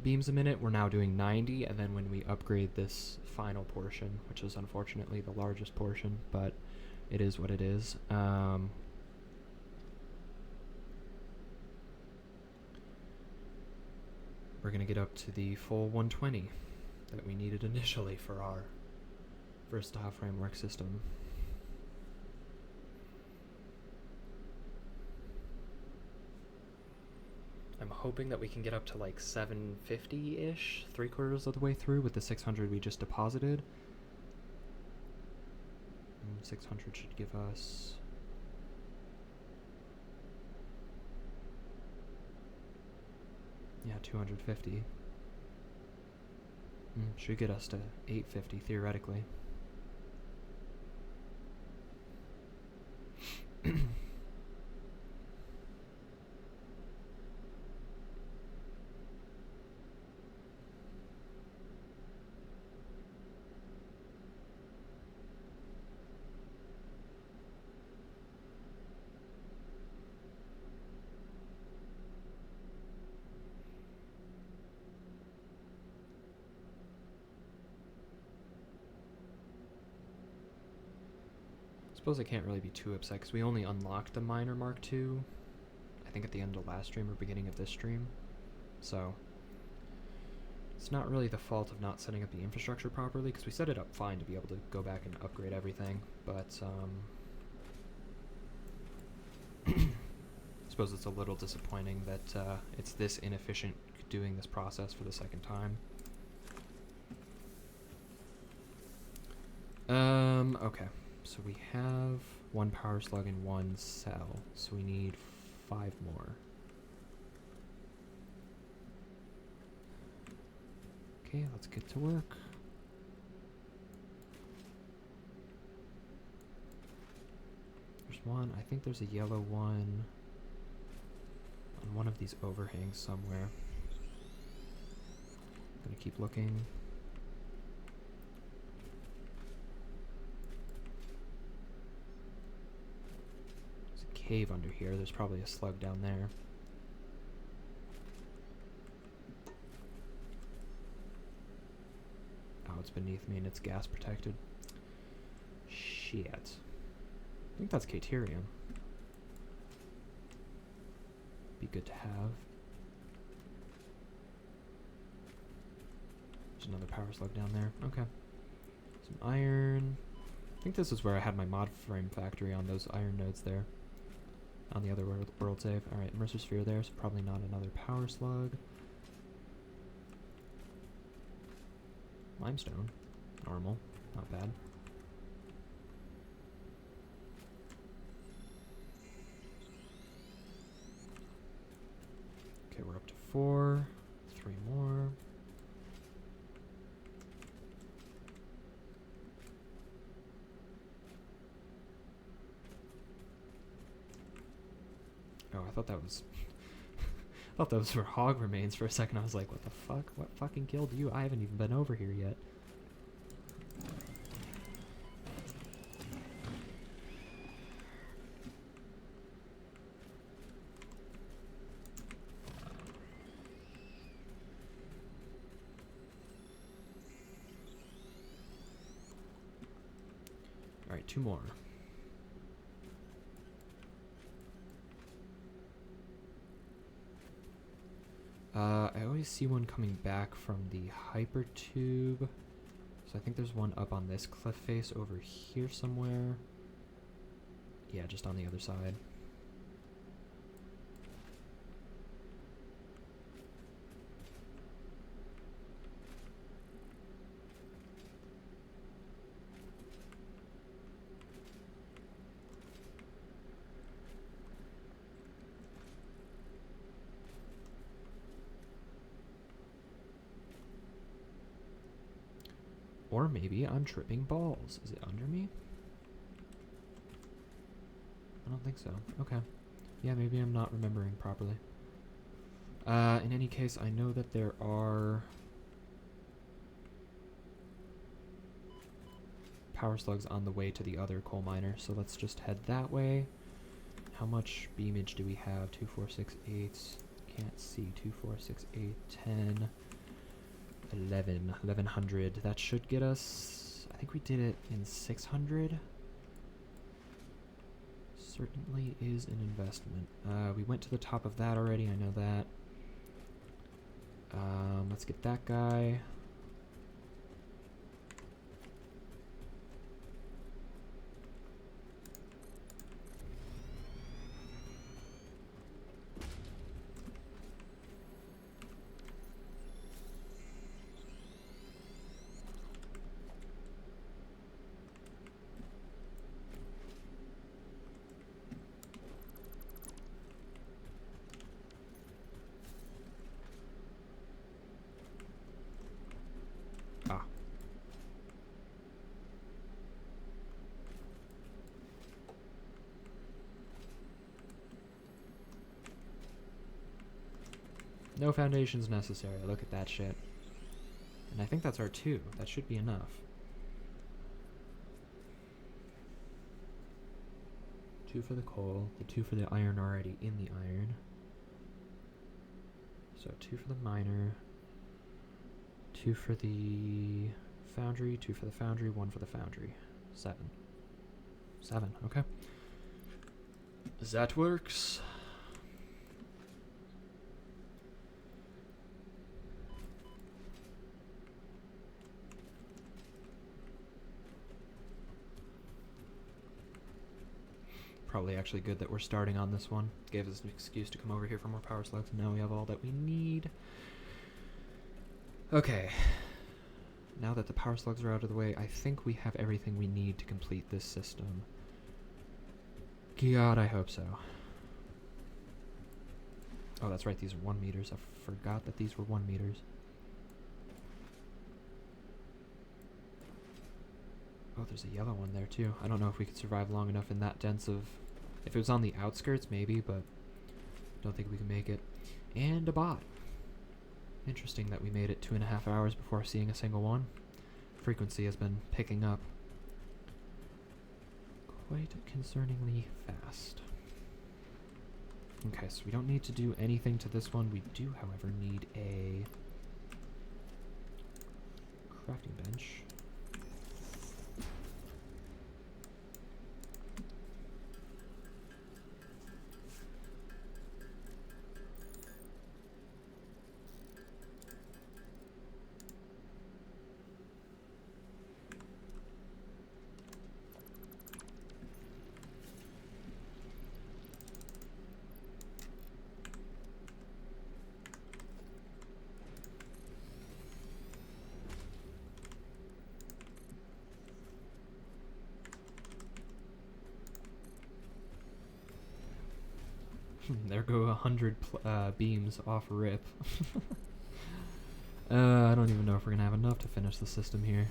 beams a minute, we're now doing 90, and then when we upgrade this final portion, which is unfortunately the largest portion, but it is what it is, we're gonna get up to the full 120 that we needed initially for our versatile framework system. I'm hoping that we can get up to like 750-ish, 3/4 of the way through with the 600 we just deposited. 600 should give us... yeah, 250. Should get us to 850 theoretically. Suppose I can't really be too upset because we only unlocked the Miner Mark II, I think at the end of last stream or beginning of this stream. So it's not really the fault of not setting up the infrastructure properly, because we set it up fine to be able to go back and upgrade everything, but I suppose it's a little disappointing that it's this inefficient doing this process for the second time. Okay. So we have 1 power slug and 1 cell, so we need 5 more. Okay, let's get to work. There's one, I think there's a yellow one on one of these overhangs somewhere. Gonna keep looking. Cave under here. There's probably a slug down there. Oh, it's beneath me and it's gas protected. Shit. I think that's Caterium. Be good to have. There's another power slug down there. Okay. Some iron. I think this is where I had my mod frame factory on those iron nodes there. On the other world save. Alright, Mercer Sphere there, so probably not another power slug. Limestone. Normal. Not bad. Okay, we're up to 4. 3 more. Oh, I thought that was I thought those were hog remains for a second. I was like, what the fuck? What fucking killed you? I haven't even been over here yet. Alright, 2 more. I always see one coming back from the hypertube. So I think there's one up on this cliff face over here somewhere. Yeah, just on the other side. Or maybe I'm tripping balls. Is it under me? I don't think so. Okay. Yeah, maybe I'm not remembering properly. In any case, I know that there are power slugs on the way to the other coal miner, so let's just head that way. How much beamage do we have? 2, 4, 6, 8. Can't see. 2, 4, 6, 8, 10. 1100. That should get us, I think we did it in 600. Certainly is an investment. We went to the top of that already, I know that. Let's get that guy. Ah. No foundations necessary. Look at that shit. And I think that's our 2. That should be enough. 2 for the coal. The 2 for the iron already in the iron. So 2 for the miner. 2 for the foundry. 2 for the foundry. 1 for the foundry. 7. 7. Okay. That works. Probably actually good that we're starting on this one. Gave us an excuse to come over here for more power slugs, and now we have all that we need. Okay. Now that the power slugs are out of the way, I think we have everything we need to complete this system. God, I hope so. Oh, that's right, these are 1 meters. I forgot that these were 1 meters. Oh, there's a yellow one there too. I don't know if we could survive long enough in that dense of... If it was on the outskirts, maybe, but don't think we can make it. And a bot. Interesting that we made it 2.5 hours before seeing a single one. Frequency has been picking up quite concerningly fast. Okay, so we don't need to do anything to this one. We do, however, need a crafting bench. There go 100 beams off rip. I don't even know if we're gonna have enough to finish the system here.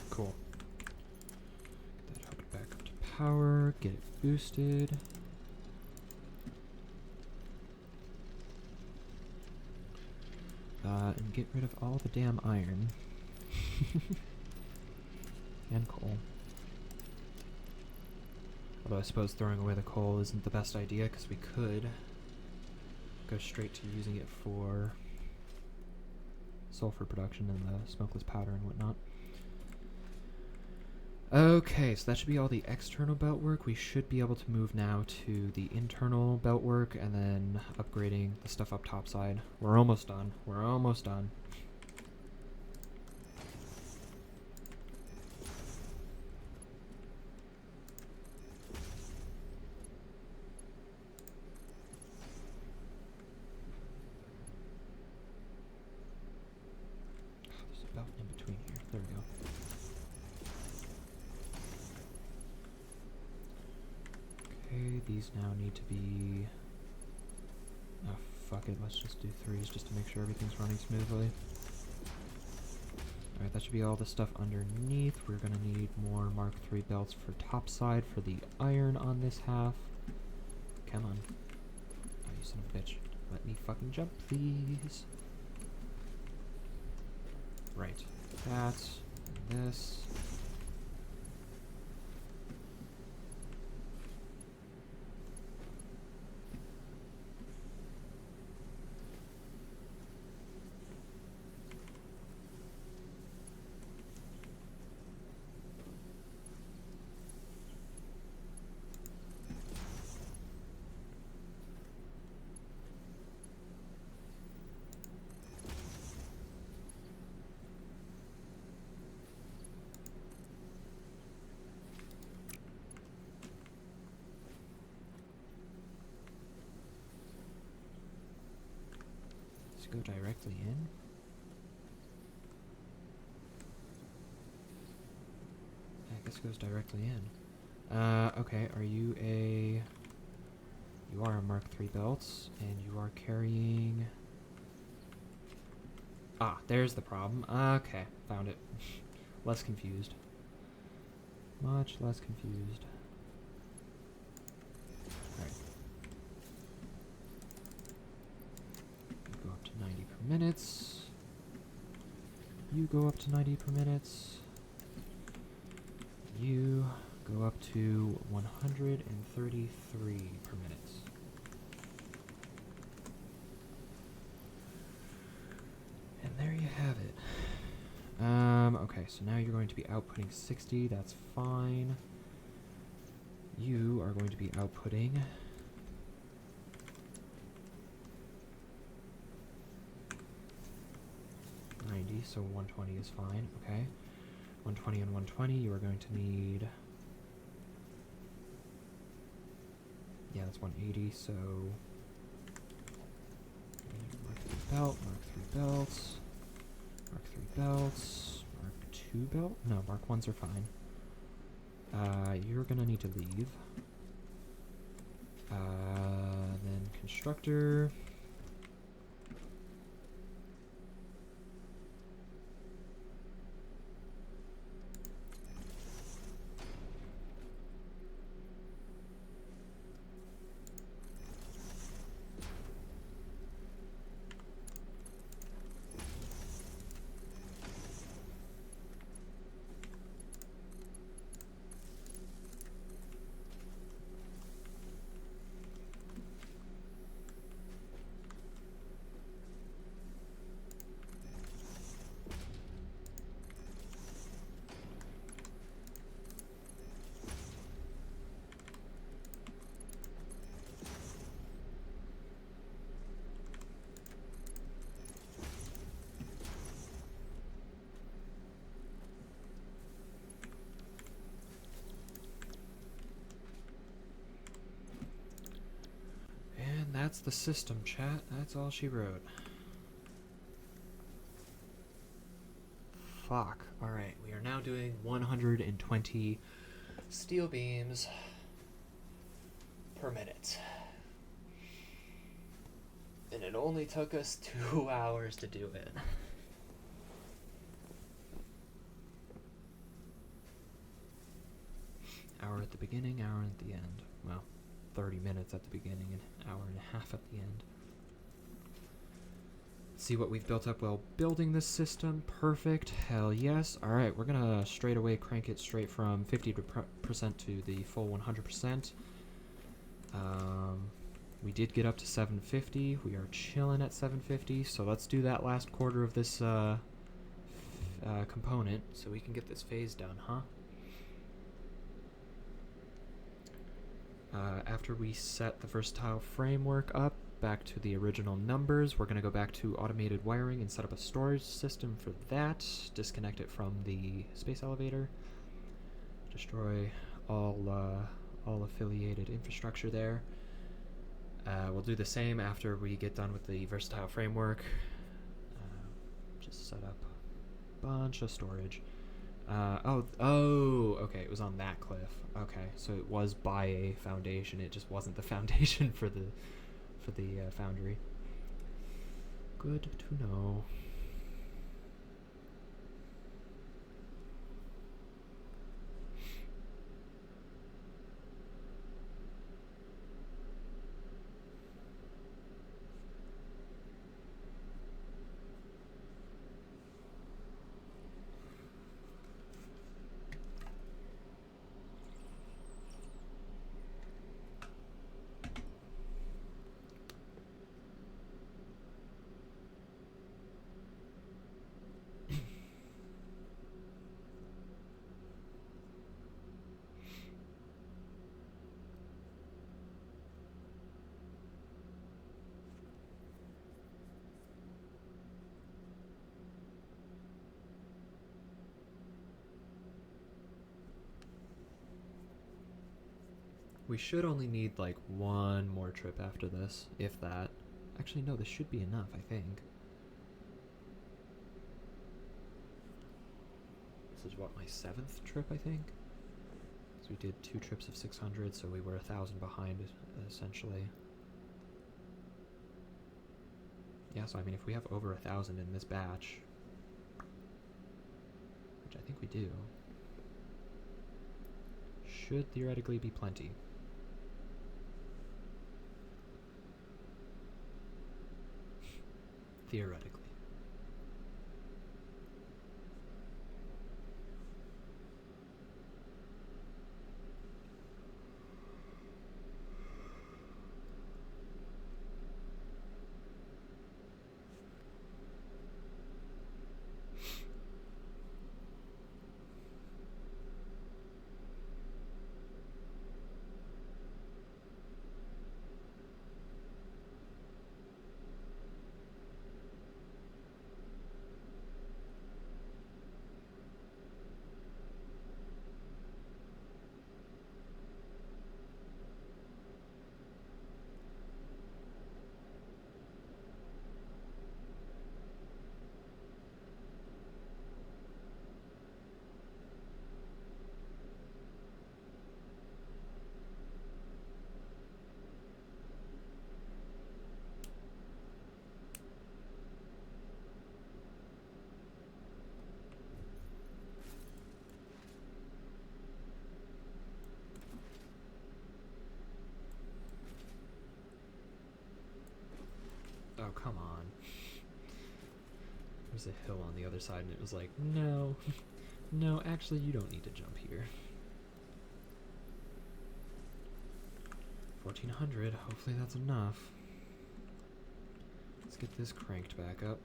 Cool. Get that hooked back up to power, get it boosted. And get rid of all the damn iron. And coal. Although I suppose throwing away the coal isn't the best idea, because we could go straight to using it for sulfur production and the smokeless powder and whatnot. Okay, so that should be all the external belt work. We should be able to move now to the internal belt work and then upgrading the stuff up topside. We're almost done. We're almost done. There's a belt in between here. There we go. Okay, these now need to be... Oh, fuck it, let's just do 3s just to make sure everything's running smoothly. Alright, that should be all the stuff underneath. We're gonna need more Mark III belts for topside for the iron on this half. Come on. Oh, you son of a bitch. Let me fucking jump, please. Right. That, and this. Go directly in? I guess it goes directly in. Okay, are you a... You are a Mark III belt, and you are carrying... Ah, there's the problem. Okay, found it. Less confused. Much less confused. Alright. Go up to 90 per minutes. You go up to 90 per minutes. You go up to 133 per minute. And there you have it. Okay, so now you're going to be outputting 60, that's fine. You are going to be outputting 90, so 120 is fine, okay. 120 and 120, you are going to need... Yeah, that's 180, so... Mark 3 belt, mark 3 belts, mark 3 belts, mark 2 belt? No, mark 1s are fine. You're gonna need to leave. Then constructor... And that's the system, chat. That's all she wrote. Fuck. Alright, we are now doing 120 steel beams per minute. And it only took us 2 hours to do it. Hour at the beginning, hour at the end. Well, 30 minutes at the beginning and an hour and a half at the end. See what we've built up while building this system. Perfect. Hell yes. Alright, we're gonna straight away crank it straight from 50% to the full 100%. We did get up to 750. We are chilling at 750. So let's do that last quarter of this component so we can get this phase done, huh? After we set the versatile framework up back to the original numbers, we're going to go back to automated wiring and set up a storage system for that. Disconnect it from the space elevator. Destroy all affiliated infrastructure there. We'll do the same after we get done with the versatile framework. Just set up a bunch of storage. Okay, it was on that cliff. Okay, so it was by a foundation. It just wasn't the foundation for the foundry. Good to know. We should only need like one more trip after this, if that. Actually, no, this should be enough, I think. This is what, my 7th trip, I think? So we did 2 trips of 600, so we were 1,000 behind, essentially. Yeah, so I mean, if we have over 1,000 in this batch, which I think we do, should theoretically be plenty. Theoretically. come on. There's a hill on the other side, and it was like, no. No, actually, you don't need to jump here. 1400, hopefully that's enough. Let's get this cranked back up.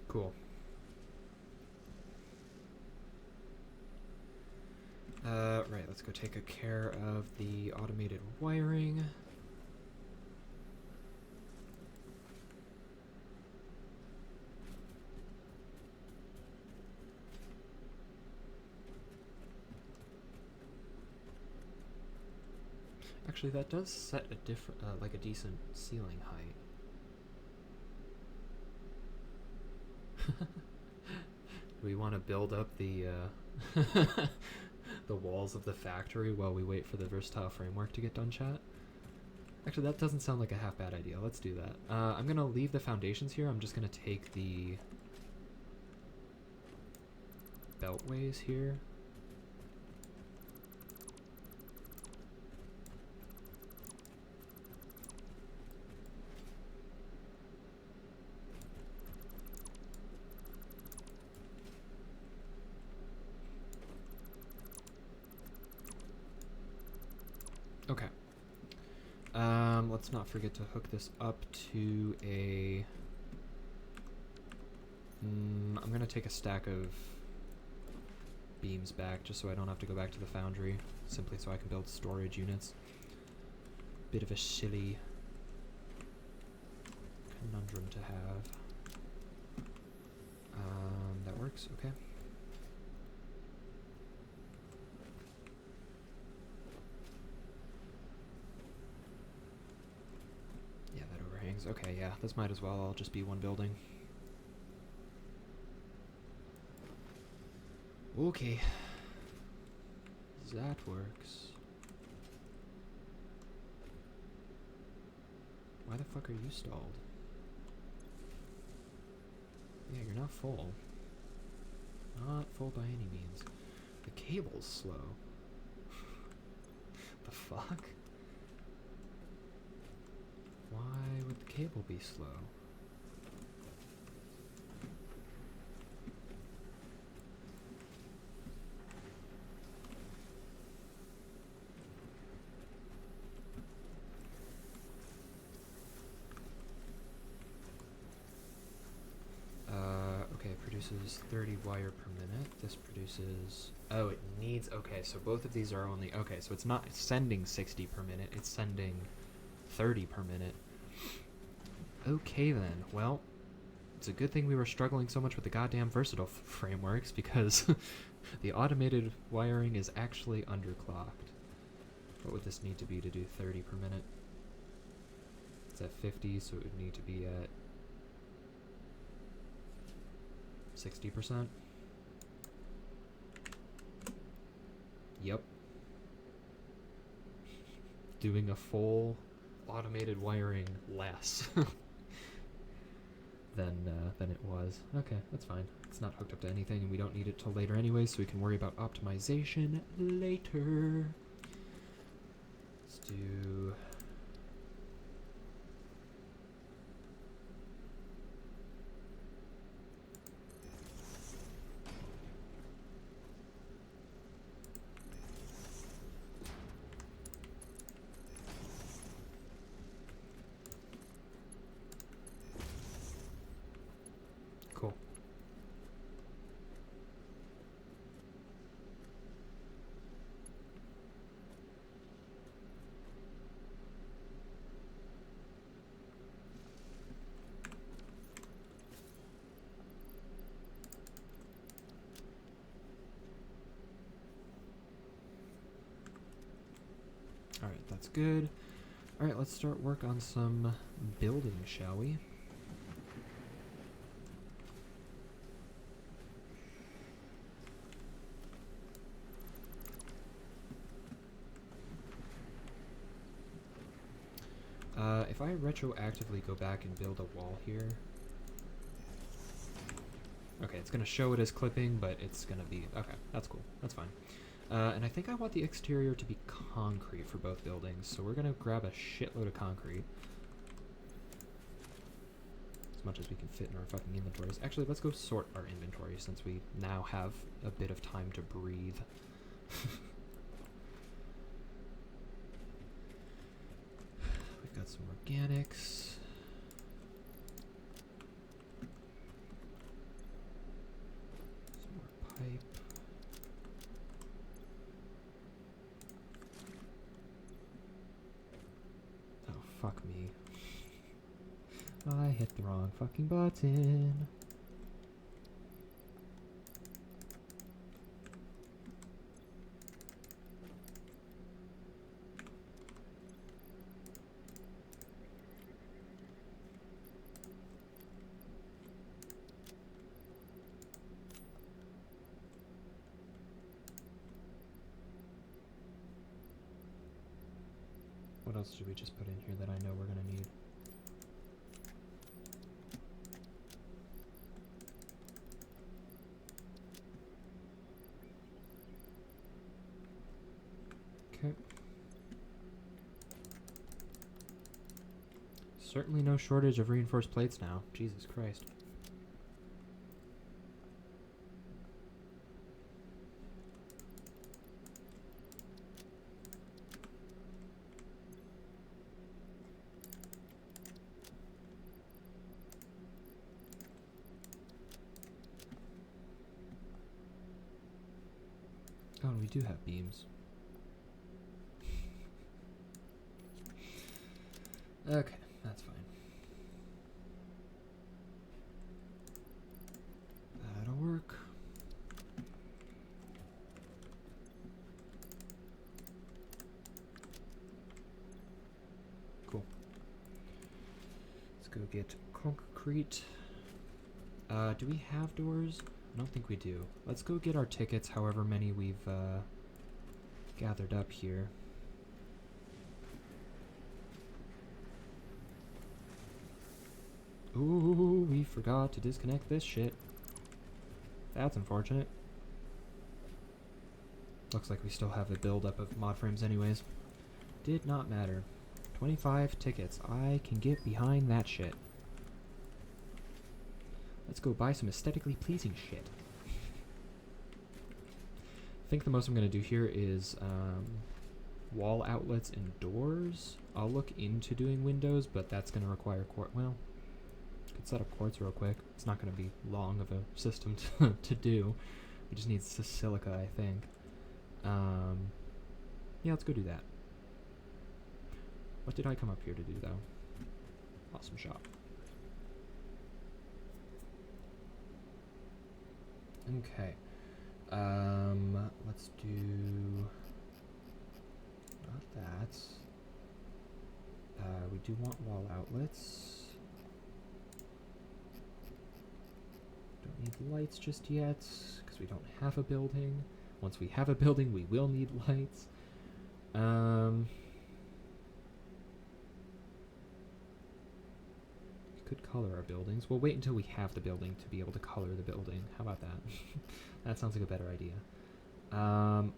Cool. Right, let's go take care of the automated wiring. Actually, that does set a different, like a decent ceiling height. Do we want to build up the the walls of the factory while we wait for the versatile framework to get done, chat? Actually, that doesn't sound like a half bad idea. Let's do that. I'm gonna leave the foundations here. I'm just gonna take the beltways here. Okay. Let's not forget to hook this up to a... I'm gonna take a stack of beams back just so I don't have to go back to the foundry, simply so I can build storage units. Bit of a silly conundrum to have. That works, okay. Yeah, that overhangs. Okay, yeah, this might as well all just be one building. Okay. That works. Why the fuck are you stalled? Yeah, you're not full. Not full by any means. The cable's slow. The fuck? Why would the cable be slow? Okay, it produces 30 wire per minute. This produces... Oh, it needs... Okay, so both of these are only... Okay, so it's not sending 60 per minute, it's sending 30 per minute. Okay then, well, it's a good thing we were struggling so much with the goddamn versatile frameworks, because the automated wiring is actually underclocked. What would this need to be to do 30 per minute? It's at 50, so it would need to be at 60%. Yep. Doing a full automated wiring less than it was. Okay, that's fine. It's not hooked up to anything, and we don't need it till later anyway, so we can worry about optimization later. Let's do... Cool. Alright, that's good. Alright, let's start work on some building, shall we? If I retroactively go back and build a wall here... Okay, it's going to show it as clipping, but it's going to be... Okay, that's cool. That's fine. And I think I want the exterior to be concrete for both buildings, so we're going to grab a shitload of concrete. As much as we can fit in our fucking inventories. Actually, let's go sort our inventory since we now have a bit of time to breathe. We've got some organics. Some more pipe. Oh, fuck me. I hit the wrong fucking button. What else should we just put in here that I know we're gonna need? Okay. Certainly no shortage of reinforced plates now. Jesus Christ. Oh, we do have beams. Okay, that's fine. That'll work. Cool. Let's go get concrete. Do we have doors? I don't think we do. Let's go get our tickets, however many we've gathered up here. Ooh, we forgot to disconnect this shit. That's unfortunate. Looks like we still have a buildup of mod frames anyways. Did not matter. 25 tickets. I can get behind that shit. Let's go buy some aesthetically pleasing shit. I think the most I'm going to do here is wall outlets and doors. I'll look into doing windows, but that's going to require well, could set up quartz real quick. It's not going to be long of a system to do. We just need silica, I think. Yeah, let's go do that. What did I come up here to do, though? Awesome shop. Okay. Let's do... Not that. We do want wall outlets. Don't need lights just yet, because we don't have a building. Once we have a building, we will need lights. Could color our buildings. We'll wait until we have the building to be able to color the building. How about that? That sounds like a better idea. Oh,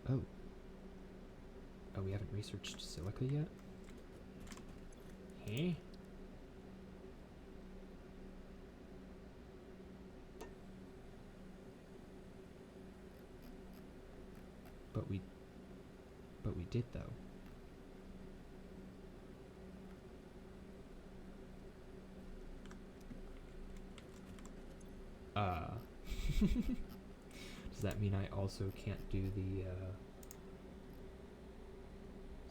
we haven't researched silica yet? Huh? But we did, though. Does that mean I also can't do the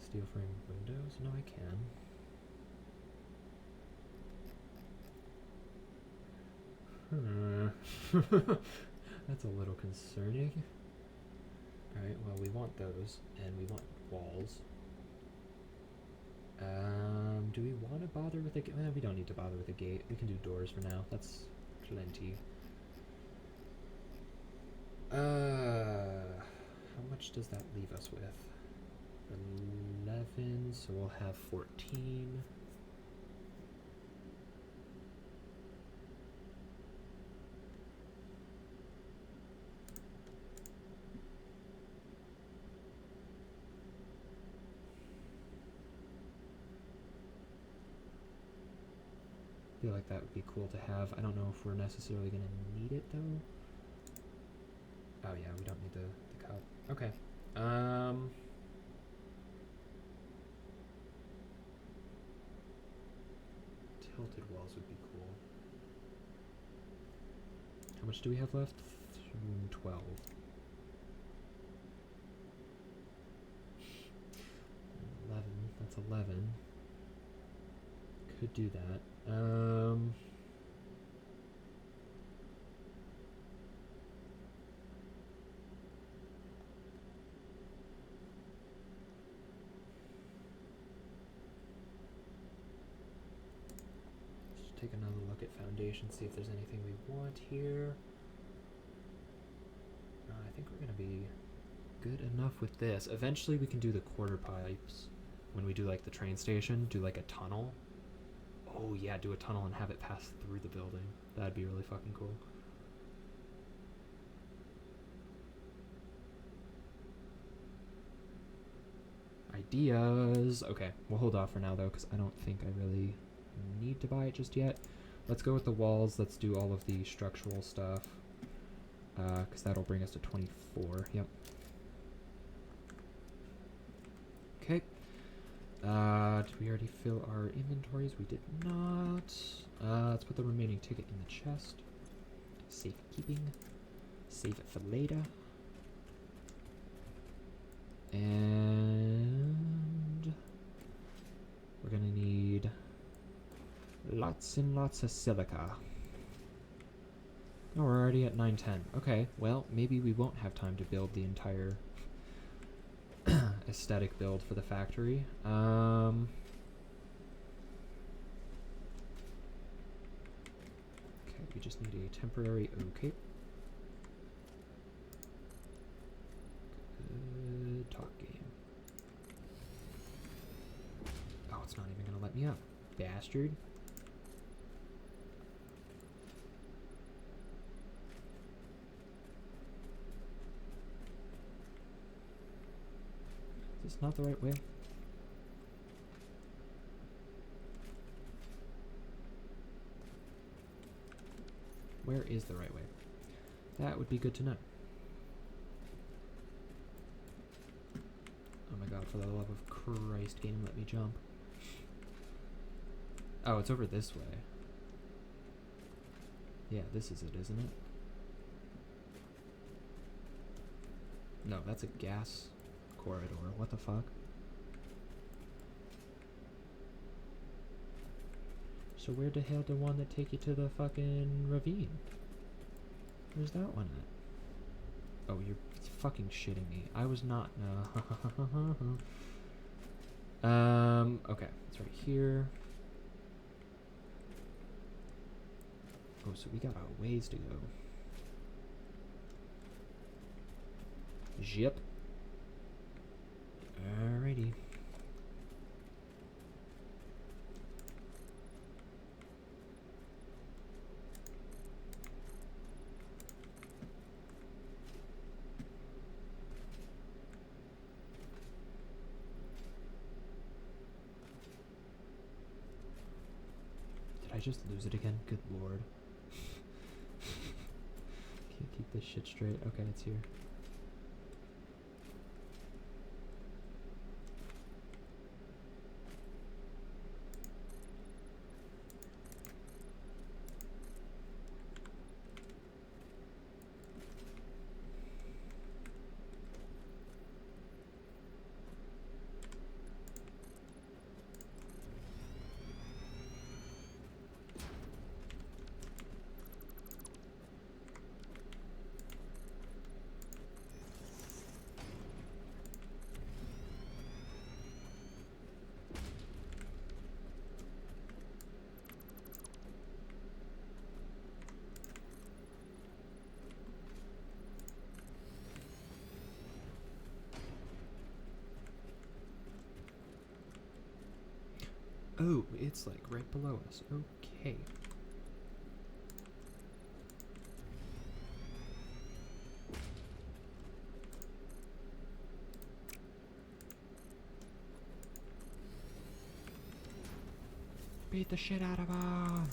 steel frame windows? No, I can. That's a little concerning. Alright, well, we want those, and we want walls. Do we want to bother with a gate? Well, we don't need to bother with a gate. We can do doors for now. That's plenty. How much does that leave us with? 11, so we'll have 14. feel like that would be cool to have. I don't know if we're necessarily going to need it, though. Oh, yeah, we don't need the cup. Okay. Tilted walls would be cool. How much do we have left? 12. 11. That's 11. Could do that. Just take another look at foundation, see if there's anything we want here. I think we're going to be good enough with this. Eventually we can do the quarter pipes. When we do like the train station, do like a tunnel. Oh yeah, do a tunnel and have it pass through the building. That'd be really fucking cool. Ideas. Okay, we'll hold off for now though, because I don't think I really need to buy it just yet. Let's go with the walls. Let's do all of the structural stuff. Because that'll bring us to 24. Yep. Okay. Did we already fill our inventories? We did not. Let's put the remaining ticket in the chest. Safe keeping. Save it for later. And we're gonna need lots and lots of silica. Oh, we're already at 9:10. Okay, well, maybe we won't have time to build the entire aesthetic build for the factory. Okay, we just need a temporary okay. Good talk game. Oh, it's not even gonna let me up, bastard. Is this not the right way? Where is the right way? That would be good to know. Oh my god, for the love of Christ, game, let me jump. Oh, it's over this way. Yeah, this is it, isn't it? No, that's a gas corridor. What the fuck? So where the hell the one that take you to the fucking ravine? Where's that one at? Oh, you're fucking shitting me. I was not. No. Okay, it's right here. Oh, so we got a ways to go. Zip. Alrighty. Did I just lose it again? Good lord. Can't keep this shit straight. Okay, it's here. Oh, it's like right below us. Okay. Beat the shit out of him!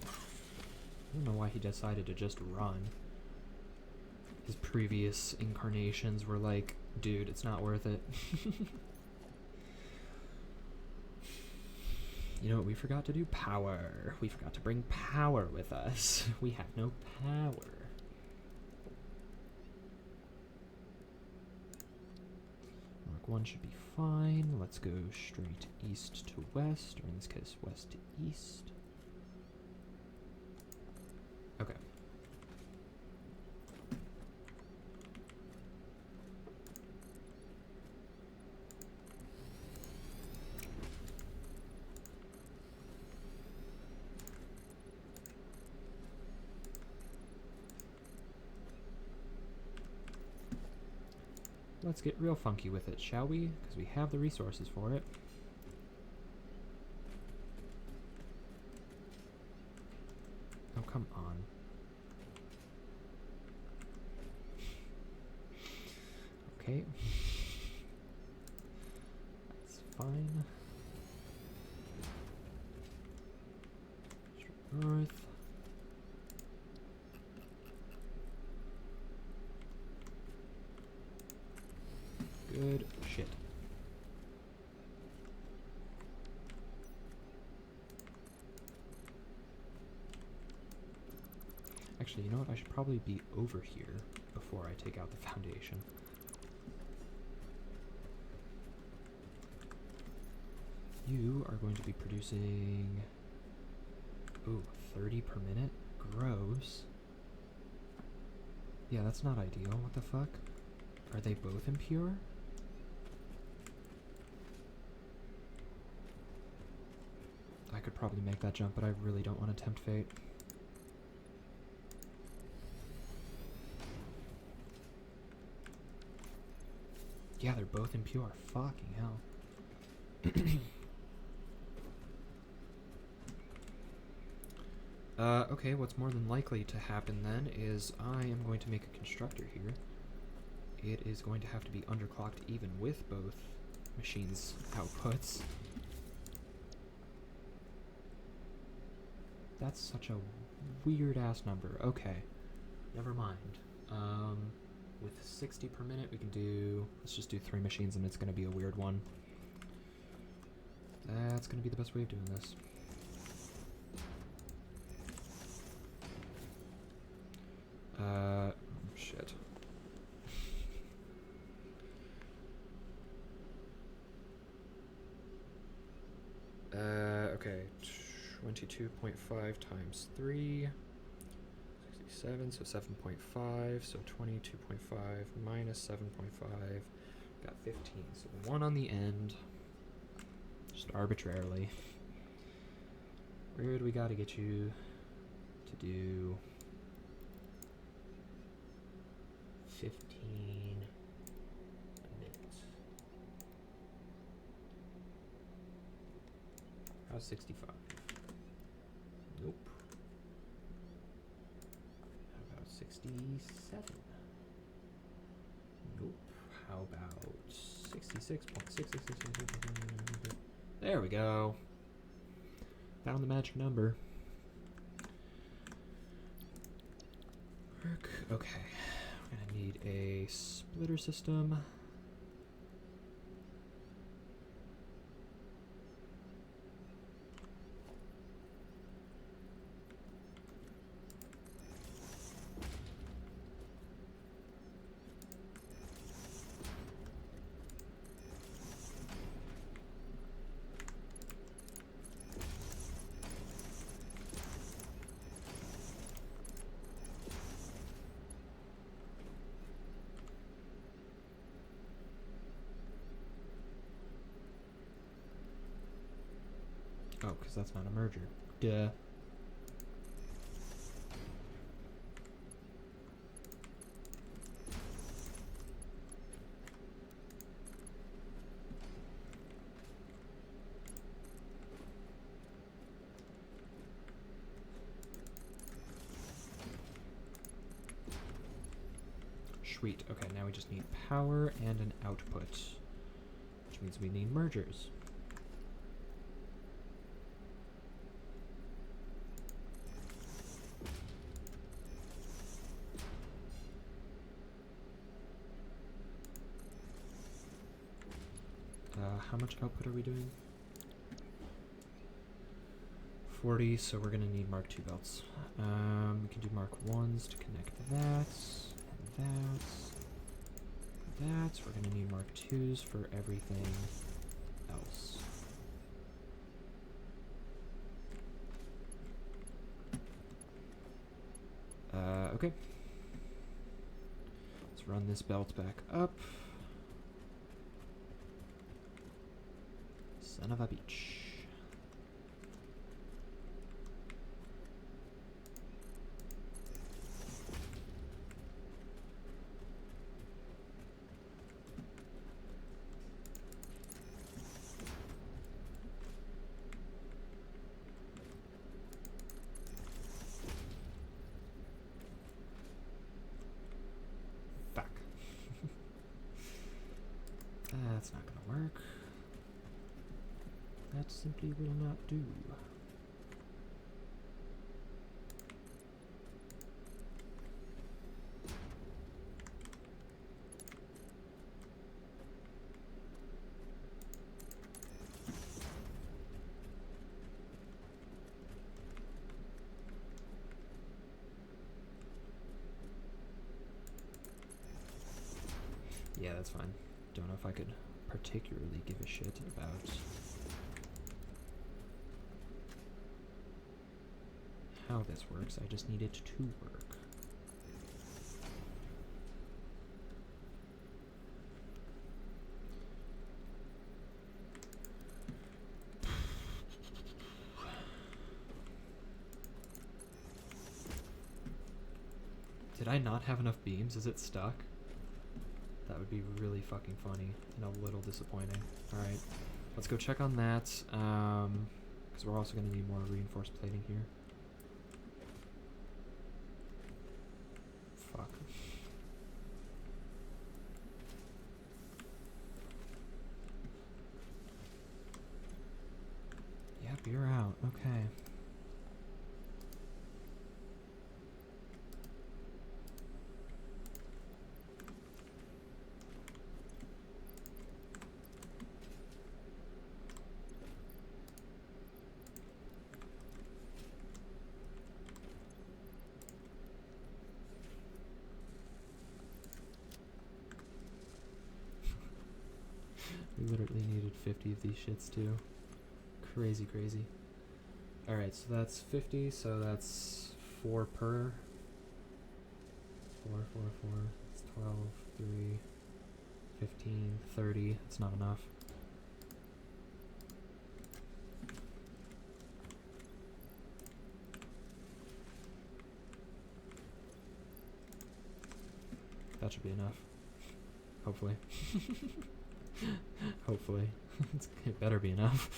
I don't know why he decided to just run. His previous incarnations were like, dude, it's not worth it. You know what we forgot to do? Power. We forgot to bring power with us. We have no power. Mark 1 should be fine. Let's go straight east to west, or in this case, west to east. Okay. Let's get real funky with it, shall we? Because we have the resources for it. Oh, come on. Okay. That's fine. Straight north. Good shit. Actually, you know what? I should probably be over here before I take out the foundation. You are going to be producing... ooh, 30 per minute? Gross. Yeah, that's not ideal. What the fuck? Are they both impure? I could probably make that jump, but I really don't want to tempt fate. Yeah, they're both impure. Fucking hell. Okay, what's more than likely to happen then is I am going to make a constructor here. It is going to have to be underclocked even with both machines' outputs. That's such a weird-ass number. Okay, never mind. With 60 per minute, we can do... let's just do 3 machines, and it's going to be a weird one. That's going to be the best way of doing this. Shit. Okay. 22.5 times 3. 67, so 7.5, so 22.5 minus 7.5. Got 15, so 1 on the end. Just arbitrarily. Where do we gotta get you to do 15 minutes? How's 65? Nope. How about 67? Nope. How about 66.666? There we go. Found the magic number. Okay. We're gonna need a splitter system. Oh, because that's not a merger. Duh. Sweet. Okay, now we just need power and an output. Which means we need mergers. How much output are we doing? 40, so we're gonna need Mark II belts. We can do Mark 1s to connect that, and that. We're gonna need Mark 2s for everything else. Okay. Let's run this belt back up. Son of a beach. Fuck. That's not gonna work. That simply will not do. Yeah, that's fine. Don't know if I could particularly give a shit about how this works. I just need it to work. Did I not have enough beams? Is it stuck? That would be really fucking funny and a little disappointing. Alright, let's go check on that, because we're also going to need more reinforced plating here. Fuck. Yep, you're out. Okay. We literally needed 50 of these shits too. Crazy, crazy. Alright, so that's 50, so that's 4 per. 4, 4, 4. It's 12, 3, 15, 30. It's not enough. That should be enough. Hopefully. Hopefully. It better be enough.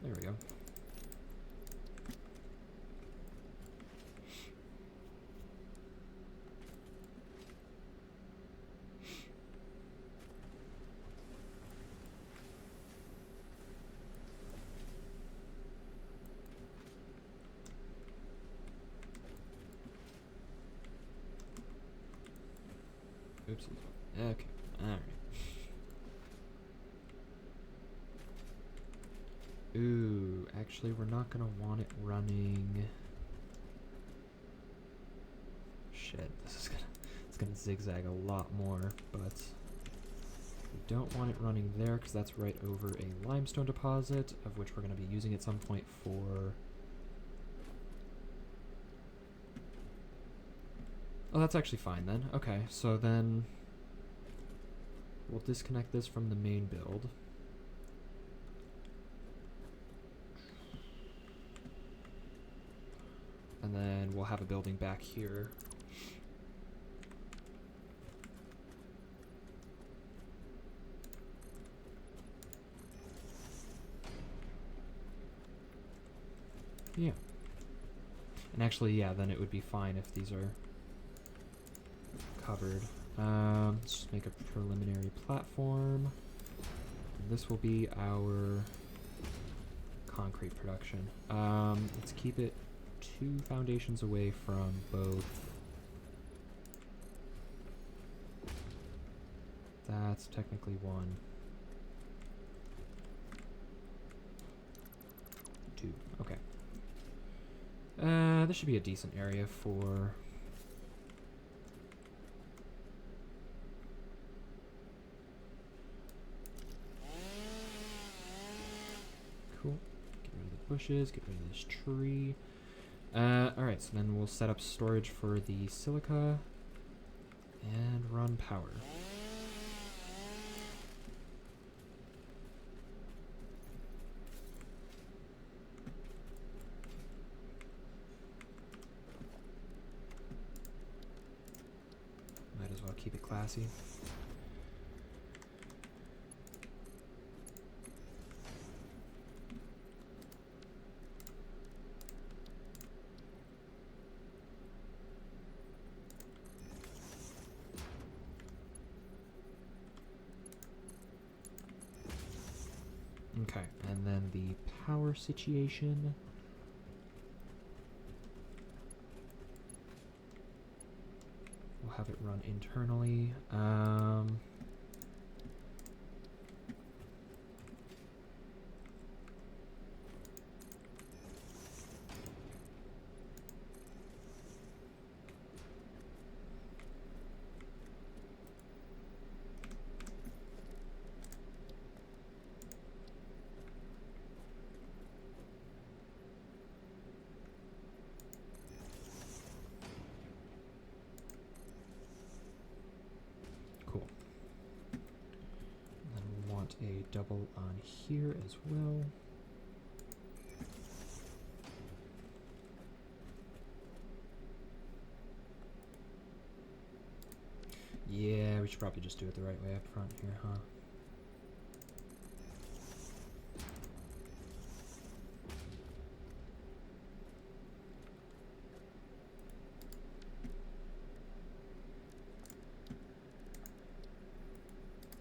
There we go. Oopsies. Okay. Alright. Ooh, actually we're not gonna want it running. Shit, it's gonna zigzag a lot more, but we don't want it running there because that's right over a limestone deposit, of which we're gonna be using at some point for. Oh, that's actually fine then. Okay, so then we'll disconnect this from the main build. and we'll have a building back here. Yeah. And actually, yeah, then it would be fine if these are covered. Let's just make a preliminary platform. And this will be our concrete production. Let's keep it 2 foundations away from both. That's technically 1. 2. Okay. This should be a decent area for... Cool. Get rid of the bushes, get rid of this tree. Alright, so then we'll set up storage for the silica and run power. Might as well keep it classy. Okay, and then the power situation. We'll have it run internally. Cool. And then we'll want a double on here as well. Yeah, we should probably just do it the right way up front here, huh?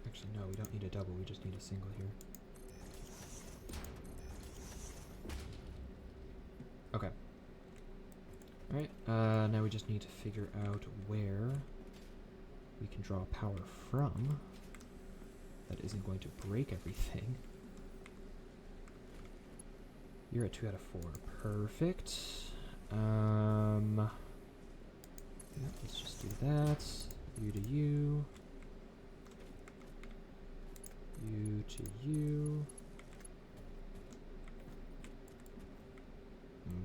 Actually, no, we don't need a double, we just need a single here. Okay. Alright, now we just need to figure out where we can draw power from that isn't going to break everything. You're at 2 out of 4. Perfect. Yeah, let's just do that. You to you. You to you.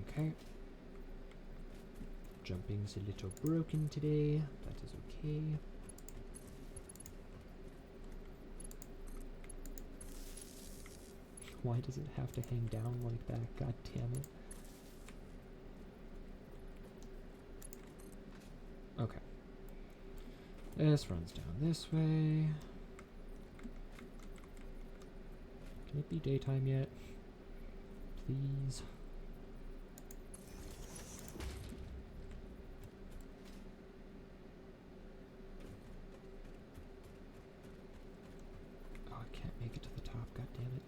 Okay. Jumping's a little broken today. That is okay. Why does it have to hang down like that? God damn it. Okay. This runs down this way. Can it be daytime yet? Please. Oh, I can't make it to the top. God damn it.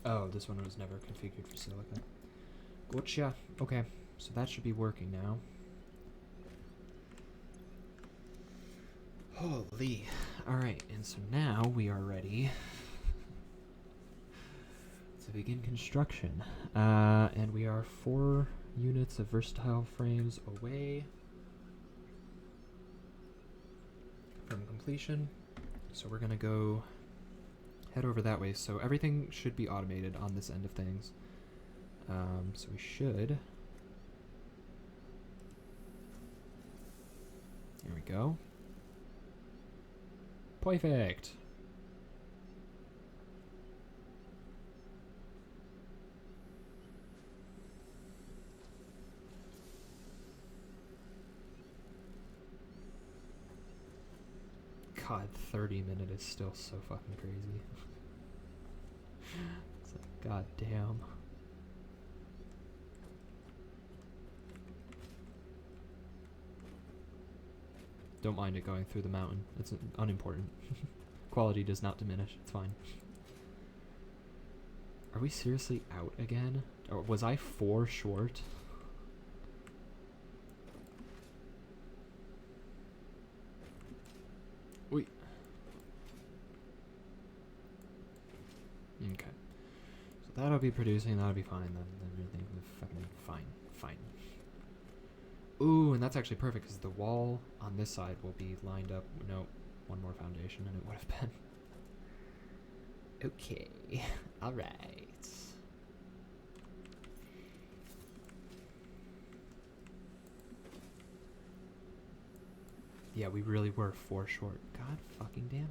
Oh, this one was never configured for silica. Gotcha. Okay, so that should be working now. Holy. Alright, and so now we are ready to begin construction. And we are 4 units of versatile frames away from completion. So we're gonna go head over that way. So everything should be automated on this end of things. So we should. There we go. Perfect. God, 30-minute is still so fucking crazy. It's like, god damn. Don't mind it going through the mountain. It's unimportant. Quality does not diminish. It's fine. Are we seriously out again? Or was I 4 short? Wait. Okay. So that'll be producing. That'll be fine. Then everything will fucking fine. Fine. Ooh, and that's actually perfect because the wall on this side will be lined up. No, one more foundation and it would have been. Okay. All right. Yeah, we really were 4 short. God fucking damn it.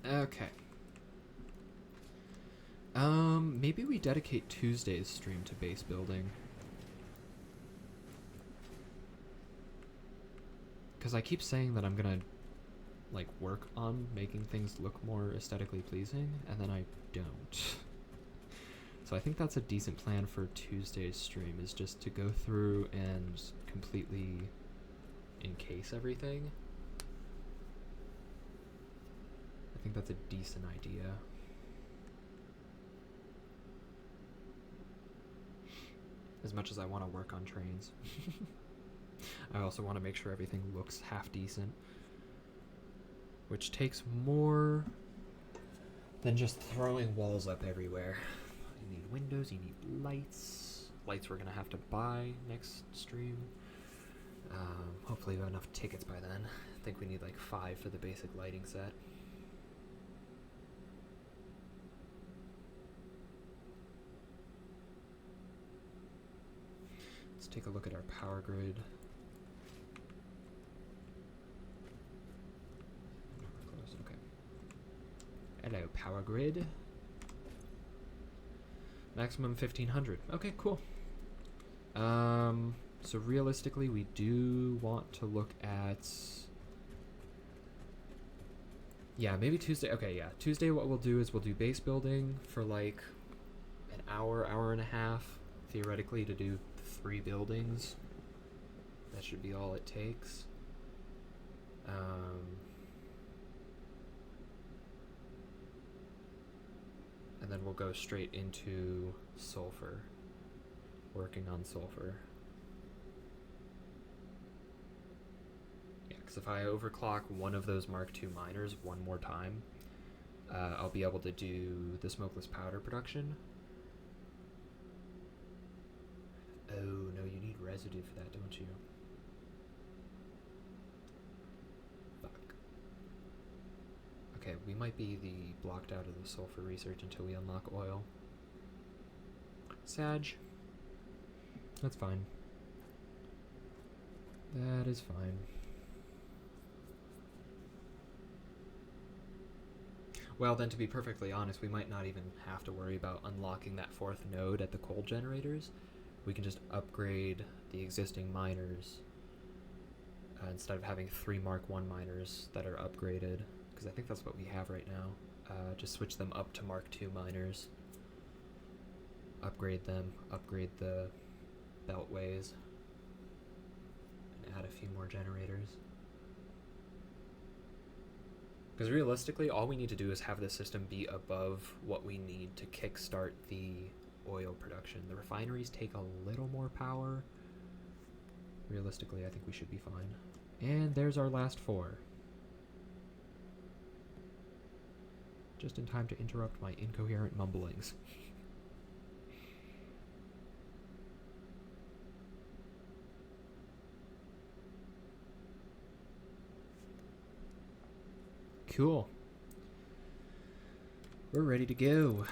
Okay. Maybe we dedicate Tuesday's stream to base building. Because I keep saying that I'm gonna, like, work on making things look more aesthetically pleasing, and then I don't. So I think that's a decent plan for Tuesday's stream, is just to go through and completely encase everything. I think that's a decent idea. As much as I want to work on trains. I also want to make sure everything looks half decent. Which takes more than just throwing walls up everywhere. You need windows, you need lights. Lights we're going to have to buy next stream. Hopefully we have enough tickets by then. I think we need like 5 for the basic lighting set. Let's take a look at our power grid. Close. Okay. Hello, power grid. Maximum 1500. Okay, cool. So realistically, we do want to look at. Yeah, maybe Tuesday. Okay, yeah. Tuesday, what we'll do is we'll do base building for like an hour, hour and a half, theoretically, to do 3 buildings. That should be all it takes. And then we'll go straight into sulfur, working on sulfur. Yeah, because if I overclock one of those Mark II miners one more time, I'll be able to do the smokeless powder production. Oh, no, you need residue for that, don't you? Fuck. Okay, we might be blocked out of the sulfur research until we unlock oil. Sag. That's fine. That is fine. Well, then, to be perfectly honest, we might not even have to worry about unlocking that fourth node at the coal generators. We can just upgrade the existing miners instead of having 3 Mark 1 miners that are upgraded, because I think that's what we have right now. Just switch them up to Mark 2 miners. Upgrade them, upgrade the beltways, and add a few more generators. Because realistically, all we need to do is have the system be above what we need to kickstart the oil production. The refineries take a little more power. Realistically, I think we should be fine. And there's our last 4. Just in time to interrupt my incoherent mumblings. Cool. We're ready to go.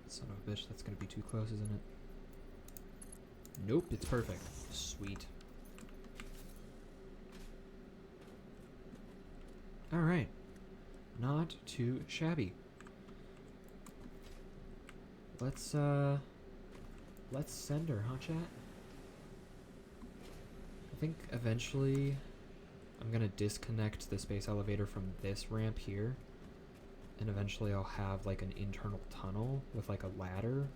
Son of a bitch, that's gonna be too close, isn't it? Nope, it's perfect. Sweet. Alright. Not too shabby. Let's send her, huh, chat? I think eventually I'm gonna disconnect the space elevator from this ramp here. And eventually I'll have like an internal tunnel with like a ladder.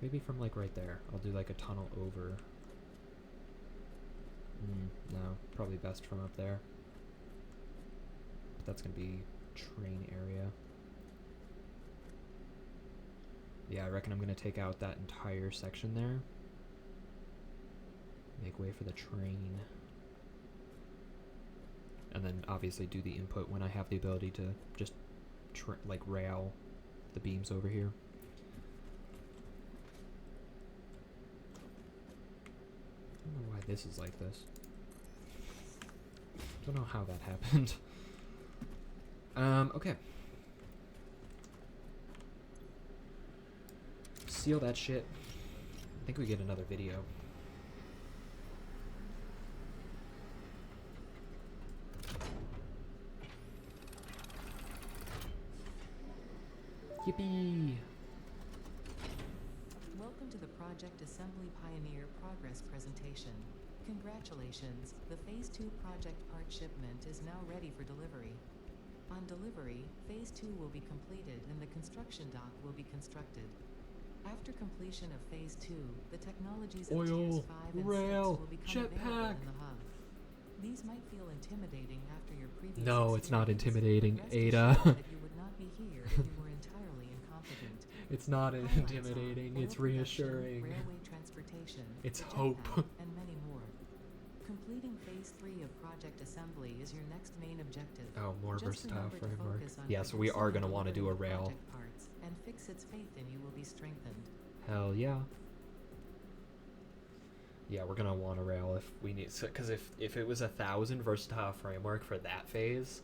Maybe from like right there. I'll do like a tunnel over. No, probably best from up there. But that's gonna be train area. Yeah, I reckon I'm gonna take out that entire section there. Make way for the train. And then obviously do the input when I have the ability to just like rail the beams over here. I don't know why this is like this. Don't know how that happened. Okay. Seal that shit. I think we get another video. Yippee! Welcome to the Project Assembly Pioneer Progress presentation. Congratulations, the Phase 2 project part shipment is now ready for delivery. On delivery, Phase 2 will be completed and the construction dock will be constructed. After completion of Phase 2, the technologies of Oil, Tiers 5 and rail, 6 will become jetpack. available in the hub. These might feel intimidating after your previous No, it's not experience, intimidating, but rest Ada. assured that you would not be here if you were entirely incompetent. It's not Highlights are intimidating, oil it's production, reassuring. Railway transportation, It's the hope. jetpack, and many more. Completing Phase 3 of Project Assembly is your next main objective. Oh, more Just versatile remember to framework. focus on Yeah, so we producing are and going to want to do a delivering the rail. project parts, and Fix its faith in you will be strengthened. Hell yeah. Yeah, we're gonna want a rail if we need, because if it was 1,000 versatile framework for that phase,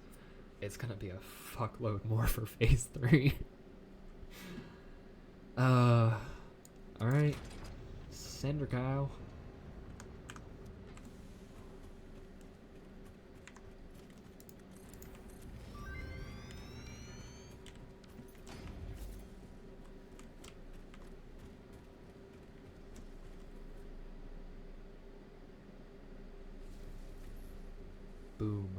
it's gonna be a fuckload more for phase 3. Alright. Send her, Kyle. Boom.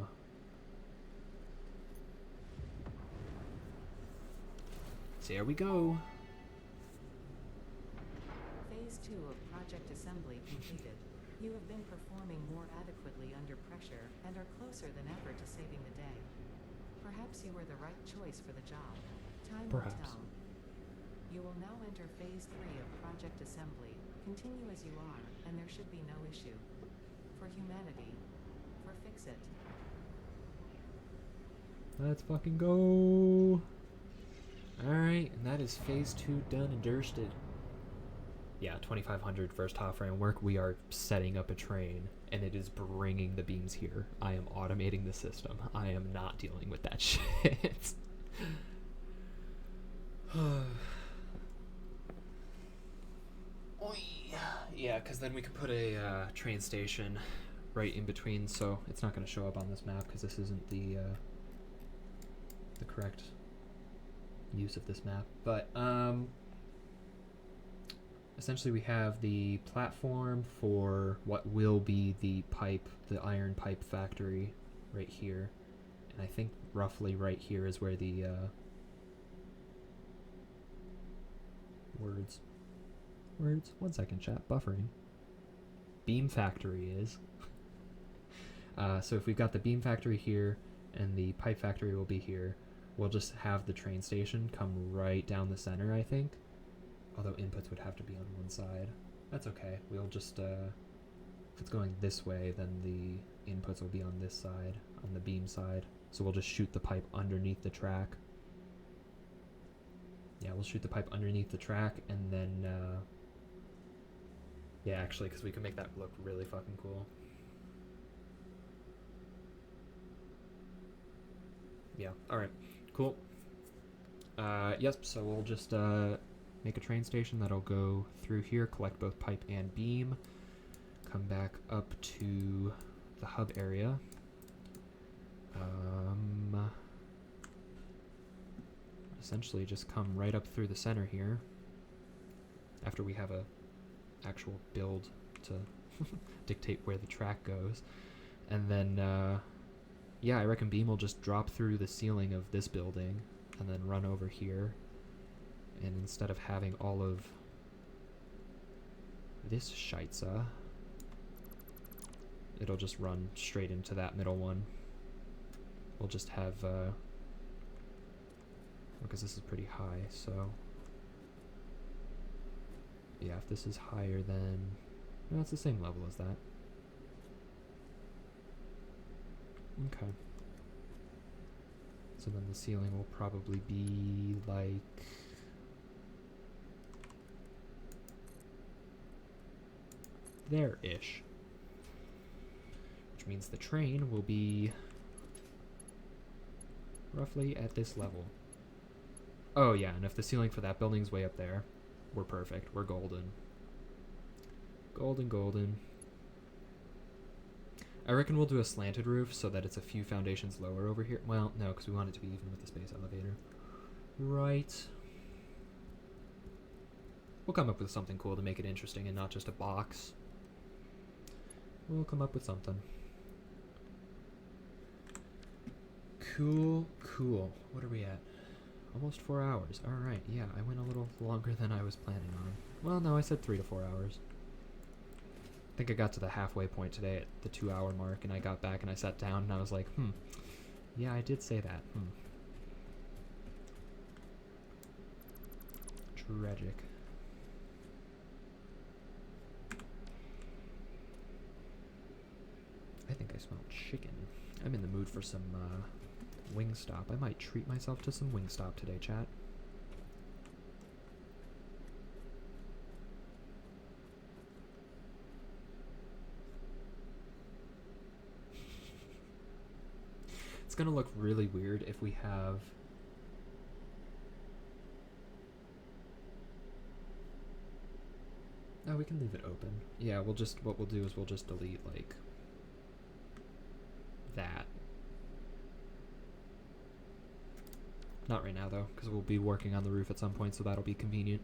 So here we go. Phase 2 of Project Assembly completed. You have been performing more adequately under pressure and are closer than ever to saving the day. Perhaps you were the right choice for the job. Time will Perhaps. tell. You will now enter phase 3 of project assembly. Continue as you are, and there should be no issue. For humanity. For Fix It. Let's fucking go. Alright, and that is phase 2 done and dursted. Yeah, 2500 first half round work. We are setting up a train, and it is bringing the beams here. I am automating the system. I am not dealing with that shit. Yeah, because then we can put a train station right in between, so it's not going to show up on this map because this isn't the correct use of this map. But essentially we have the platform for what will be the iron pipe factory right here. And I think roughly right here is where the words, 1 second chat, buffering. Beam factory is. So if we've got the beam factory here and the pipe factory will be here, we'll just have the train station come right down the center, I think. Although inputs would have to be on one side. That's okay. We'll just, if it's going this way, then the inputs will be on this side, on the beam side. So we'll just shoot the pipe underneath the track. Yeah, we'll shoot the pipe underneath the track, and then, yeah, actually, because we can make that look really fucking cool. Yeah, alright, cool. Yes, so we'll just, make a train station that'll go through here, collect both pipe and beam, come back up to the hub area. Essentially just come right up through the center here after we have a actual build to dictate where the track goes. And then, yeah, I reckon beam will just drop through the ceiling of this building and then run over here. And instead of having all of this scheitza, it'll just run straight into that middle one. We'll just have, because this is pretty high, so yeah, if this is higher than, no, it's the same level as that. Okay. So then the ceiling will probably be like there-ish. Which means the train will be roughly at this level. Oh yeah, and if the ceiling for that building's way up there, we're perfect. We're golden. Golden, golden. I reckon we'll do a slanted roof so that it's a few foundations lower over here. Well, no, because we want it to be even with the space elevator. Right. We'll come up with something cool to make it interesting and not just a box. We'll come up with something. Cool, cool. What are we at? Almost 4 hours. Alright, yeah, I went a little longer than I was planning on. Well, no, I said 3 to 4 hours. I think I got to the halfway point today at the 2 hour mark, and I got back and I sat down and I was like, yeah, I did say that. Tragic. I think I smell chicken. I'm in the mood for some, Wingstop. I might treat myself to some Wingstop today, chat. It's gonna look really weird if we have... Oh, we can leave it open. Yeah, we'll just, what we'll do is we'll just delete, like, that. Not right now, though, because we'll be working on the roof at some point, so that'll be convenient.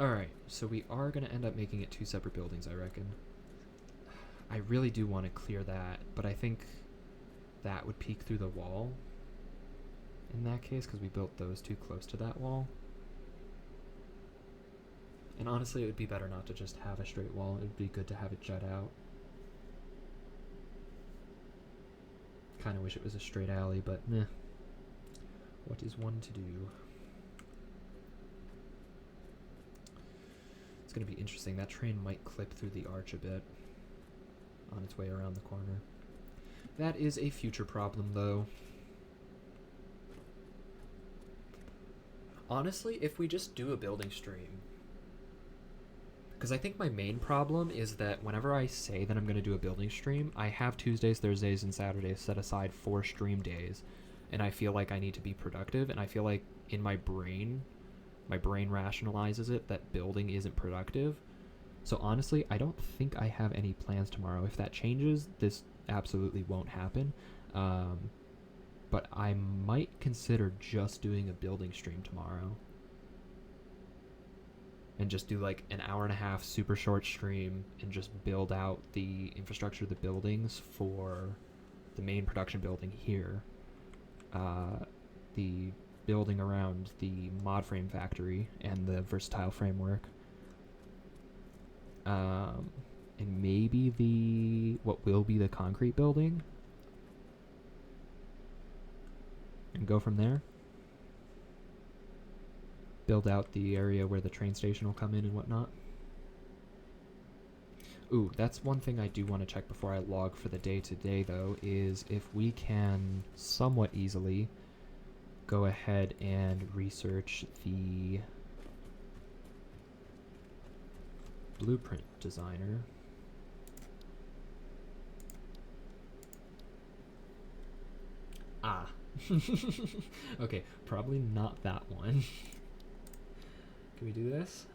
Alright, so we are going to end up making it 2 separate buildings, I reckon. I really do want to clear that, but I think that would peek through the wall in that case, because we built those too close to that wall. And honestly, it would be better not to just have a straight wall. It would be good to have it jut out. Kind of wish it was a straight alley, but meh. What is one to do? It's going to be interesting. That train might clip through the arch a bit on its way around the corner. That is a future problem, though. Honestly, if we just do a building stream, because I think my main problem is that whenever I say that I'm going to do a building stream, I have Tuesdays, Thursdays, and Saturdays set aside for stream days, and I feel like I need to be productive, and I feel like in my brain rationalizes it that building isn't productive. So honestly, I don't think I have any plans tomorrow. If that changes, this absolutely won't happen. But I might consider just doing a building stream tomorrow. And just do like an hour and a half super short stream and just build out the infrastructure of the buildings for the main production building here. The building around the mod frame factory and the versatile framework. And maybe what will be the concrete building. And go from there. Build out the area where the train station will come in and whatnot. Ooh, that's one thing I do want to check before I log for the day today, though, is if we can somewhat easily go ahead and research the blueprint designer. Ah. Okay, probably not that one. Can we do this?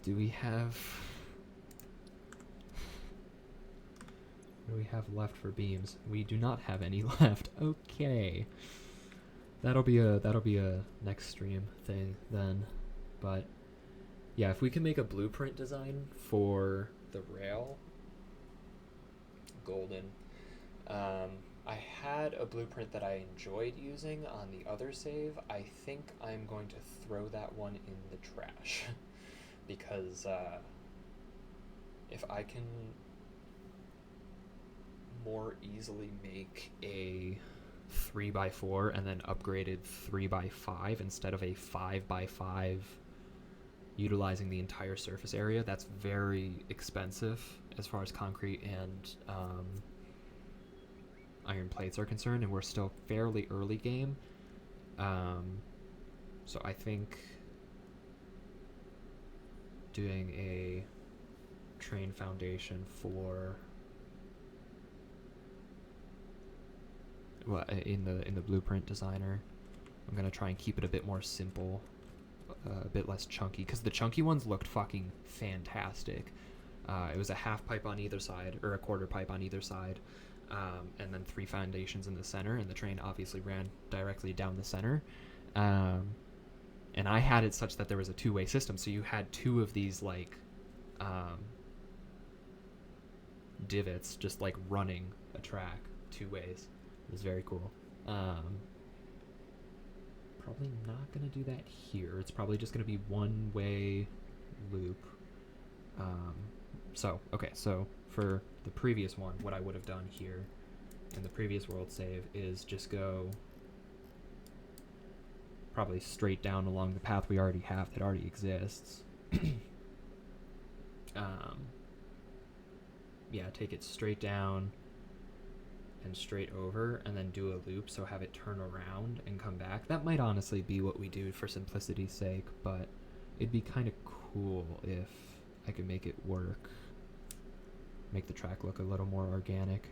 Do we have... What do we have left for beams? We do not have any left. Okay. That'll be a next stream thing then. But yeah, if we can make a blueprint design for the rail, golden. I had a blueprint that I enjoyed using on the other save. I think I'm going to throw that one in the trash because if I can more easily make a 3x4 and then upgraded 3x5 instead of a 5x5 utilizing the entire surface area, that's very expensive as far as concrete and iron plates are concerned, and we're still fairly early game. So I think doing a train foundation for in the blueprint designer, I'm gonna try and keep it a bit more simple, a bit less chunky, because the chunky ones looked fucking fantastic. It was a half pipe on either side, or a quarter pipe on either side, and then 3 foundations in the center, and the train obviously ran directly down the center. And I had it such that there was a 2-way system, so you had 2 of these like divots just like running a track 2 ways. It was very cool. Probably not gonna do that here. It's probably just gonna be 1-way loop. So for the previous one, what I would have done here in the previous world save is just go probably straight down along the path we already have that already exists. Yeah, take it straight down and straight over, and then do a loop, so have it turn around and come back. That might honestly be what we do for simplicity's sake, but it'd be kind of cool if I could make it work. Make the track look a little more organic.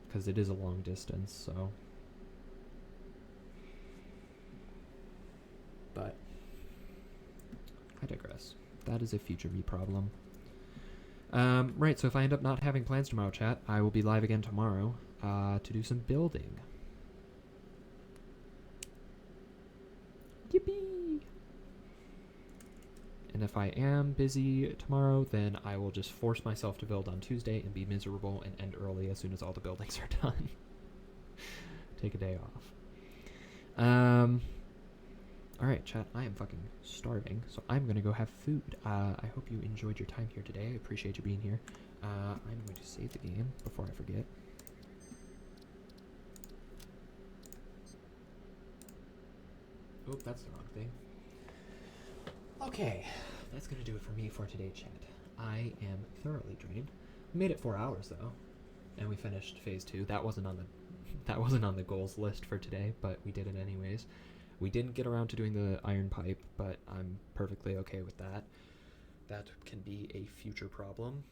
Because it is a long distance, so... But I digress. That is a future me problem. Right, so if I end up not having plans tomorrow, chat, I will be live again tomorrow to do some building. Yippee! And if I am busy tomorrow, then I will just force myself to build on Tuesday and be miserable and end early as soon as all the buildings are done. Take a day off. All right, chat. I am fucking starving, so I'm gonna go have food. I hope you enjoyed your time here today. I appreciate you being here. I'm going to save the game before I forget. Oh, that's the wrong thing. Okay, that's gonna do it for me for today, chat. I am thoroughly drained. We made it 4 hours though, and we finished phase 2. That wasn't on the goals list for today, but we did it anyways. We didn't get around to doing the iron pipe, but I'm perfectly okay with that. That can be a future problem.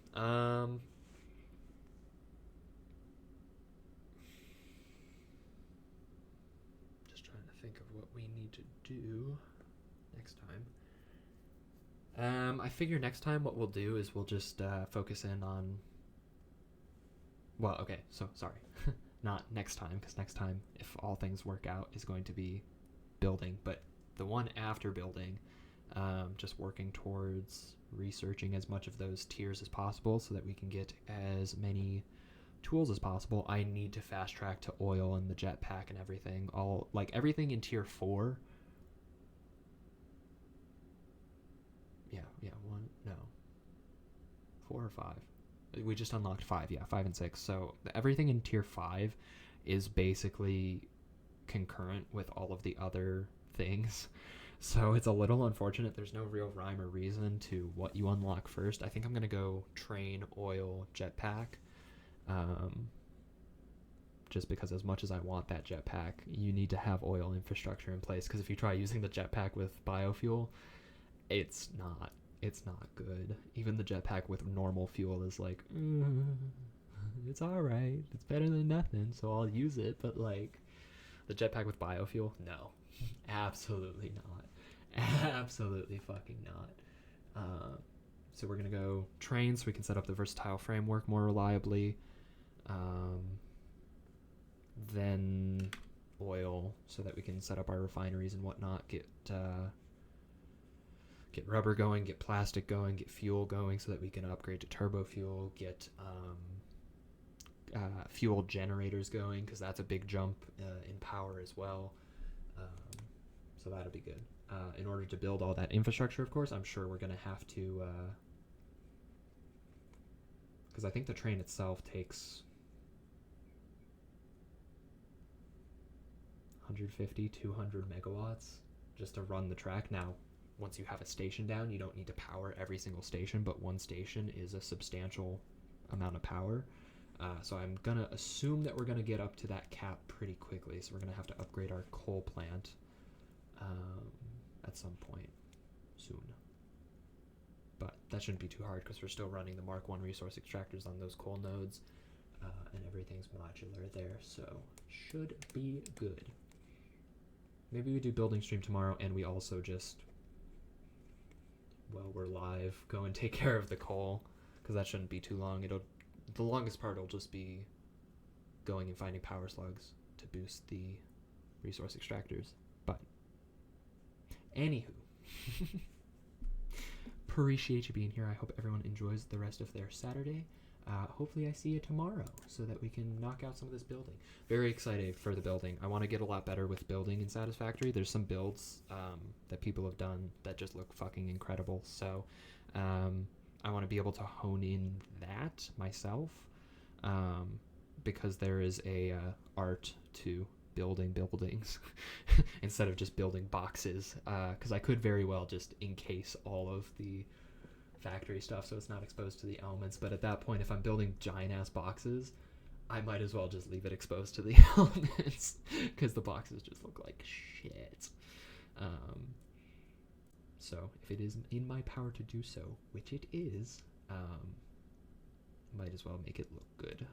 Just trying to think of what we need to do next time. I figure next time what we'll do is we'll just focus in on... Well, okay, so sorry. Not next time, because next time, if all things work out, is going to be building, but the one after building, just working towards researching as much of those tiers as possible so that we can get as many tools as possible. I need to fast track to oil and the jetpack and everything. Everything in tier 4. Yeah, 4 or 5. We just unlocked 5, 5 and 6. So everything in tier 5 is basically concurrent with all of the other things. So it's a little unfortunate. There's no real rhyme or reason to what you unlock first. I think I'm going to go train, oil, jetpack. Just because as much as I want that jetpack, you need to have oil infrastructure in place. Because if you try using the jetpack with biofuel, it's not good. Even the jetpack with normal fuel is like, it's alright. It's better than nothing, so I'll use it. But like, the jetpack with biofuel, no. Absolutely not. Absolutely fucking not. So we're going to go train so we can set up the versatile framework more reliably. Then oil so that we can set up our refineries and whatnot, get rubber going, get plastic going, get fuel going so that we can upgrade to turbo fuel, get fuel generators going because that's a big jump in power as well. So that'll be good. In order to build all that infrastructure, of course, I'm sure we're going to have to... Because I think the train itself takes 150, 200 megawatts just to run the track. Now, once you have a station down, you don't need to power every single station, but one station is a substantial amount of power. So I'm going to assume that we're going to get up to that cap pretty quickly. So we're going to have to upgrade our coal plant at some point soon. But that shouldn't be too hard because we're still running the Mark 1 resource extractors on those coal nodes. And everything's modular there, so should be good. Maybe we do building stream tomorrow and we also just, while we're live, go and take care of the coal because that shouldn't be too long. The longest part will just be going and finding power slugs to boost the resource extractors. But anywho, appreciate you being here. I hope everyone enjoys the rest of their Saturday. Hopefully I see you tomorrow so that we can knock out some of this building. Very excited for the building. I want to get a lot better with building in Satisfactory. There's some builds that people have done that just look fucking incredible. So I want to be able to hone in that myself because there is a art to building buildings instead of just building boxes, because I could very well just encase all of the factory stuff so it's not exposed to the elements, but at that point if I'm building giant ass boxes I might as well just leave it exposed to the elements because the boxes just look like shit. So if it is in my power to do so, which it is, might as well make it look good.